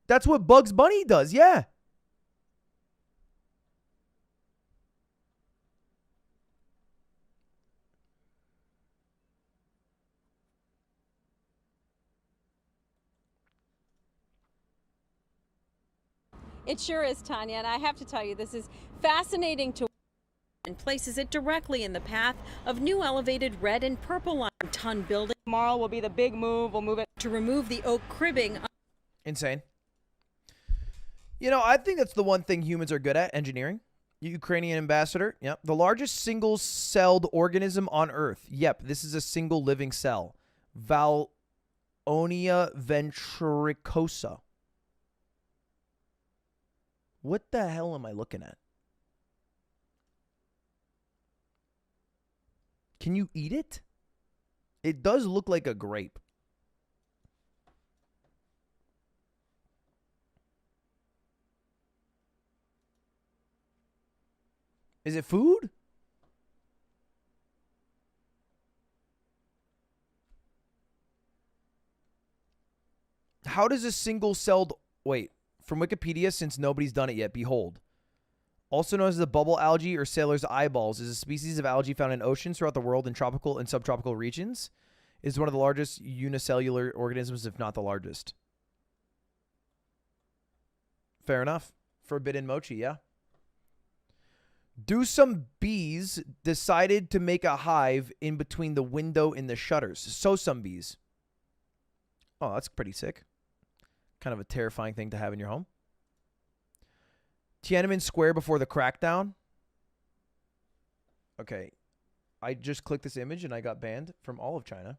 That's what Bugs Bunny does, yeah. It sure is, Tanya, and I have to tell you, this is fascinating to and places it directly in the path of new elevated red and purple line ton building. Tomorrow will be the big move. We'll move it to remove the oak cribbing. Insane. You know, I think that's the one thing humans are good at, engineering. Ukrainian ambassador. Yep. The largest single-celled organism on Earth. Yep, this is a single living cell. Vallonia ventricosa. What the hell am I looking at? Can you eat it? It does look like a grape. Is it food? How does a single-celled... Wait. From Wikipedia, since nobody's done it yet, behold. Also known as the bubble algae or sailor's eyeballs, is a species of algae found in oceans throughout the world in tropical and subtropical regions. It is one of the largest unicellular organisms, if not the largest. Fair enough. Forbidden mochi, yeah. Do some bees decided to make a hive in between the window and the shutters. So some bees. Oh, that's pretty sick. Kind of a terrifying thing to have in your home. Tiananmen Square before the crackdown. Okay. I just clicked this image and I got banned from all of China.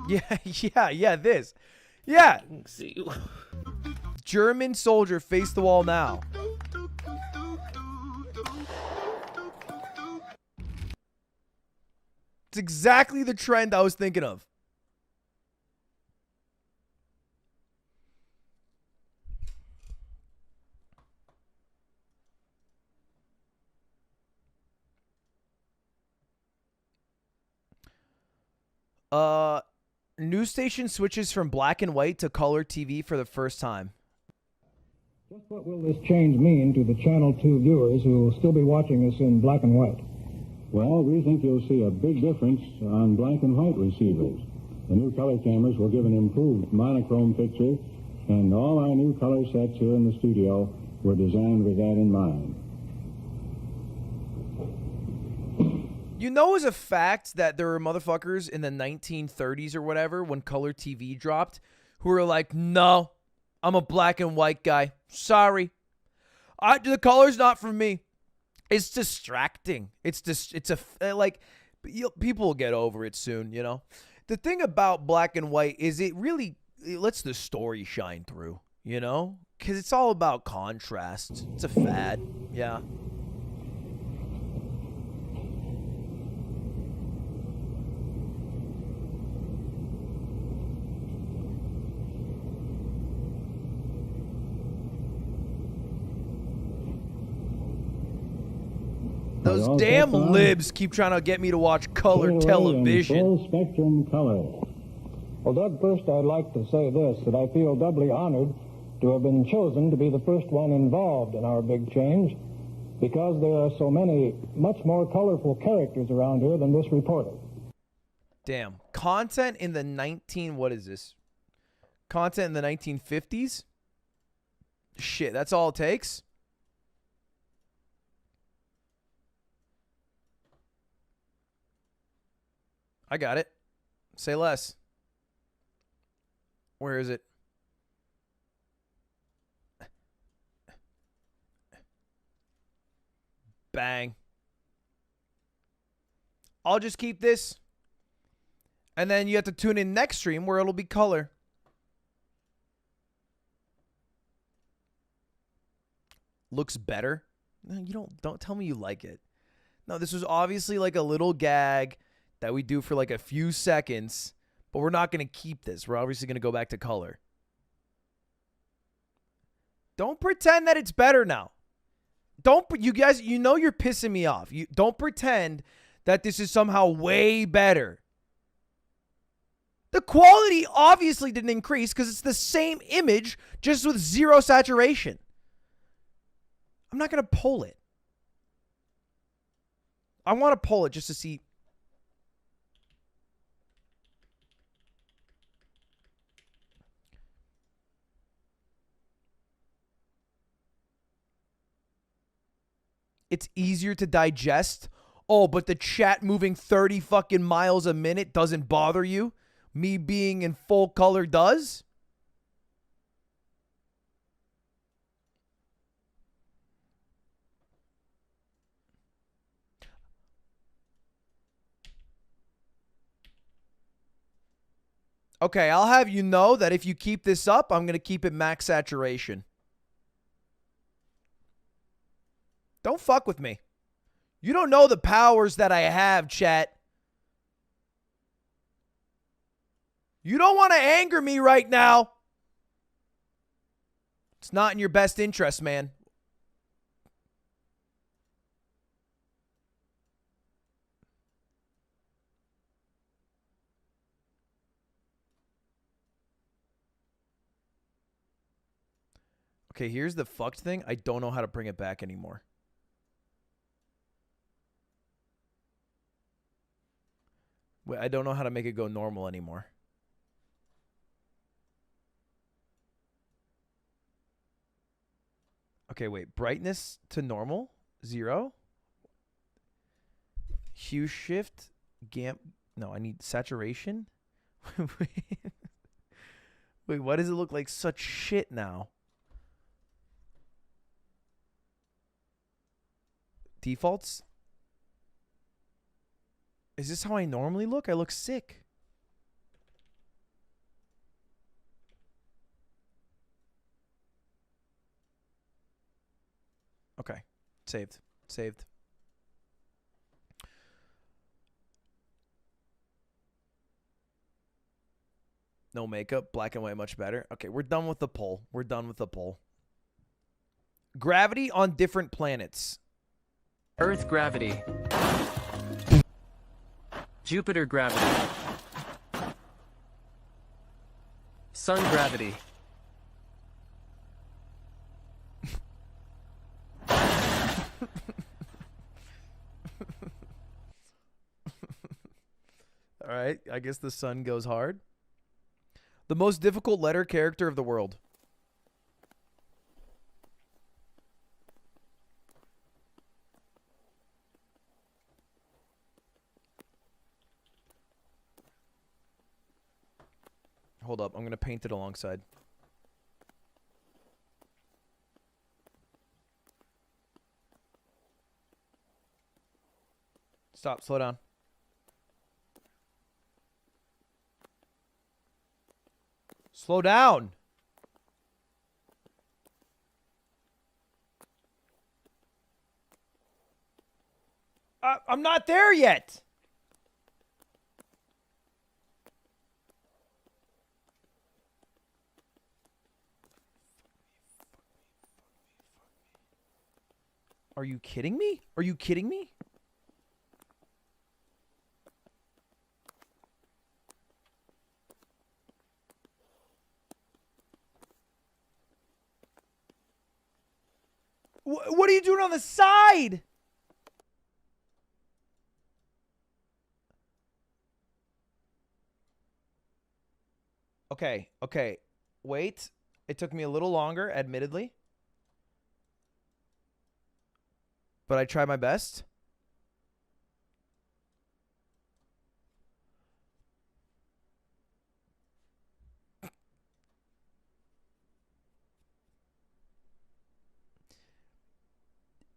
Yeah, this. Yeah. German soldier, face the wall now. It's exactly the trend I was thinking of. News station switches from black and white to color TV for the first time. Just what will this change mean to the Channel 2 viewers who will still be watching us in black and white? Well, we think you'll see a big difference on black and white receivers. The new color cameras will give an improved monochrome picture, and all our new color sets here in the studio were designed with that in mind. You know as a fact that there were motherfuckers in the 1930s or whatever when color TV dropped who were like, no, I'm a black and white guy. Sorry. The color's not for me. It's distracting. People will get over it soon, you know? The thing about black and white is it lets the story shine through, you know? Because it's all about contrast. It's a fad. Yeah. Those damn libs keep trying to get me to watch color television. Full spectrum color. Well, Doug, first I'd like to say this, that I feel doubly honored to have been chosen to be the first one involved in our big change, because there are so many much more colorful characters around here than this reporter. Damn. Content in the what is this? Content in the 1950s? Shit, that's all it takes? I got it. Say less. Where is it? Bang. I'll just keep this. And then you have to tune in next stream where it'll be color. Looks better? No, you don't tell me you like it. No, this was obviously like a little gag that we do for like a few seconds, but we're not going to keep this. We're obviously going to go back to color. Don't pretend that it's better now. You guys, you know you're pissing me off. You don't pretend that this is somehow way better. The quality obviously didn't increase because it's the same image just with zero saturation. I'm not going to pull it. I want to pull it just to see. It's easier to digest. Oh, but the chat moving 30 fucking miles a minute doesn't bother you? Me being in full color does? Okay, I'll have you know that if you keep this up, I'm going to keep it max saturation. Don't fuck with me. You don't know the powers that I have, chat. You don't want to anger me right now. It's not in your best interest, man. Okay, here's the fucked thing. I don't know how to bring it back anymore. Wait, I don't know how to make it go normal anymore. Okay, wait. Brightness to normal? 0. Hue shift. No, I need saturation. Wait, why does it look like such shit now? Defaults? Is this how I normally look? I look sick. Okay. Saved. Saved. No makeup. Black and white much better. Okay, we're done with the poll. We're done with the poll. Gravity on different planets. Earth gravity. Jupiter gravity. Sun gravity. All right, I guess the sun goes hard. The most difficult letter character of the world. Hold up, I'm going to paint it alongside. Stop, slow down. Slow down. I'm not there yet. Are you kidding me? Are you kidding me? What are you doing on the side? Okay, okay. Wait. It took me a little longer, admittedly. But I tried my best.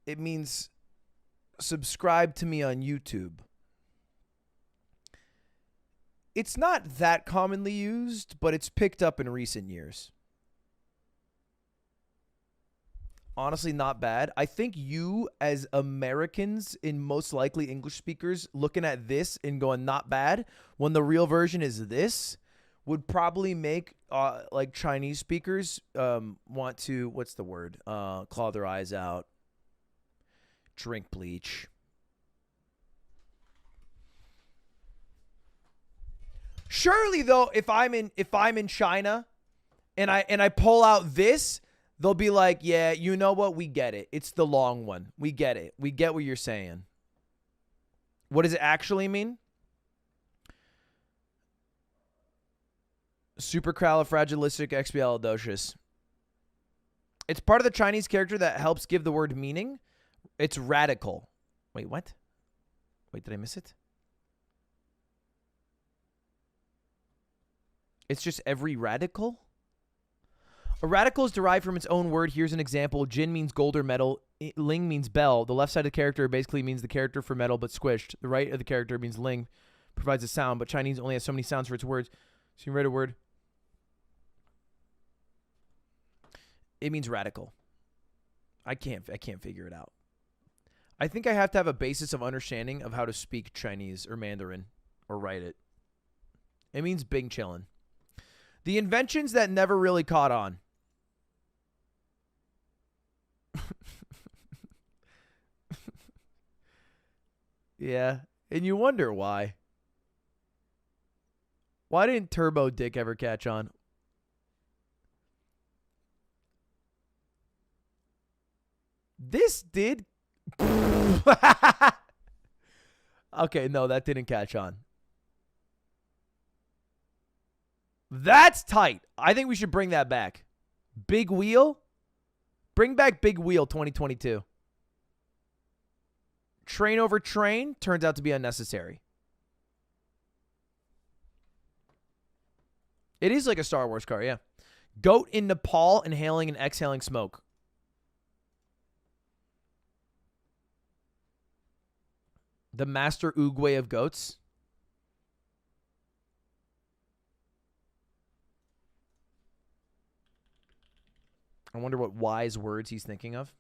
It means subscribe to me on YouTube. It's not that commonly used, but it's picked up in recent years. Honestly, not bad. I think you, as Americans and most likely English speakers, looking at this and going not bad, when the real version is this, would probably make like Chinese speakers want to, what's the word? Claw their eyes out. Drink bleach. Surely though, if I'm in China and I pull out this, they'll be like, yeah, you know what? We get it. It's the long one. We get it. We get what you're saying. What does it actually mean? Supercalifragilisticexpialidocious. It's part of the Chinese character that helps give the word meaning. It's radical. Wait, what? Wait, did I miss it? It's just every radical? A radical is derived from its own word. Here's an example. Jin means gold or metal. Ling means bell. The left side of the character basically means the character for metal but squished. The right of the character means ling, provides a sound, but Chinese only has so many sounds for its words. So you write a word. It means radical. I can't figure it out. I think I have to have a basis of understanding of how to speak Chinese or Mandarin or write it. It means bing chillin'. The inventions that never really caught on. Yeah, and you wonder why. Why didn't Turbo Dick ever catch on? This did. Okay, no, that didn't catch on. That's tight. I think we should bring that back. Big Wheel? Bring back Big Wheel 2022. Train over train turns out to be unnecessary. It is like a Star Wars car, yeah. Goat in Nepal inhaling and exhaling smoke. The master Oogway of goats. I wonder what wise words he's thinking of.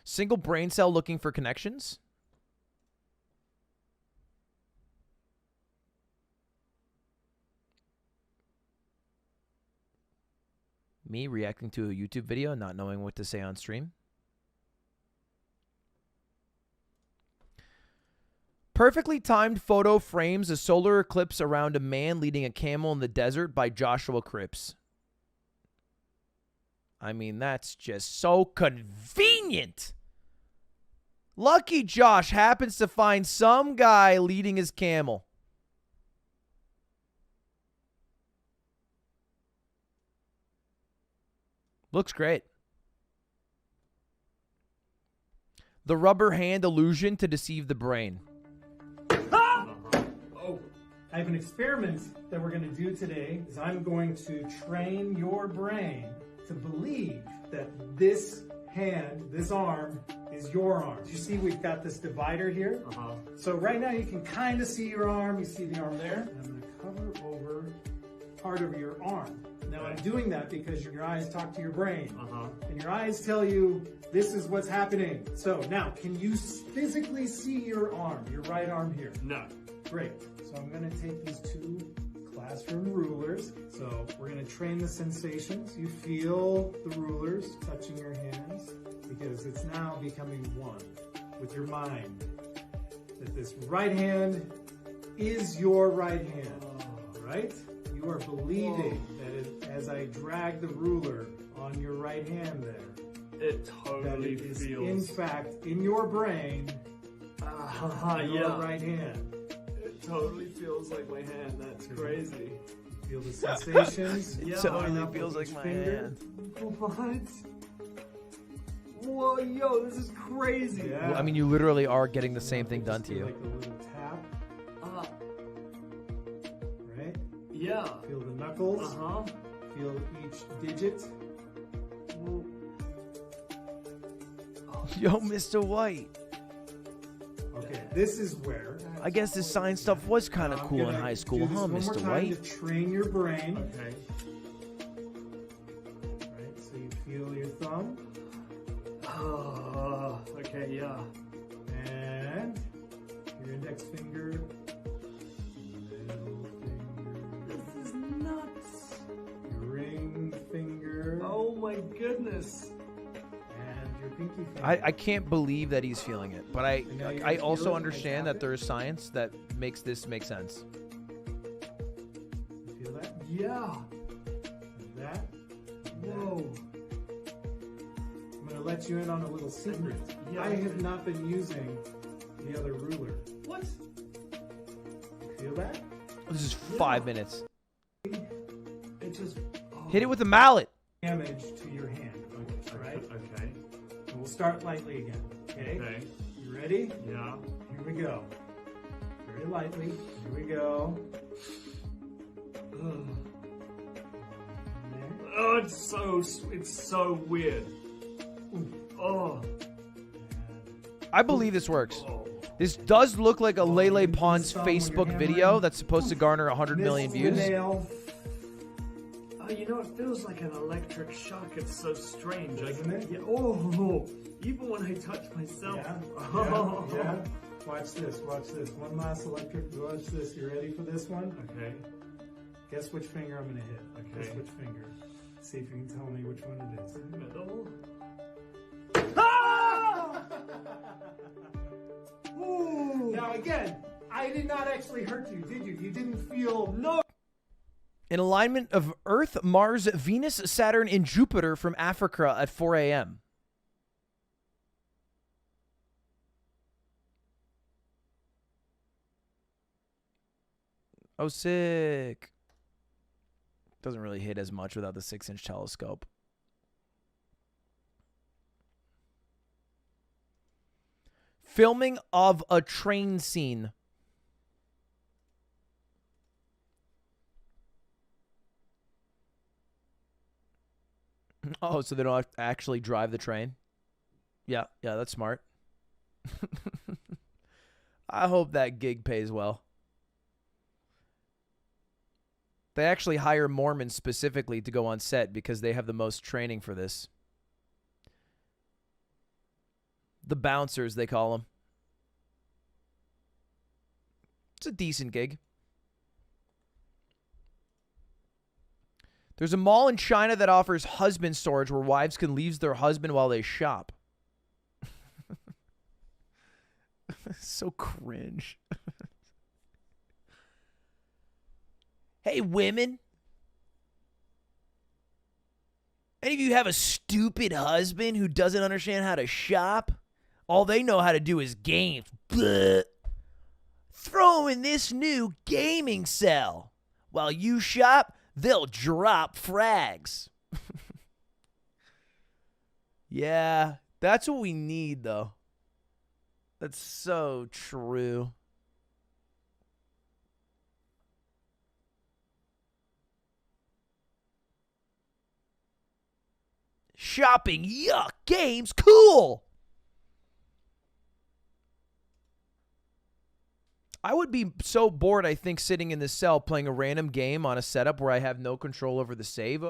Single brain cell looking for connections. Me reacting to a YouTube video, not knowing what to say on stream. Perfectly timed photo frames a solar eclipse around a man leading a camel in the desert by Joshua Cripps. I mean, that's just so convenient. Lucky Josh happens to find some guy leading his camel. Looks great. The rubber hand illusion to deceive the brain. Oh, I have an experiment that we're going to do today. Is I'm going to train your brain to believe that this hand, this arm, is your arm. You see we've got this divider here? So right now you can kind of see your arm. You see the arm there? I'm going to cover over part of your arm. Now I'm doing that because your eyes talk to your brain. And your eyes tell you this is what's happening. So now, can you physically see your arm, your right arm here? No. Great. So I'm going to take these two classroom rulers. So we're going to train the sensations. You feel the rulers touching your hands because it's now becoming one with your mind. That this right hand is your right hand, right? You are believing that as I drag the ruler on your right hand there, it totally that it is feels. in fact in your brain, your right hand. It totally feels like my hand. That's crazy. Feel the sensations. It totally feels like my hand. What? Whoa, yo, this is crazy. Yeah. Well, I mean, you literally are getting the same thing done to you. Like a little tap. Right? Yeah. Feel the knuckles. Feel each digit. Yo, Mr. White. Okay, this is where. I guess this science stuff was kind of cool in high school, huh, Mr. White? To train your brain. Okay. Right, so you feel your thumb. Oh, okay, yeah. And your index finger. Middle finger. This is nuts. Your ring finger. Oh my goodness. And your pinky finger. I can't believe that he's feeling it, but I also understand that there is science that makes this make sense. You feel that? Yeah. And that. Whoa. I'm going to let you in on a little secret. Yeah. I have not been using the other ruler. What? You feel that? This is 5 minutes. It just... Hit it with a mallet. Damage to your hand. All right? Okay. And we'll start lightly again. Okay? Okay. You ready? Yeah. Here we go. Very lightly. Here we go. Oh, it's so weird. Oh. I believe this works. This does look like a Lele Pons Facebook video that's supposed to garner 100 million views. Oh, you know, it feels like an electric shock. It's so strange. Isn't it? Yeah. Oh, even when I touch myself. Yeah. Oh. Yeah. Watch this. Watch this. One last electric. Watch this. You ready for this one? Okay. Guess which finger I'm going to hit. Okay. Guess which finger. See if you can tell me which one it is. Middle. Ah! Ooh. Now again, I did not actually hurt you, did you? You didn't feel no. An alignment of Earth, Mars, Venus, Saturn, and Jupiter from Africa at 4 a.m. Oh, sick. Doesn't really hit as much without the 6-inch telescope. Filming of a train scene. Oh, so they don't have to actually drive the train? Yeah, that's smart. I hope that gig pays well. They actually hire Mormons specifically to go on set because they have the most training for this. The bouncers, they call them. It's a decent gig. There's a mall in China that offers husband storage where wives can leave their husband while they shop. So cringe. Hey, women. Any of you have a stupid husband who doesn't understand how to shop? All they know how to do is games. Bleh. Throw in this new gaming cell. While you shop, they'll drop frags. Yeah, that's what we need, though. That's so true. Shopping, yuck. Games, cool. I would be so bored, I think, sitting in this cell playing a random game on a setup where I have no control over the save,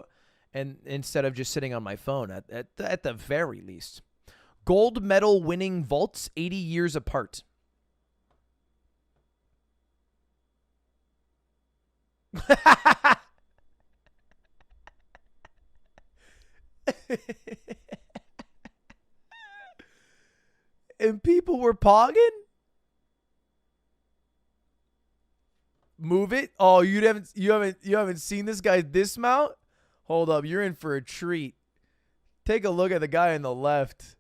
and instead of just sitting on my phone at the very least. Gold medal winning vaults 80 years apart. And people were pogging? Move it? Oh, you haven't seen this guy dismount? Hold up, you're in for a treat. Take a look at the guy on the left.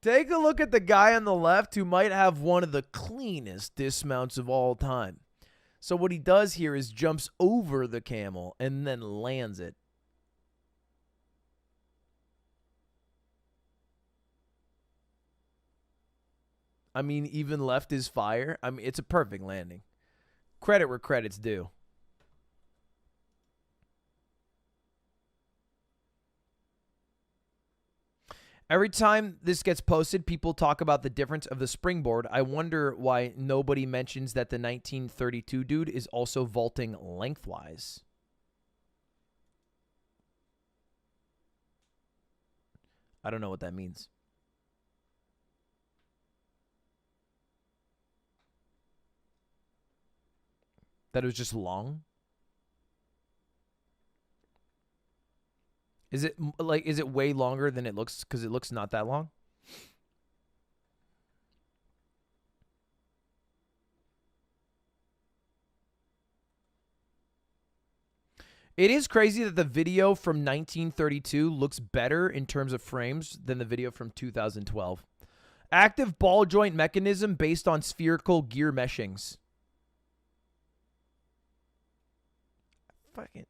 Take a look at the guy on the left who might have one of the cleanest dismounts of all time. So what he does here is jumps over the camel and then lands it. I mean, even left is fire. I mean, it's a perfect landing. Credit where credit's due. Every time this gets posted, people talk about the difference of the springboard. I wonder why nobody mentions that the 1932 dude is also vaulting lengthwise. I don't know what that means. That it was just long? Is it way longer than it looks? Because it looks not that long. It is crazy that the video from 1932 looks better in terms of frames than the video from 2012. Active ball joint mechanism based on spherical gear meshings. Fucking.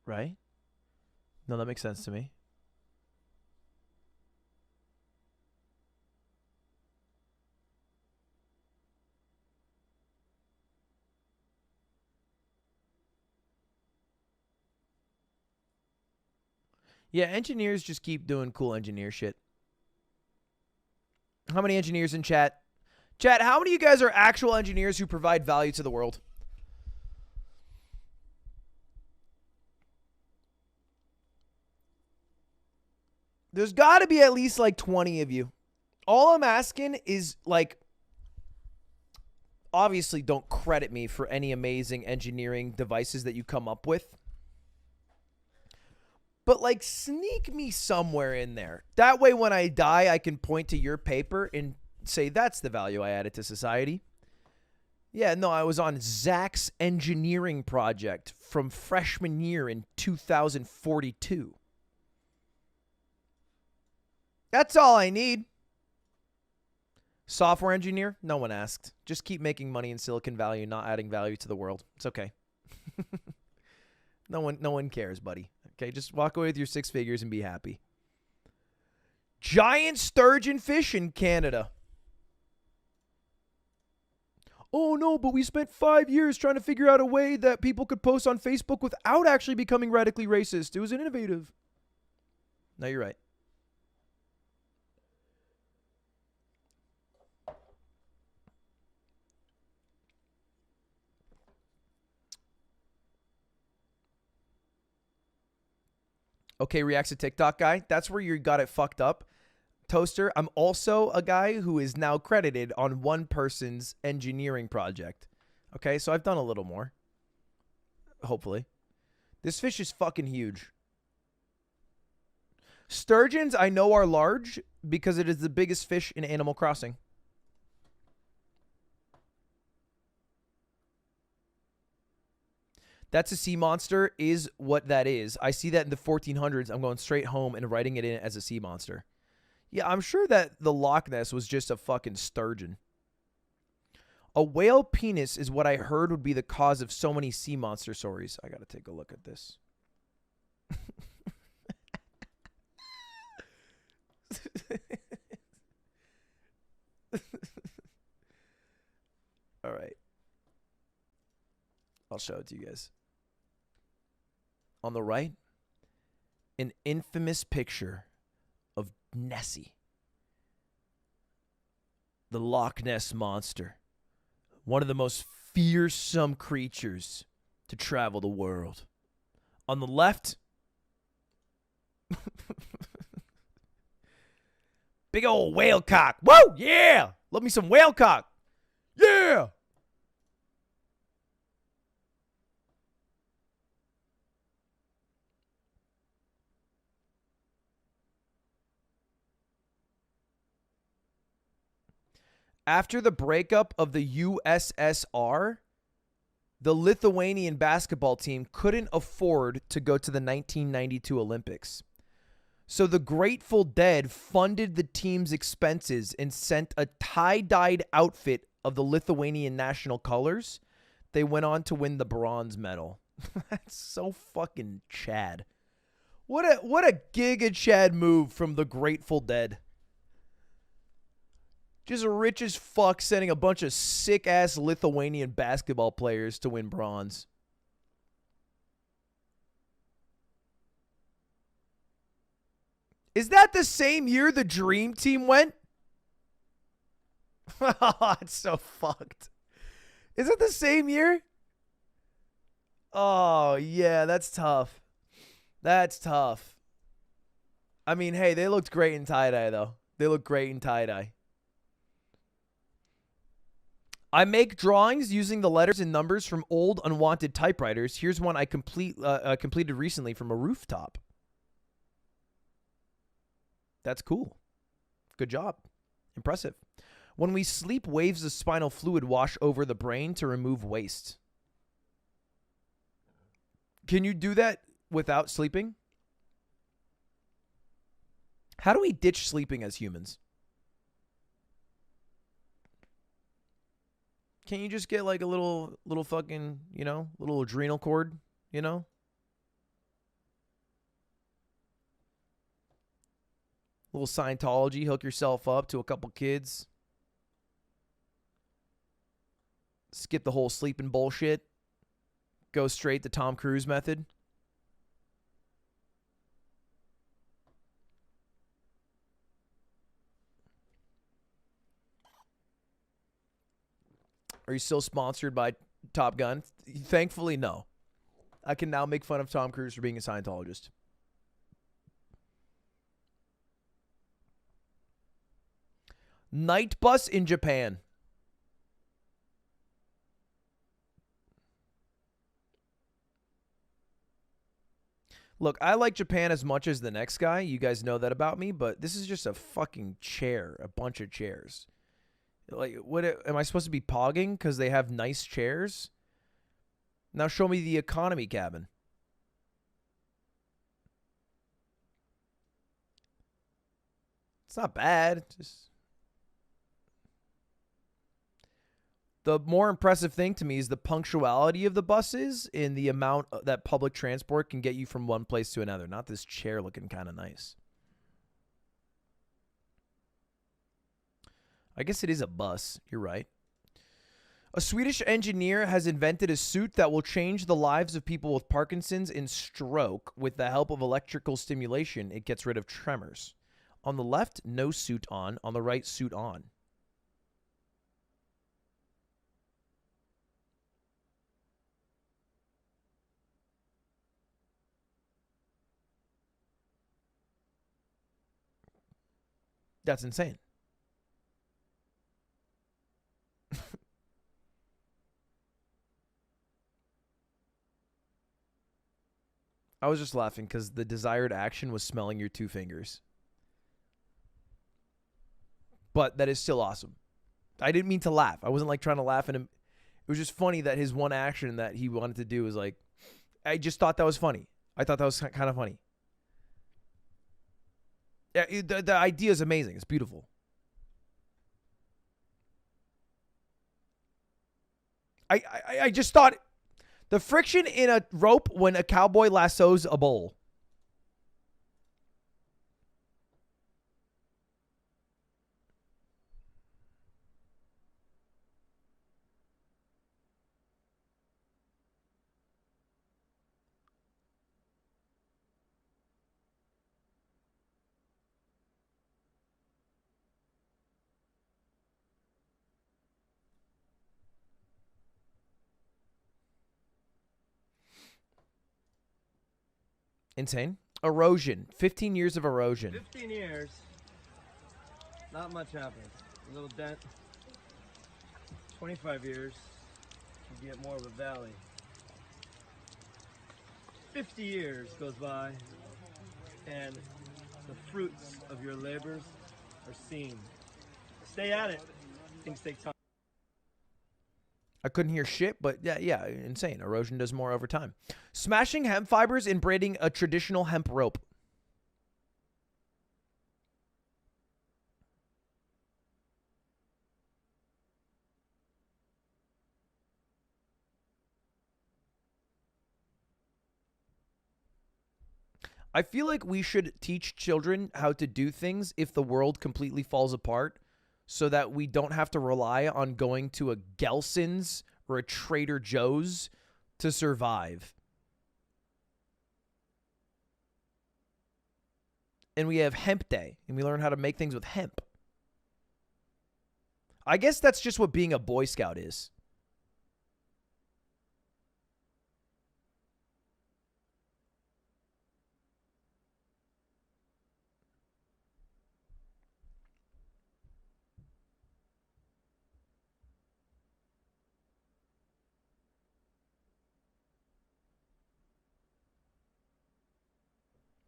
Right? No, that makes sense to me. Yeah, engineers just keep doing cool engineer shit. How many engineers in chat? Chat, how many of you guys are actual engineers who provide value to the world? There's got to be at least like 20 of you. All I'm asking is like, obviously don't credit me for any amazing engineering devices that you come up with. But like sneak me somewhere in there. That way when I die, I can point to your paper and say that's the value I added to society. Yeah, no, I was on Zach's engineering project from freshman year in 2042. That's all I need. Software engineer? No one asked. Just keep making money in Silicon Valley and not adding value to the world. It's okay. No one cares, buddy. Okay, just walk away with your 6 figures and be happy. Giant sturgeon fish in Canada. oh no, but we spent 5 years trying to figure out a way that people could post on Facebook without actually becoming radically racist. It was innovative. No, you're right. Okay, reacts to TikTok guy. That's where you got it fucked up. Toaster, I'm also a guy who is now credited on one person's engineering project. Okay, so I've done a little more. Hopefully. This fish is fucking huge. Sturgeons, I know, are large because it is the biggest fish in Animal Crossing. That's a sea monster is what that is. I see that in the 1400s. I'm going straight home and writing it in as a sea monster. Yeah, I'm sure that the Loch Ness was just a fucking sturgeon. A whale penis is what I heard would be the cause of so many sea monster stories. I got to take a look at this. All right. I'll show it to you guys. On the right, an infamous picture of Nessie, the Loch Ness Monster, one of the most fearsome creatures to travel the world. On the left, big old whale cock. Whoa, yeah! Love me some whale cock. Yeah! After the breakup of the USSR, the Lithuanian basketball team couldn't afford to go to the 1992 Olympics. So the Grateful Dead funded the team's expenses and sent a tie-dyed outfit of the Lithuanian national colors. They went on to win the bronze medal. That's so fucking Chad. What a Giga Chad move from the Grateful Dead. Just rich as fuck sending a bunch of sick-ass Lithuanian basketball players to win bronze. Is that the same year the Dream Team went? It's so fucked. Is it the same year? Oh, yeah, that's tough. That's tough. I mean, hey, they looked great in tie-dye, though. They look great in tie-dye. I make drawings using the letters and numbers from old unwanted typewriters. Here's one I completed recently from a rooftop. That's cool. Good job. Impressive. When we sleep, waves of spinal fluid wash over the brain to remove waste. Can you do that without sleeping? How do we ditch sleeping as humans? Can't you just get like a little fucking, you know, little adrenal cord, you know? Little Scientology, hook yourself up to a couple kids. Skip the whole sleeping bullshit. Go straight to Tom Cruise method. Are you still sponsored by Top Gun? Thankfully, no. I can now make fun of Tom Cruise for being a Scientologist. Night bus in Japan. Look, I like Japan as much as the next guy. You guys know that about me, but this is just a fucking chair, a bunch of chairs. Like, what am I supposed to be pogging because they have nice chairs? Now show me the economy cabin. It's not bad. Just the more impressive thing to me is the punctuality of the buses and the amount that public transport can get you from one place to another. Not this chair looking kind of nice. I guess it is a bus. You're right. A Swedish engineer has invented a suit that will change the lives of people with Parkinson's and stroke with the help of electrical stimulation. It gets rid of tremors. On the left, no suit on. On the right, suit on. That's insane. I was just laughing because the desired action was smelling your two fingers. But that is still awesome. I didn't mean to laugh. I wasn't like trying to laugh at him. It was just funny that his one action that he wanted to do was like, I just thought that was funny. I thought that was kind of funny. Yeah, the idea is amazing. It's beautiful. I just thought the friction in a rope when a cowboy lassos a bull. Insane. Erosion. 15 years of erosion. 15 years. Not much happens. A little dent. 25 years. You get more of a valley. 50 years goes by, and the fruits of your labors are seen. Stay at it. Things take time. I couldn't hear shit, but yeah, insane. Erosion does more over time. Smashing hemp fibers and braiding a traditional hemp rope. I feel like we should teach children how to do things if the world completely falls apart, so that we don't have to rely on going to a Gelson's or a Trader Joe's to survive. And we have Hemp Day, and we learn how to make things with hemp. I guess that's just what being a Boy Scout is.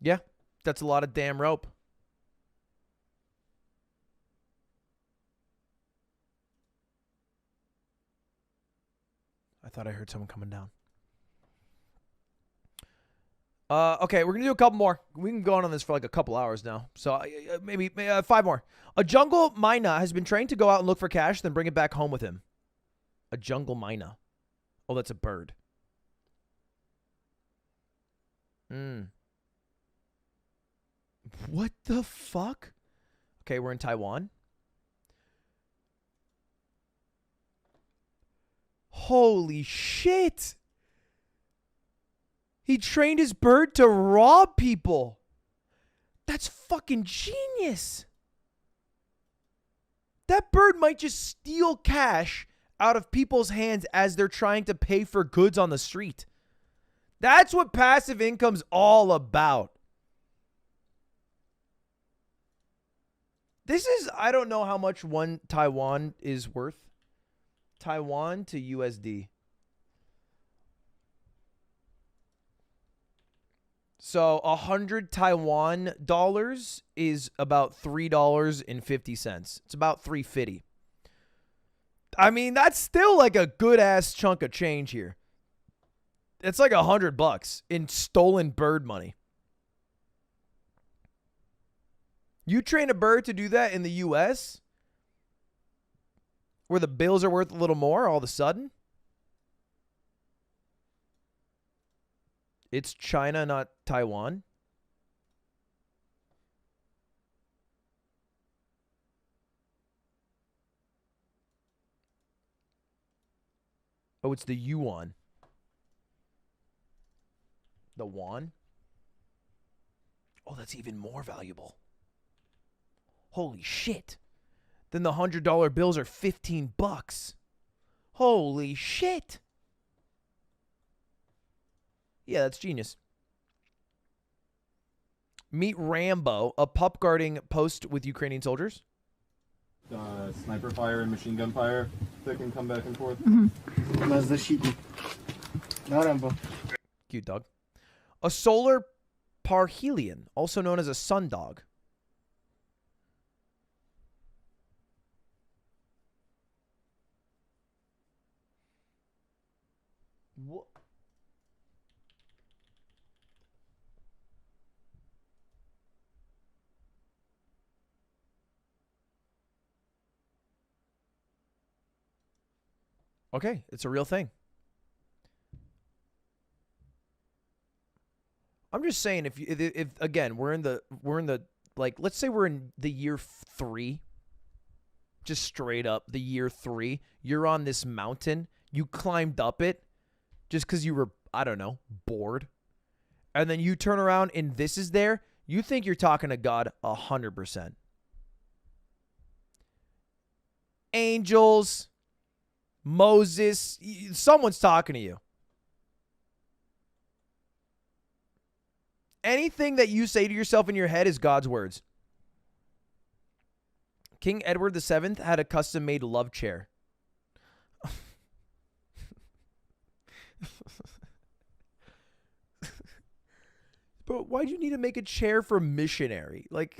Yeah, that's a lot of damn rope. I thought I heard someone coming down. Okay, we're going to do a couple more. We can go on this for like a couple hours now. So maybe 5 more. A jungle myna has been trained to go out and look for cash, then bring it back home with him. A jungle myna. Oh, that's a bird. What the fuck? Okay, we're in Taiwan. Holy shit. He trained his bird to rob people. That's fucking genius. That bird might just steal cash out of people's hands as they're trying to pay for goods on the street. That's what passive income's all about. This is, I don't know how much one Taiwan is worth. Taiwan to USD. So 100 Taiwan dollars is about $3.50. It's about $3.50. I mean, that's still like a good ass chunk of change here. It's like $100 in stolen bird money. You train a bird to do that in the US, where the bills are worth a little more all of a sudden. It's China, not Taiwan. Oh, it's the yuan. The won? Oh, that's even more valuable. Holy shit. Then the $100 bills are 15 bucks. Holy shit. Yeah, that's genius. Meet Rambo, a pup guarding post with Ukrainian soldiers. Sniper fire and machine gun fire that can come back and forth. Cute dog. A solar parhelion, also known as a sun dog. What? Okay, it's a real thing. I'm just saying, if again we're in the like, let's say we're in the year 3, just straight up the year 3. You're on this mountain, you climbed up it, just because you were, I don't know, bored, and then you turn around and this is there. You think you're talking to God 100%. Angels, Moses, someone's talking to you. Anything that you say to yourself in your head is God's words. King Edward VII had a custom-made love chair. But why do you need to make a chair for missionary? Like,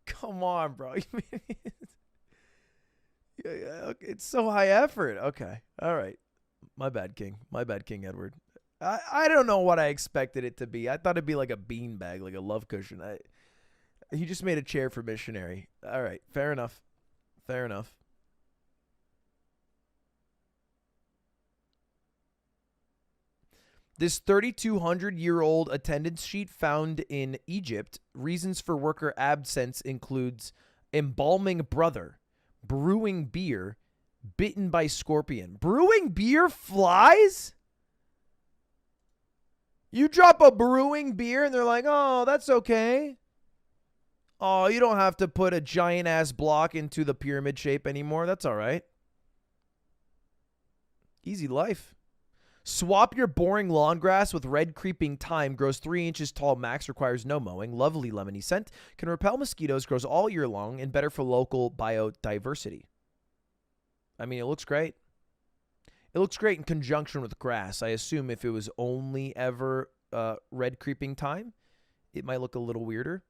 come on, bro. It's so high effort. Okay. All right. My bad, King. My bad, King Edward. I don't know what I expected it to be. I thought it'd be like a beanbag, like a love cushion. He just made a chair for missionary. All right. Fair enough. Fair enough. This 3,200-year-old attendance sheet found in Egypt, reasons for worker absence includes embalming brother, brewing beer, bitten by scorpion. Brewing beer flies? You drop a brewing beer and they're like, oh, that's okay. Oh, you don't have to put a giant-ass block into the pyramid shape anymore. That's all right. Easy life. Swap your boring lawn grass with red creeping thyme. Grows 3 inches tall max. Requires no mowing. Lovely lemony scent. Can repel mosquitoes. Grows all year long. And better for local biodiversity. I mean, it looks great. It looks great in conjunction with grass. I assume if it was only ever red creeping thyme, it might look a little weirder.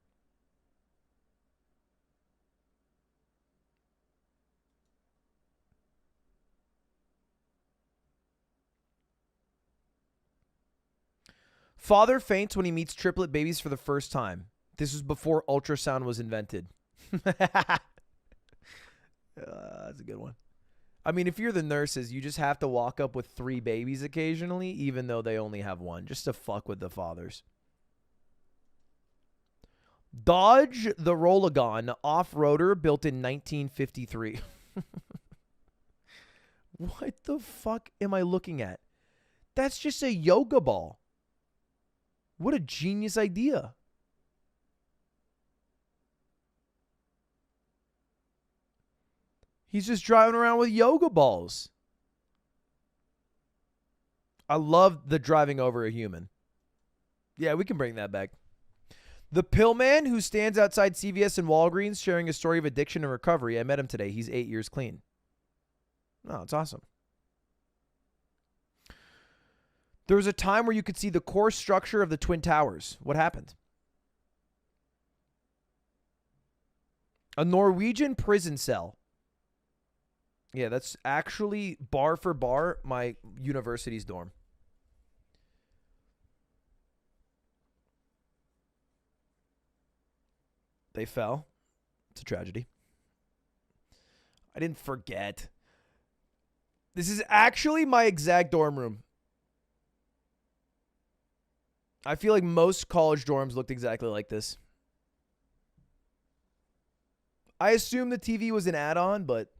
Father faints when he meets triplet babies for the first time. This was before ultrasound was invented. That's a good one. I mean, if you're the nurses, you just have to walk up with 3 babies occasionally, even though they only have 1, just to fuck with the fathers. Dodge the Rollagon off-roader built in 1953. What the fuck am I looking at? That's just a yoga ball. What a genius idea. He's just driving around with yoga balls. I love the driving over a human. Yeah, we can bring that back. The pill man who stands outside CVS and Walgreens sharing a story of addiction and recovery. I met him today. He's 8 years clean. Oh, it's awesome. There was a time where you could see the core structure of the Twin Towers. What happened? A Norwegian prison cell. Yeah, that's actually bar for bar my university's dorm. They fell. It's a tragedy. I didn't forget. This is actually my exact dorm room. I feel like most college dorms looked exactly like this. I assume the TV was an add-on, but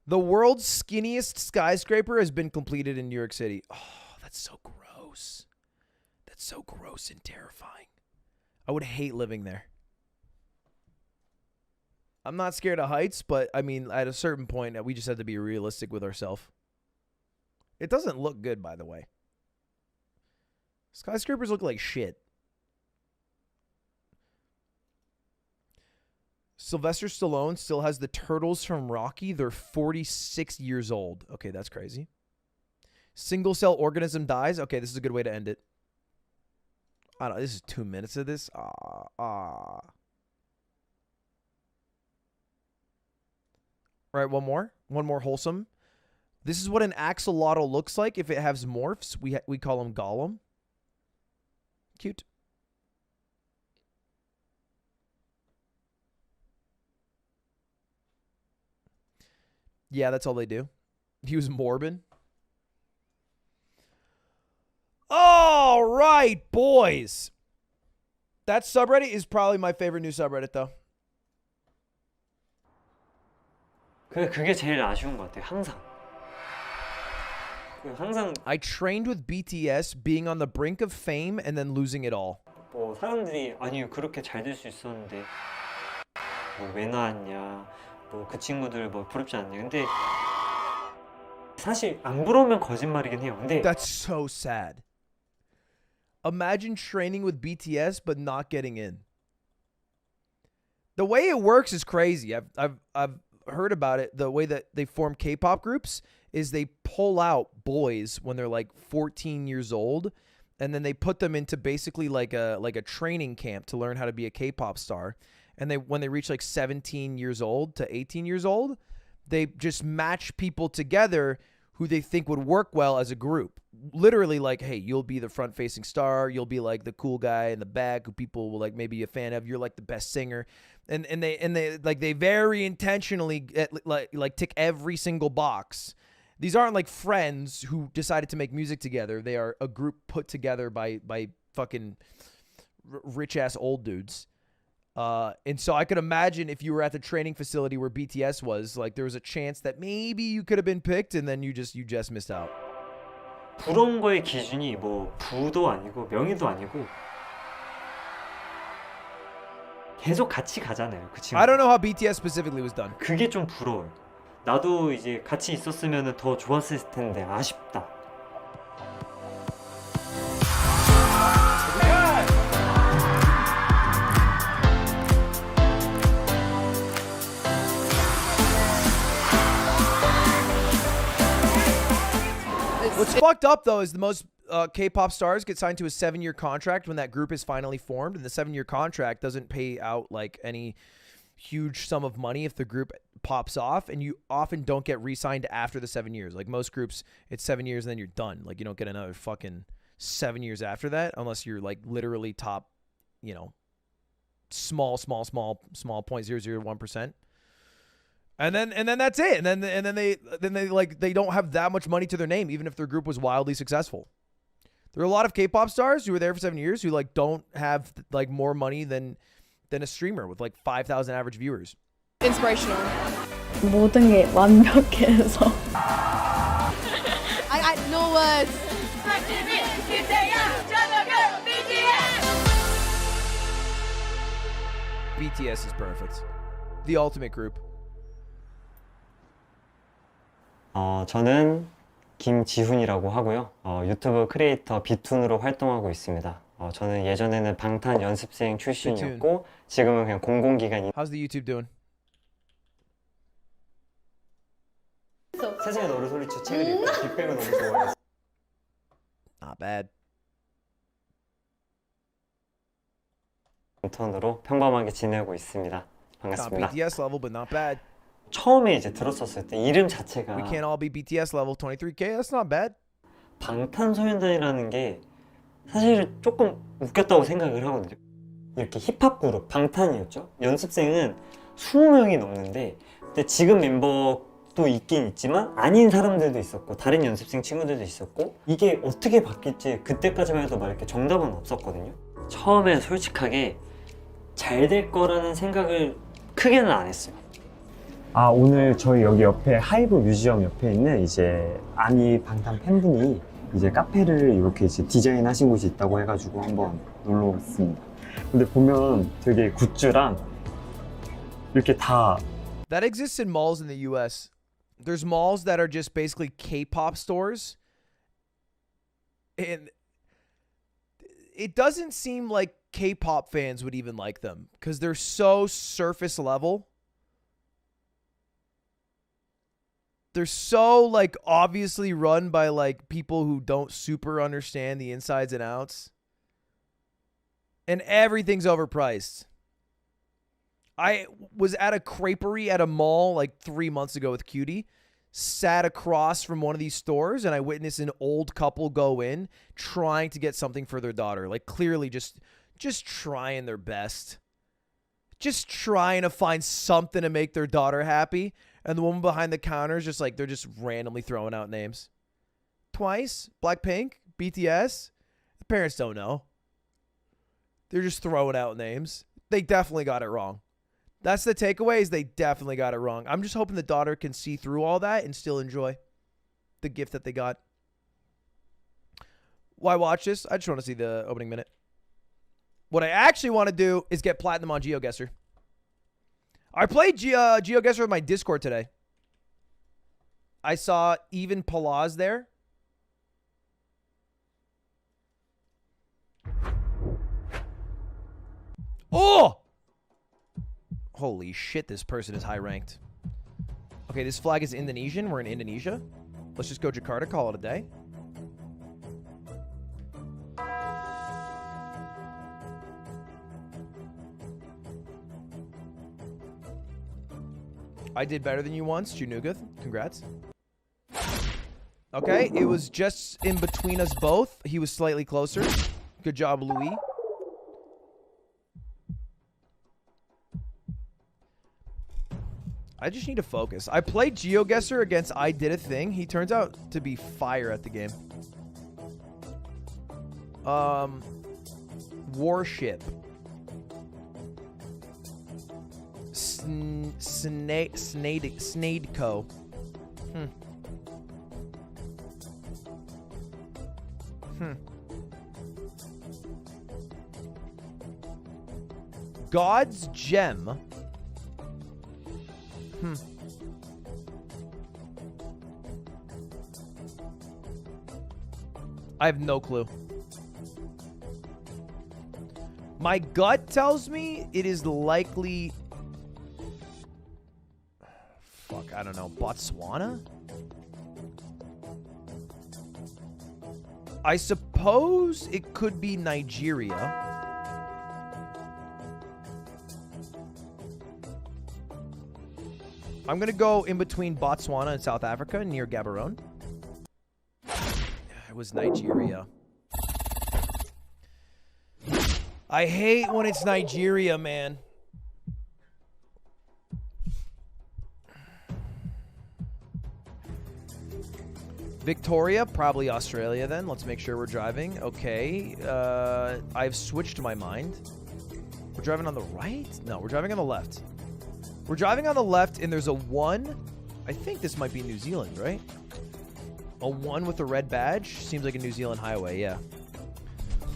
The world's skinniest skyscraper has been completed in New York City. Oh, that's so gross. That's so gross and terrifying. I would hate living there. I'm not scared of heights, but I mean, at a certain point, we just have to be realistic with ourselves. It doesn't look good, by the way. Skyscrapers look like shit. Sylvester Stallone still has the turtles from Rocky. They're 46 years old. Okay, that's crazy. Single cell organism dies. Okay, this is a good way to end it. I don't know. This is 2 minutes of this. All right, one more. One more wholesome. This is what an axolotl looks like if it has morphs. We call him Gollum. Cute. Yeah, that's all they do. He was Morbin. All right, boys. That subreddit is probably my favorite new subreddit, though. 그게 제일 아쉬운 것 같아요. 항상 I trained with BTS being on the brink of fame and then losing it all. 뭐 사람들이 아니 그렇게 잘 될 수 있었는데 뭐 왜 나왔냐 뭐 그 친구들 뭐 부럽지 않냐 근데 사실 안 부러우면 거짓말이긴 해요. 근데 That's so sad. Imagine training with BTS but not getting in. The way it works is crazy. I've heard about it. The way that they form K-pop groups is they pull out boys when they're like 14 years old, and then they put them into basically like a training camp to learn how to be a K-pop star. And when they reach like 17 years old to 18 years old, they just match people together who they think would work well as a group. Literally like, hey, you'll be the front-facing star. You'll be like the cool guy in the back who people will like maybe be a fan of. You're like the best singer. And they very intentionally like tick every single box. These aren't like friends who decided to make music together. They are a group put together by fucking rich-ass old dudes. And so I could imagine if you were at the training facility where BTS was, like there was a chance that maybe you could have been picked and then you just missed out. 부러운 거의 기준이 뭐 부도 아니고 명예도 아니고 계속 같이 가잖아요. 그 친구. I don't know how BTS specifically was done. 그게 좀 부러워요. 나도 이제 같이 있었으면 더 좋았을 텐데 아쉽다. What's fucked up though is the most K-pop stars get signed to a 7-year contract when that group is finally formed, and the 7-year contract doesn't pay out like any huge sum of money if the group pops off, and you often don't get re-signed after the 7 years. Like most groups, it's 7 years and then you're done. Like you don't get another fucking 7 years after that unless you're like literally top, you know, small 0.001%. And then that's it. And then they don't have that much money to their name, even if their group was wildly successful. There are a lot of K-pop stars who were there for 7 years who like don't have like more money than a streamer with like 5,000 average viewers. Inspirational. 모든 게 완벽해서. I got no words. BTS is perfect. The ultimate group. 저는 김지훈이라고 하고요. 유튜브 크리에이터 비툰으로 활동하고 있습니다. 저는 예전에는 방탄 연습생 출신이었고 지금은 그냥 공공기관. How's the YouTube doing? 세상에 너를 소리쳐 책을 읽고 빅뱅을 너무 좋아해서. Not bad. 인턴으로 평범하게 지내고 있습니다. 반갑습니다. Not BTS level, but not bad. 처음에 이제 들었었을 때 이름 자체가 We can't all be BTS level 23K. That's not bad. 방탄소년단이라는 게 사실 조금 웃겼다고 생각을 하거든요. 이렇게 힙합 그룹 방탄이었죠. 연습생은 20명이 넘는데 근데 지금 멤버도 있긴 있지만 아닌 사람들도 있었고 다른 연습생 친구들도 있었고 이게 어떻게 바뀔지 그때까지만 해도 막 이렇게 정답은 없었거든요. 처음에 솔직하게 잘 될 거라는 생각을 크게는 안 했어요. 아, 오늘 저희 여기 옆에 하이브 뮤지엄 옆에 있는 이제 아미 방탄 팬분이 이제 카페를 이렇게 이제 디자인하신 곳이 있다고 해가지고 한번 놀러 왔습니다. 근데 보면 되게 굿즈랑 이렇게 다 That exists in malls in the US. There's malls that are just basically K-pop stores. And it doesn't seem like K-pop fans would even like them because they're so surface level. They're so like obviously run by like people who don't super understand the insides and outs. And everything's overpriced. I was at a creperie at a mall like 3 months ago with Cutie. Sat across from one of these stores and I witnessed an old couple go in trying to get something for their daughter. Like clearly just trying their best. Just trying to find something to make their daughter happy. And the woman behind the counter is just like, they're just randomly throwing out names. Twice, Blackpink, BTS. The parents don't know. They're just throwing out names. They definitely got it wrong. That's the takeaway, is they definitely got it wrong. I'm just hoping the daughter can see through all that and still enjoy the gift that they got. Why watch this? I just want to see the opening minute. What I actually want to do is get platinum on Geoguessr. I played Geoguessr with my Discord today. I saw even Palaz there. Oh! Holy shit, this person is high ranked. Okay, this flag is Indonesian. We're in Indonesia. Let's just go Jakarta, call it a day. I did better than you once, Junugath. Congrats. Okay, it was just in between us both. He was slightly closer. Good job, Louis. I just need to focus. I played Geoguessr against I Did a Thing. He turns out to be fire at the game. Warship. Snadeco. God's Gem. I have no clue. My gut tells me it is likely... Fuck, I don't know. Botswana? I suppose it could be Nigeria. I'm going to go in between Botswana and South Africa near Gaborone. It was Nigeria. I hate when it's Nigeria, man. Victoria, probably Australia then. Let's make sure we're driving. Okay. I've switched my mind. We're driving on the right? No, we're driving on the left. We're driving on the left, and there's a 1. I think this might be New Zealand, right? A 1 with a red badge. Seems like a New Zealand highway, yeah.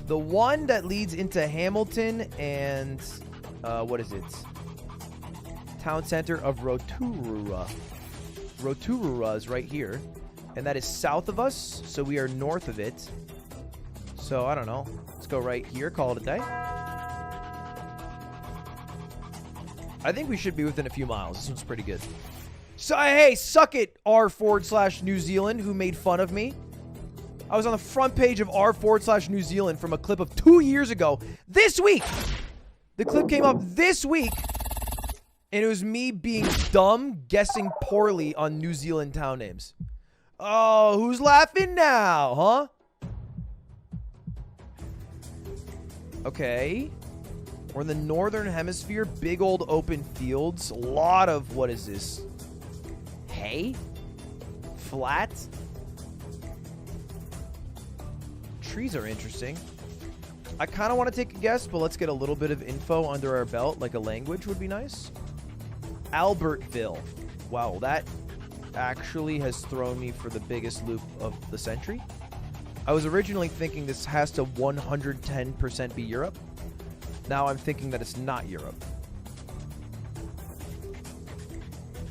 The 1 that leads into Hamilton and, what is it? Town center of Rotorua. Rotorua is right here. And that is south of us, so we are north of it. So, I don't know. Let's go right here, call it a day. I think we should be within a few miles. This one's pretty good. So, hey, suck it, r/New Zealand, who made fun of me. I was on the front page of r/New Zealand from a clip of 2 years ago. This week! The clip came up this week, and it was me being dumb, guessing poorly on New Zealand town names. Oh, who's laughing now, huh? Okay. We're in the northern hemisphere. Big old open fields. A lot of, what is this? Hay? Flat? Trees are interesting. I kind of want to take a guess, but let's get a little bit of info under our belt, like a language would be nice. Albertville. Wow, that actually has thrown me for the biggest loop of the century. I was originally thinking this has to 110% be Europe. Now I'm thinking that it's not Europe.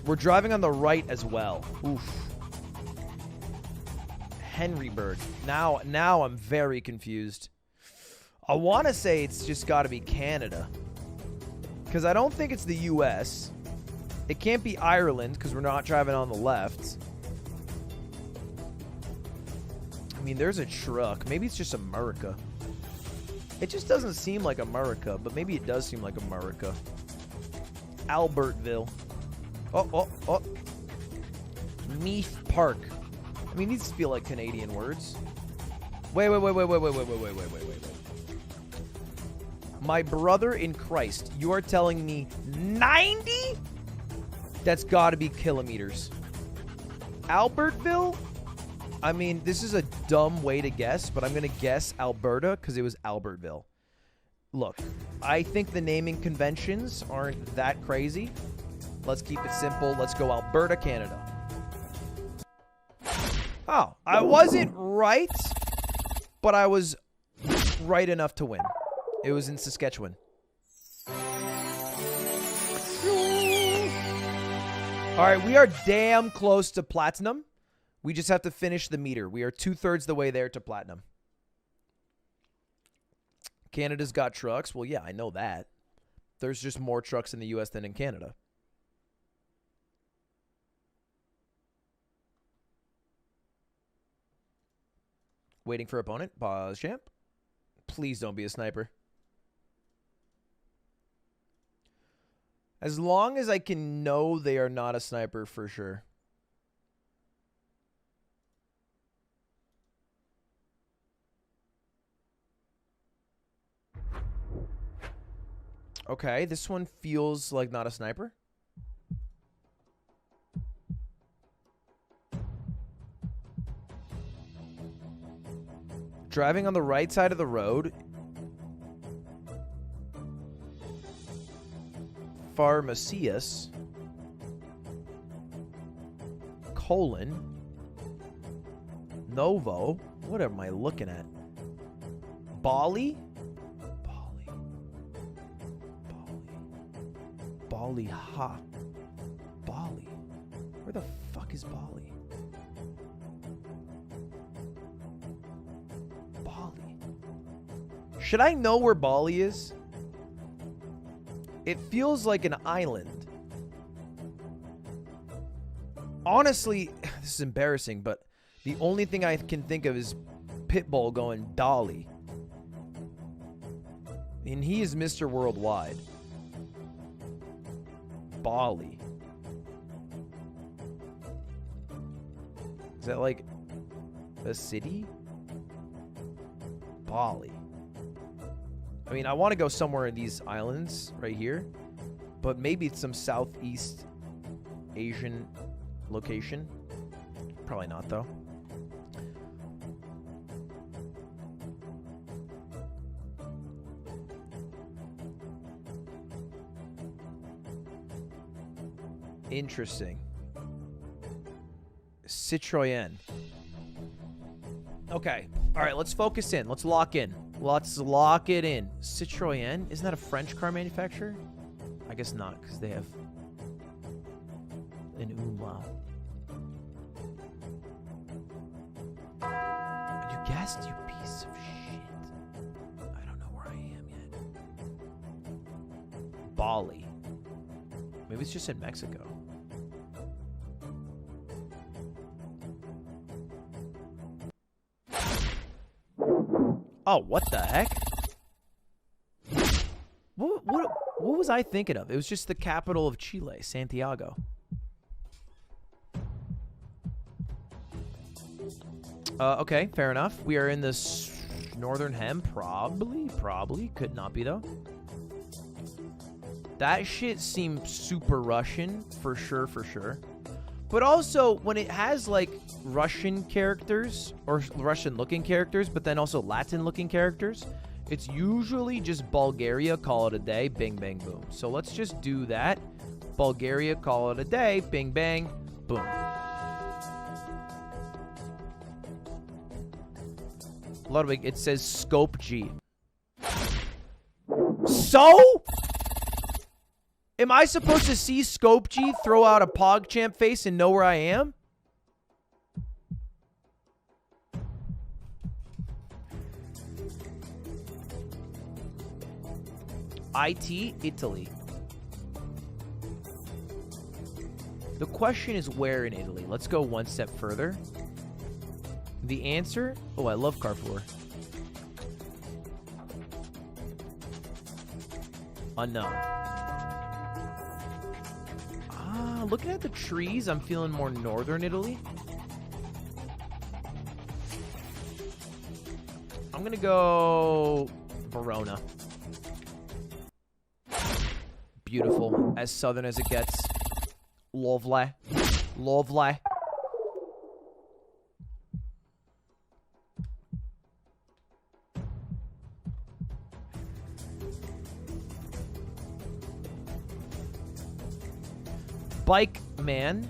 We're driving on the right as well. Oof. Henryburg. Now I'm very confused. I want to say it's just got to be Canada. Because I don't think it's the US. It can't be Ireland because we're not driving on the left. I mean, there's a truck. Maybe it's just America. It just doesn't seem like America, but maybe it does seem like America. Albertville. Oh. Meath Park. I mean, these feel like Canadian words. Wait. My brother in Christ, you are telling me 90? That's got to be kilometers. Albertville? I mean, this is a dumb way to guess, but I'm going to guess Alberta because it was Albertville. Look, I think the naming conventions aren't that crazy. Let's keep it simple. Let's go Alberta, Canada. Oh, I wasn't right, but I was right enough to win. It was in Saskatchewan. All right, we are damn close to platinum. We just have to finish the meter. We are 2/3 the way there to platinum. Canada's got trucks. Well, yeah, I know that. There's just more trucks in the U.S. than in Canada. Waiting for opponent. Pause, champ. Please don't be a sniper. As long as I can know they are not a sniper for sure. Okay, this one feels like not a sniper. Driving on the right side of the road. Pharmacius. Colon. Novo. What am I looking at? Bali? Bali ha. Bali. Where the fuck is Bali? Bali. Should I know where Bali is? It feels like an island. Honestly, this is embarrassing, but the only thing I can think of is Pitbull going Dolly. And he is Mr. Worldwide. Bali. Is that like a city? Bali. I mean, I want to go somewhere in these islands right here, but maybe it's some Southeast Asian location. Probably not, though. Interesting. Citroën. Okay. All right, let's focus in. Let's lock in. Let's lock it in. Citroën? Isn't that a French car manufacturer? I guess not, because they have an umlaut. You guessed, you piece of shit. I don't know where I am yet. Bali. Maybe it's just in Mexico. Oh, what the heck? What was I thinking of? It was just the capital of Chile, Santiago. Okay, fair enough. We are in this northern hem. Probably. Could not be, though. That shit seems super Russian, for sure. But also, when it has, like, Russian characters, or Russian-looking characters, but then also Latin-looking characters, it's usually just Bulgaria, call it a day, bing, bang, boom. So let's just do that. Bulgaria, call it a day. Bing, bang, boom. Ludwig, it says scope G. So? Am I supposed to see scope G, throw out a PogChamp face, and know where I am? IT, Italy. The question is where in Italy? Let's go one step further. The answer? Oh, I love Carrefour. Unknown. Ah, looking at the trees, I'm feeling more northern Italy. I'm gonna go Verona. Beautiful, as southern as it gets. Lovely. Lovely. Bike man.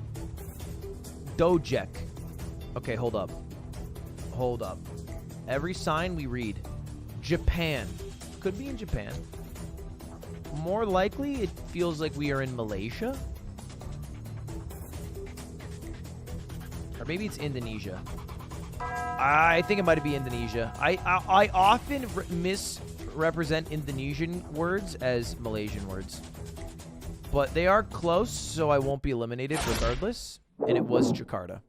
Dojek. Okay, hold up. Hold up. Every sign we read. Japan. Could be in Japan. More likely, it feels like we are in Malaysia. Or maybe it's Indonesia. I think it might be Indonesia. I often misrepresent Indonesian words as Malaysian words. But they are close, so I won't be eliminated regardless. And it was Jakarta.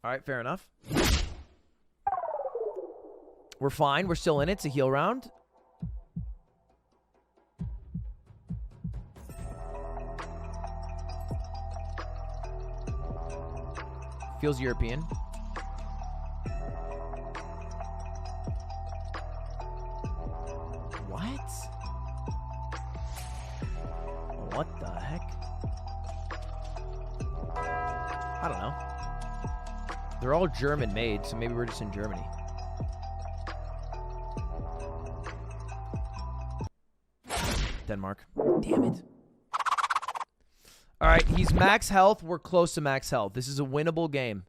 Alright, fair enough. We're fine. We're still in it. It's a heal round. Feels European. What? What the heck? I don't know. They're all German made, so maybe we're just in Germany. Denmark. Damn it. All right, he's max health. We're close to max health. This is a winnable game.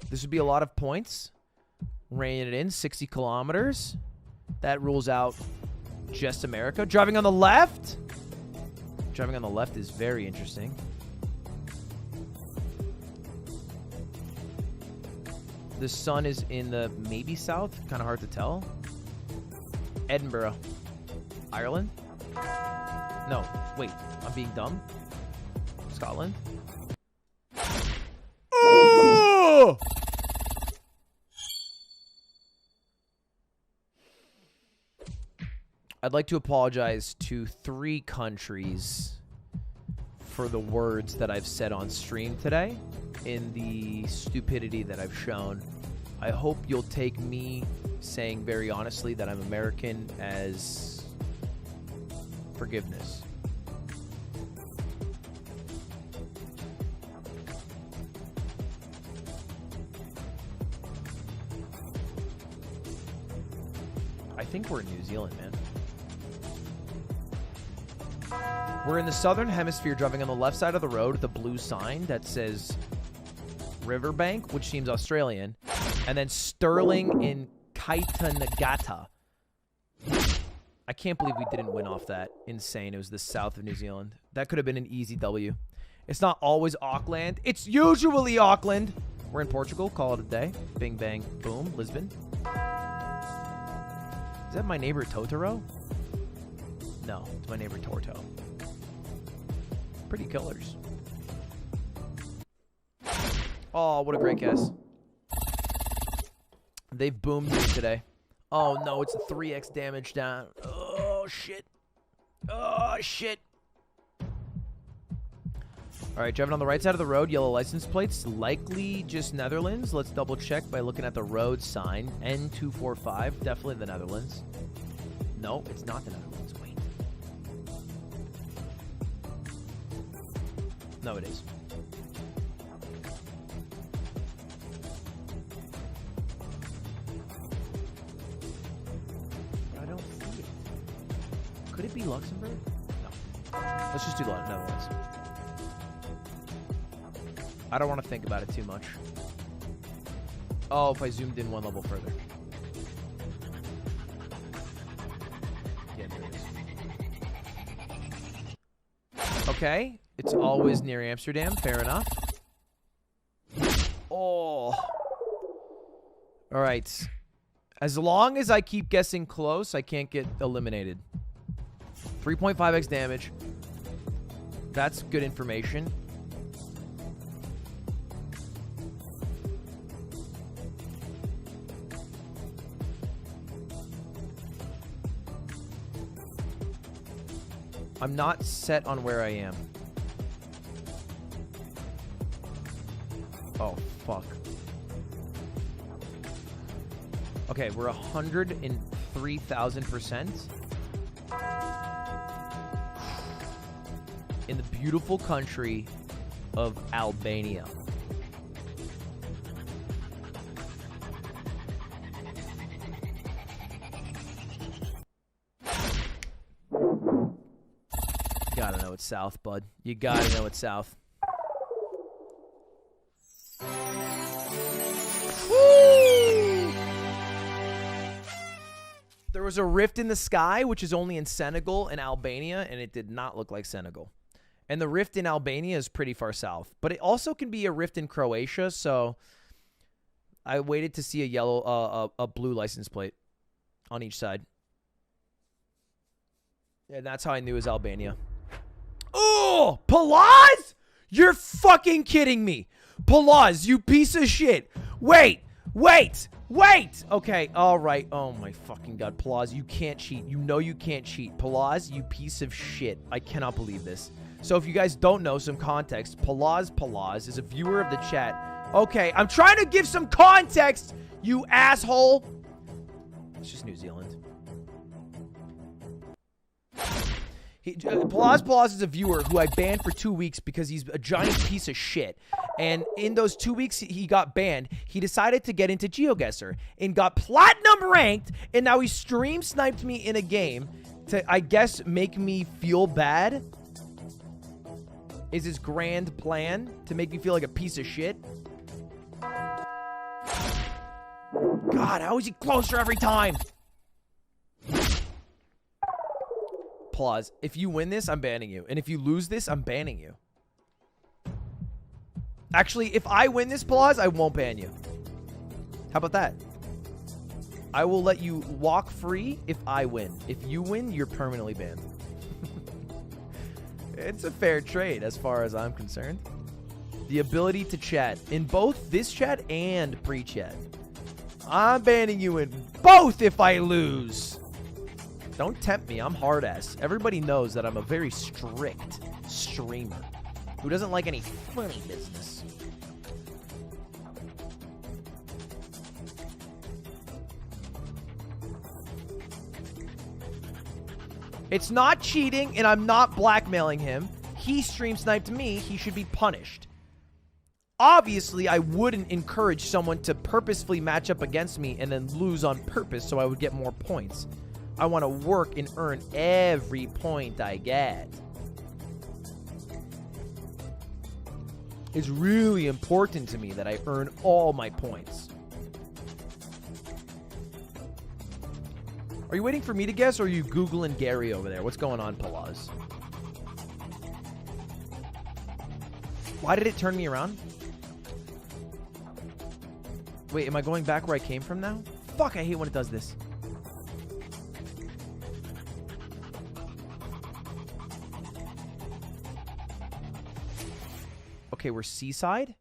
This would be a lot of points. Reining it in, 60 kilometers. That rules out just America. Driving on the left. Driving on the left is very interesting. The sun is in the maybe south. Kind of hard to tell. Edinburgh. Ireland? No, wait. I'm being dumb. Scotland. Oh! I'd like to apologize to 3 countries for the words that I've said on stream today in the stupidity that I've shown. I hope you'll take me saying very honestly that I'm American as forgiveness. I think we're in New Zealand, man. We're in the southern hemisphere, driving on the left side of the road with a blue sign that says Riverbank, which seems Australian, and then Stirling in Kaitanagata. I can't believe we didn't win off that. Insane. It was the south of New Zealand. That could have been an easy W. It's not always Auckland. It's usually Auckland. We're in Portugal. Call it a day. Bing, bang, boom. Lisbon. Is that my neighbor Totoro? No, it's my neighbor Torto. Pretty killers. Oh, what a great guess. They've boomed me today. Oh no, it's a 3x damage down. Oh shit. Oh shit. Alright, driving on the right side of the road, yellow license plates, likely just Netherlands. Let's double check by looking at the road sign. N245, definitely the Netherlands. No, it's not the Netherlands. Wait. No, it is. But I don't see it. Could it be Luxembourg? No. Let's just do the Netherlands. I don't want to think about it too much. Oh, if I zoomed in one level further. Yeah, there it is. Okay, it's always near Amsterdam. Fair enough. Oh. All right. As long as I keep guessing close, I can't get eliminated. 3.5x damage. That's good information. I'm not set on where I am. Oh, fuck. Okay, we're 103,000%. In the beautiful country of Albania. You gotta know it's south, bud. You gotta know it's south. There was a rift in the sky, which is only in Senegal and Albania, and it did not look like Senegal. And the rift in Albania is pretty far south. But it also can be a rift in Croatia, so I waited to see a yellow, a blue license plate on each side. And that's how I knew it was Albania. Oh, Palaz? You're fucking kidding me. Palaz, you piece of shit. Wait. Okay, all right. Oh, my fucking God. Palaz, you can't cheat. You know you can't cheat. Palaz, you piece of shit. I cannot believe this. So if you guys don't know some context, Palaz is a viewer of the chat. Okay, I'm trying to give some context, you asshole. It's just New Zealand. Palaz is a viewer who I banned for 2 weeks because he's a giant piece of shit. And in those 2 weeks he got banned, he decided to get into Geoguessr and got platinum ranked, and now he stream sniped me in a game to, I guess, make me feel bad. Is his grand plan to make me feel like a piece of shit? God, how is he closer every time? Pause. If you win this, I'm banning you. And if you lose this, I'm banning you. Actually, if I win this, Pause, I won't ban you. How about that? I will let you walk free if I win. If you win, you're permanently banned. It's a fair trade as far as I'm concerned. The ability to chat in both this chat and pre-chat. I'm banning you in both if I lose. Don't tempt me. I'm hard ass. Everybody knows that I'm a very strict streamer who doesn't like any funny business. It's not cheating, and I'm not blackmailing him. He stream sniped me. He should be punished. Obviously, I wouldn't encourage someone to purposefully match up against me and then lose on purpose so I would get more points. I want to work and earn every point I get. It's really important to me that I earn all my points. Are you waiting for me to guess, or are you Googling Gary over there? What's going on, Palaz? Why did it turn me around? Wait, am I going back where I came from now? Fuck, I hate when it does this. Okay, we're seaside.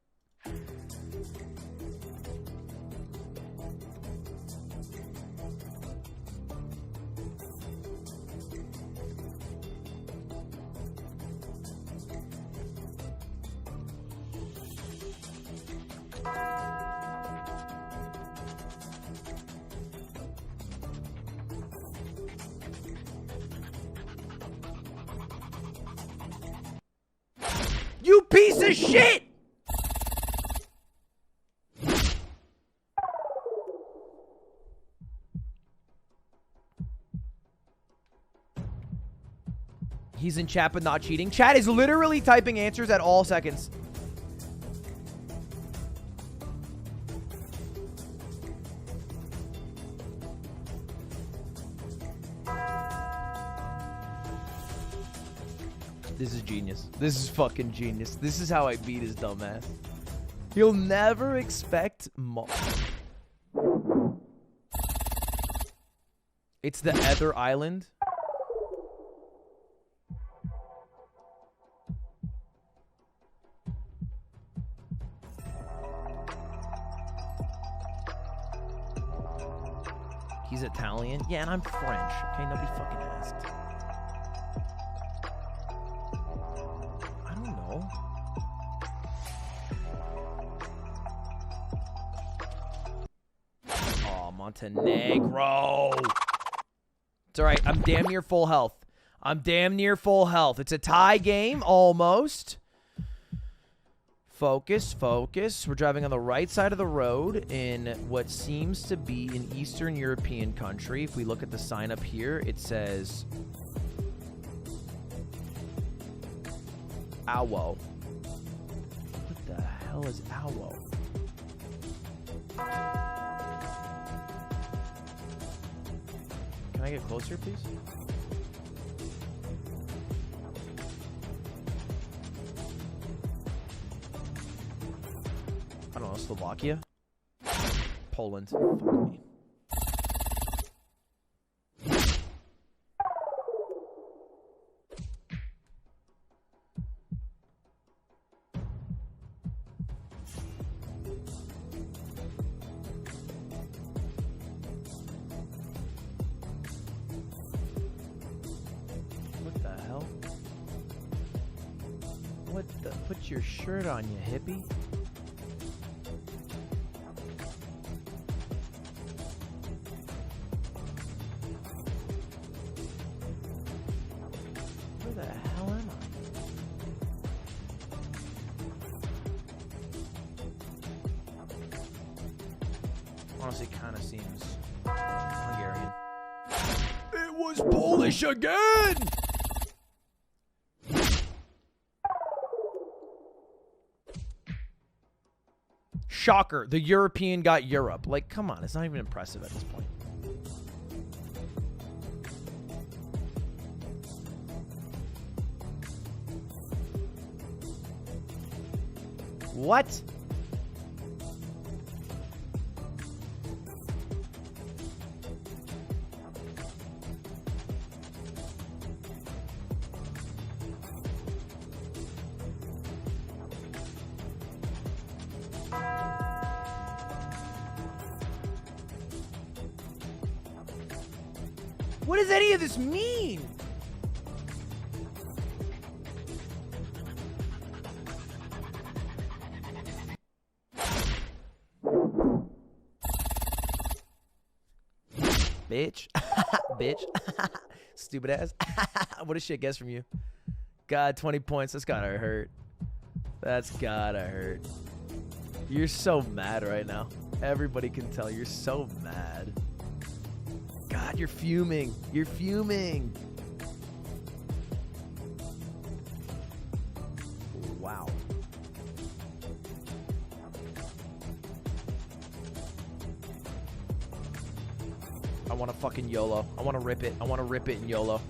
You piece of shit! He's in chat but not cheating. Chat is literally typing answers at all seconds. This is genius. This is fucking genius. This is how I beat his dumbass. You'll never expect more. It's the Ether Island. He's Italian. Yeah, and I'm French. Okay, nobody fucking asked. I don't know. Oh, Montenegro. It's all right. I'm damn near full health. I'm damn near full health. It's a tie game, almost. Focus, focus. We're driving on the right side of the road in what seems to be an Eastern European country. If we look at the sign up here, it says Awo. What the hell is Awo? Can I get closer, please? I don't know, Slovakia? Poland. Fuck me. What the hell? What the? Put your shirt on, you hippie. Where the hell am I? Honestly, kind of seems Hungarian. It was Polish again! Shocker, the European got Europe. Like, come on, it's not even impressive at this point. What? What does any of this mean? Bitch. Bitch. Stupid ass. What a shit guess from you. God, 20 points. That's gotta hurt. That's gotta hurt. You're so mad right now. Everybody can tell you're so mad. God, you're fuming. You're fuming. Wow. I want to fucking YOLO. I want to rip it. I want to rip it in YOLO.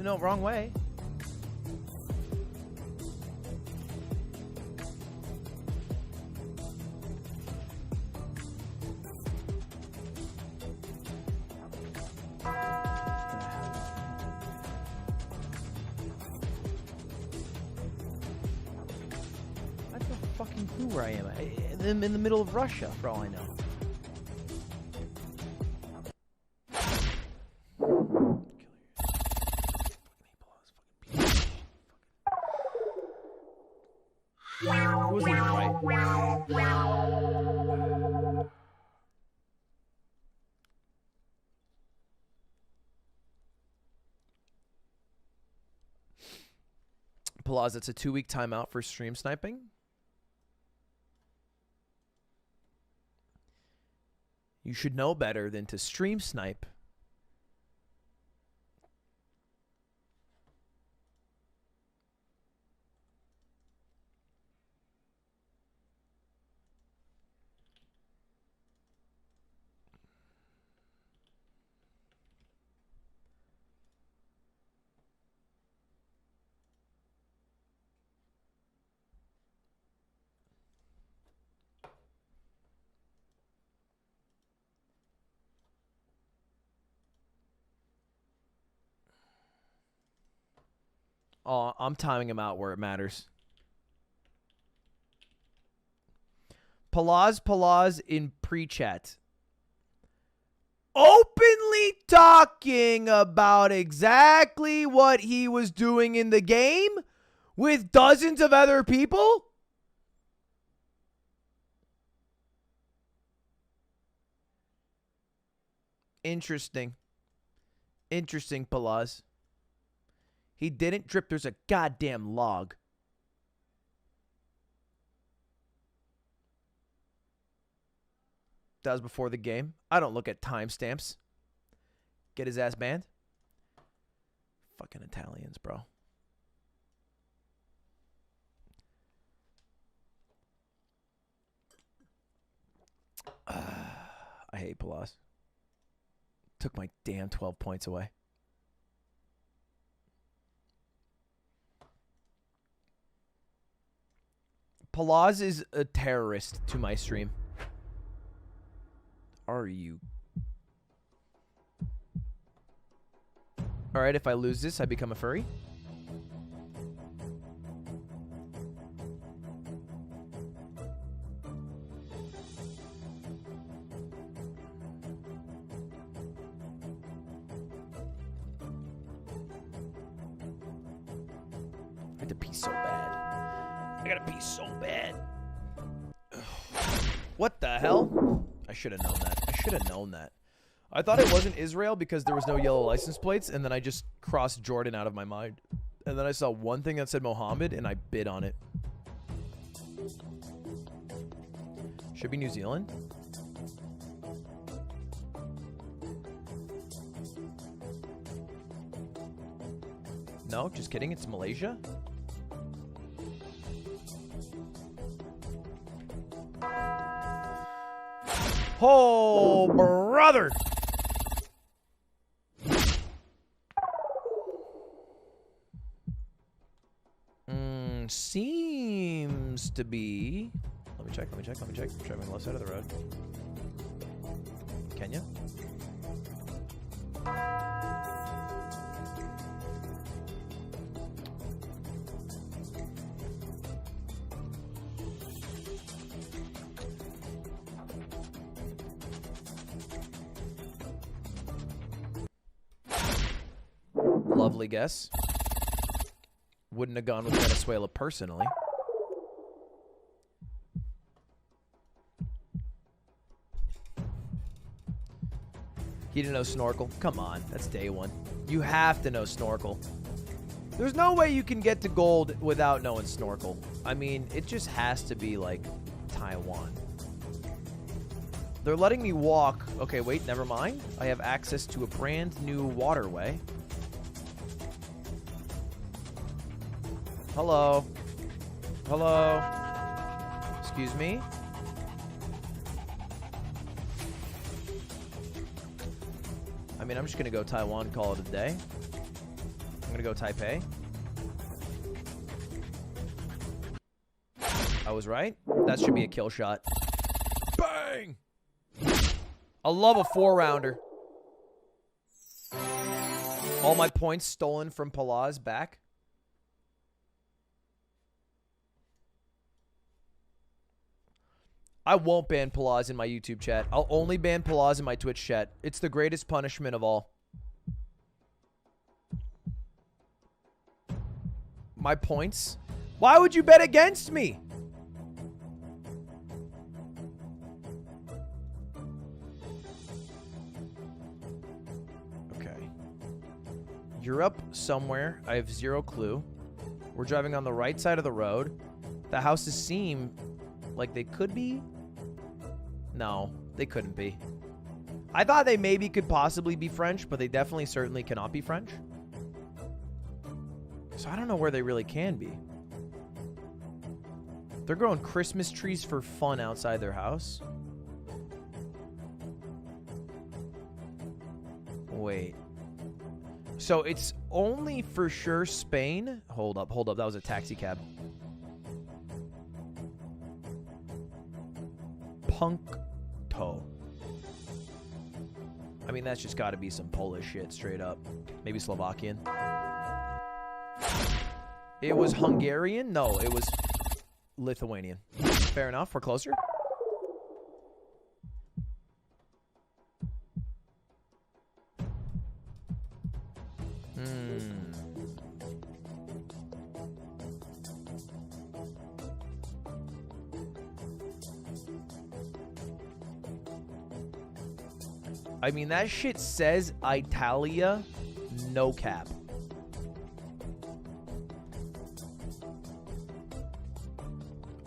No, wrong way. I have no fucking clue where I am. I'm in the middle of Russia, for all I know. It wasn't even right. Palaz, it's a 2-week timeout for stream sniping. You should know better than to stream snipe. Oh, I'm timing him out where it matters. Palaz in pre-chat. Openly talking about exactly what he was doing in the game with dozens of other people? Interesting. Interesting, Palaz. He didn't drip. There's a goddamn log. That was before the game. I don't look at timestamps. Get his ass banned. Fucking Italians, bro. I hate Palaz. Took my damn 12 points away. Palaz is a terrorist to my stream. Are you? Alright, if I lose this, I become a furry. I have to pee so bad. I gotta pee so bad. What the hell? I should have known that. I should have known that. I thought it wasn't Israel because there was no yellow license plates, and then I just crossed Jordan out of my mind. And then I saw one thing that said Mohammed, and I bid on it. Should be New Zealand. No, just kidding. It's Malaysia. Oh, brother. Seems to be. Let me check. Driving left side of the road. Kenya. Lovely guess. Wouldn't have gone with Venezuela personally. He didn't know snorkel. Come on, that's day one. You have to know snorkel. There's no way you can get to gold without knowing snorkel. I mean, it just has to be like Taiwan. They're letting me walk. Okay, wait, never mind. I have access to a brand new waterway. Hello. Hello. Excuse me. I mean, I'm just gonna go Taiwan, call it a day. I'm gonna go Taipei. I was right. That should be a kill shot. Bang! I love a 4-rounder. All my points stolen from Palaz back. I won't ban Palaz in my YouTube chat. I'll only ban Palaz in my Twitch chat. It's the greatest punishment of all. My points? Why would you bet against me? Okay. You're up somewhere. I have zero clue. We're driving on the right side of the road. The houses seem like they could be. No, they couldn't be. I thought they maybe could possibly be French, but they definitely certainly cannot be French. So I don't know where they really can be. They're growing Christmas trees for fun outside their house. Wait. So it's only for sure Spain. Hold up. That was a taxi cab. Punkto. I mean, that's just got to be some Polish shit, straight up. Maybe Slovakian. It was Hungarian? No, it was Lithuanian. Fair enough. We're closer. I mean, that shit says Italia, no cap.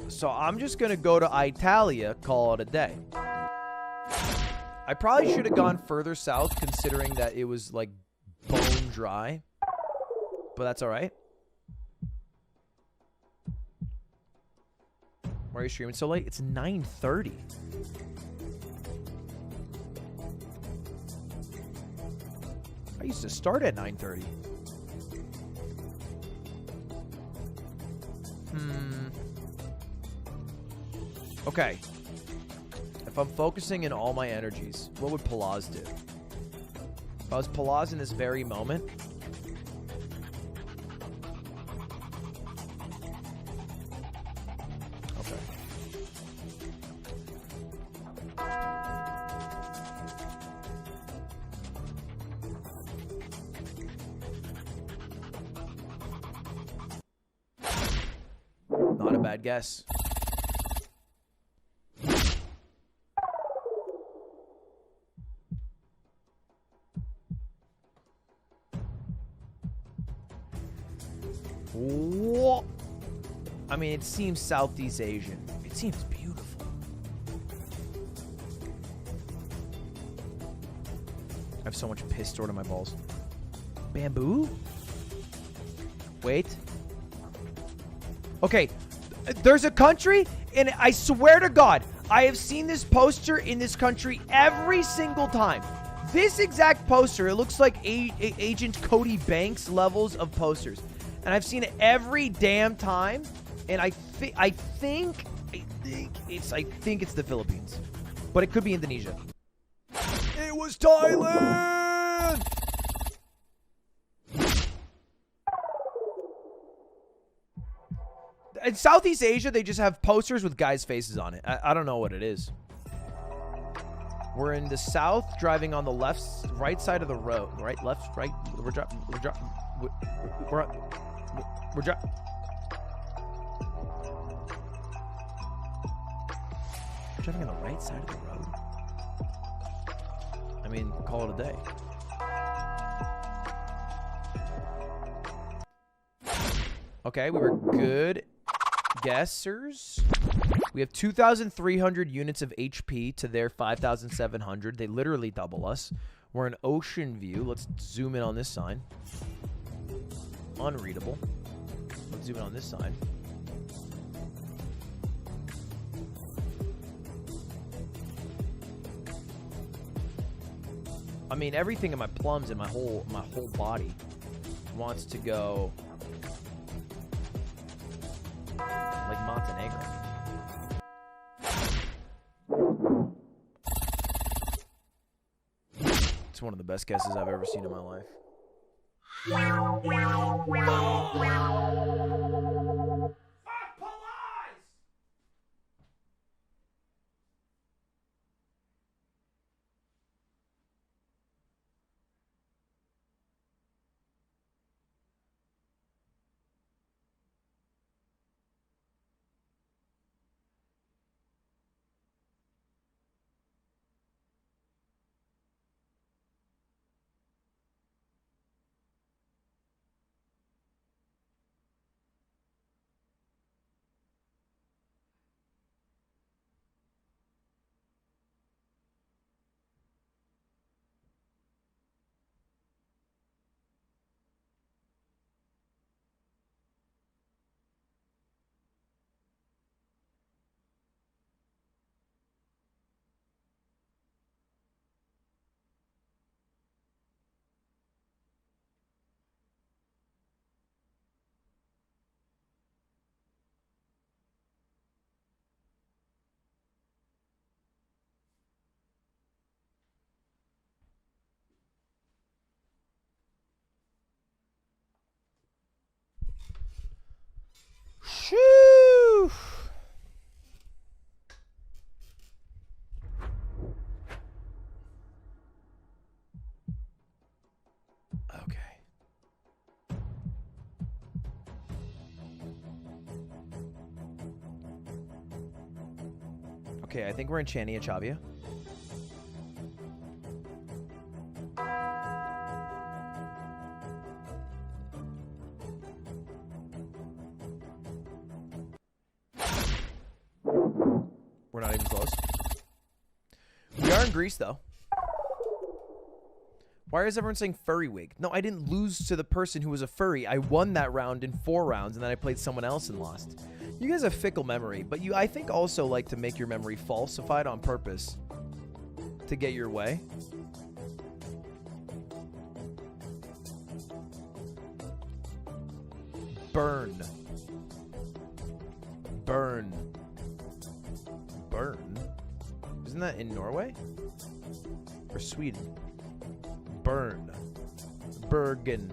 So I'm just going to go to Italia, call it a day. I probably should have gone further south considering that it was like bone dry. But that's all right. Why are you streaming so late? It's 9:30. I used to start at 9:30. Okay. If I'm focusing in all my energies, what would Palaz do? If I was Palaz in this very moment. Okay. Not a bad guess. Whoa. I mean, it seems Southeast Asian. It seems beautiful. I have so much piss stored in my balls. Bamboo? Wait. Okay. There's a country, and I swear to God, I have seen this poster in this country every single time. This exact poster, it looks like Agent Cody Banks levels of posters. And I've seen it every damn time, and I think it's the Philippines, but it could be Indonesia. It was Thailand. In Southeast Asia, they just have posters with guys' faces on it. I don't know what it is. We're in the south, driving on the right side of the road. Right, left, right. We're driving on the right side of the road. I mean, call it a day. Okay, we were good guessers. We have 2,300 units of HP to their 5,700. They literally double us. We're in Ocean View. Let's zoom in on this sign. Unreadable. Let's zoom in on this side. I mean, everything in my plums and my whole body wants to go like Montenegro. It's one of the best guesses I've ever seen in my life. Okay, I think we're in Chania Chavia. We're not even close. We are in Greece, though. Why is everyone saying furry wig? No, I didn't lose to the person who was a furry. I won that round in 4 rounds, and then I played someone else and lost. You guys have fickle memory, but you, I think, also like to make your memory falsified on purpose to get your way. Burn. Burn. Burn? Isn't that in Norway? Or Sweden? Burn. Bergen.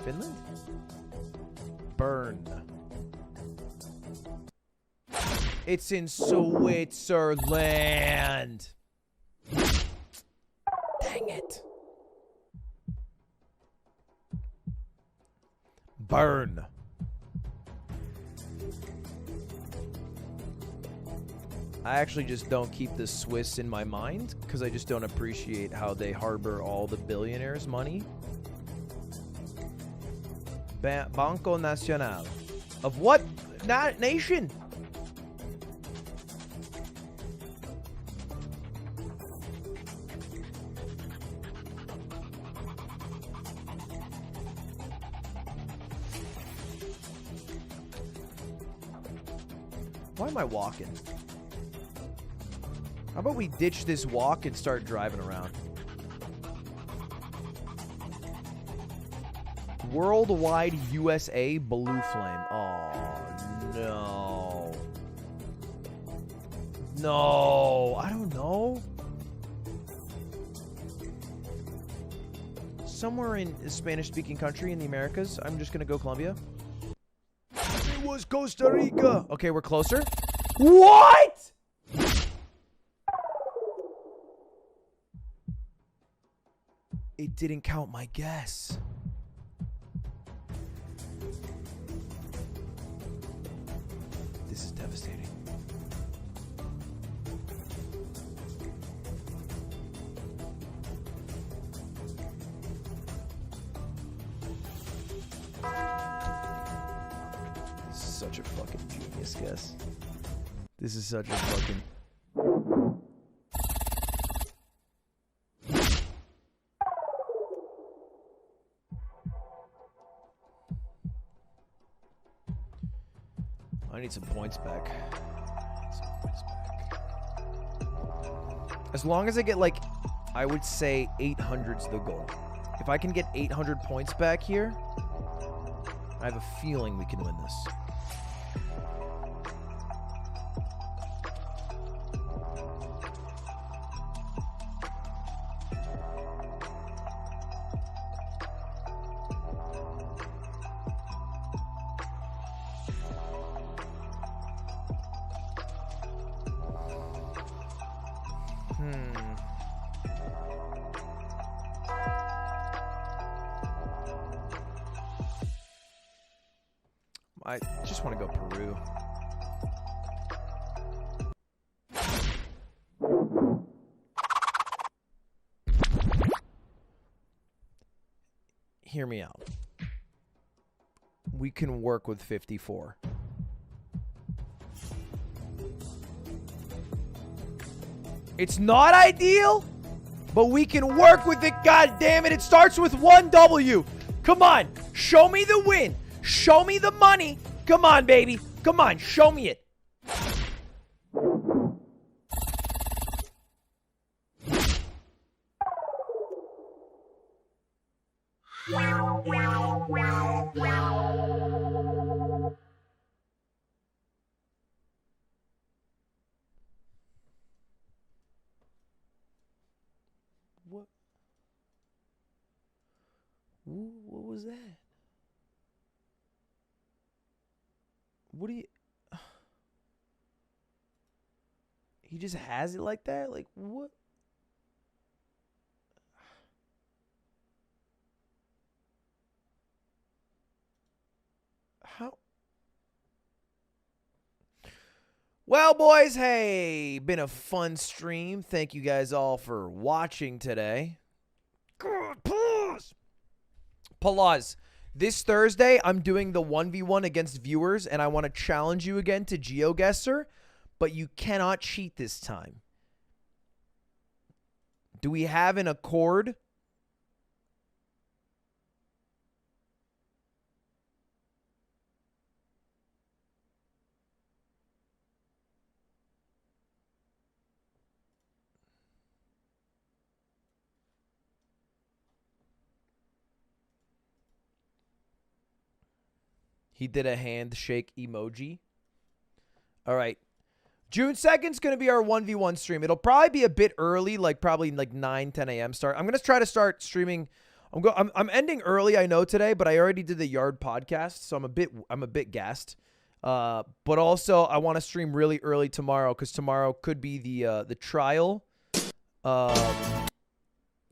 Finland? Burn. It's in Switzerland. Dang it. Burn. I actually just don't keep the Swiss in my mind because I just don't appreciate how they harbor all the billionaires' money. Banco Nacional. Of what nation? Why am I walking? How about we ditch this walk and start driving around? Worldwide USA Blue Flame. Oh, no. No. I don't know. Somewhere in a Spanish-speaking country in the Americas. I'm just going to go Colombia. It was Costa Rica. Okay, we're closer. What? It didn't count my guess. This is devastating. This is such a fucking genius guess. This is such a fucking... I need some points back. As long as I get, like, I would say 800's the goal. If I can get 800 points back here, I have a feeling we can win this. I just want to go Peru. Hear me out. We can work with 54. It's not ideal, but we can work with it. God damn it. It starts with 1 W. Come on. Show me the win. Show me the money. Come on, baby. Come on. Show me it. What was that? What do you... He just has it like that? Like, what? How? Well, boys, hey, been a fun stream. Thank you guys all for watching today. God, pause. This Thursday, I'm doing the 1v1 against viewers, and I want to challenge you again to Geoguessr, but you cannot cheat this time. Do we have an accord? He did a handshake emoji. All right. June 2nd is going to be our 1v1 stream. It'll probably be a bit early, like probably like 9, 10 a.m. start. I'm going to try to start streaming. I'm ending early, I know, today, but I already did the Yard podcast, so I'm a bit gassed. But also I want to stream really early tomorrow because tomorrow could be the trial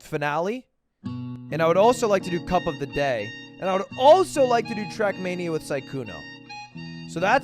finale. And I would also like to do Cup of the Day. And I would also like to do Trackmania with Saikuno. So that's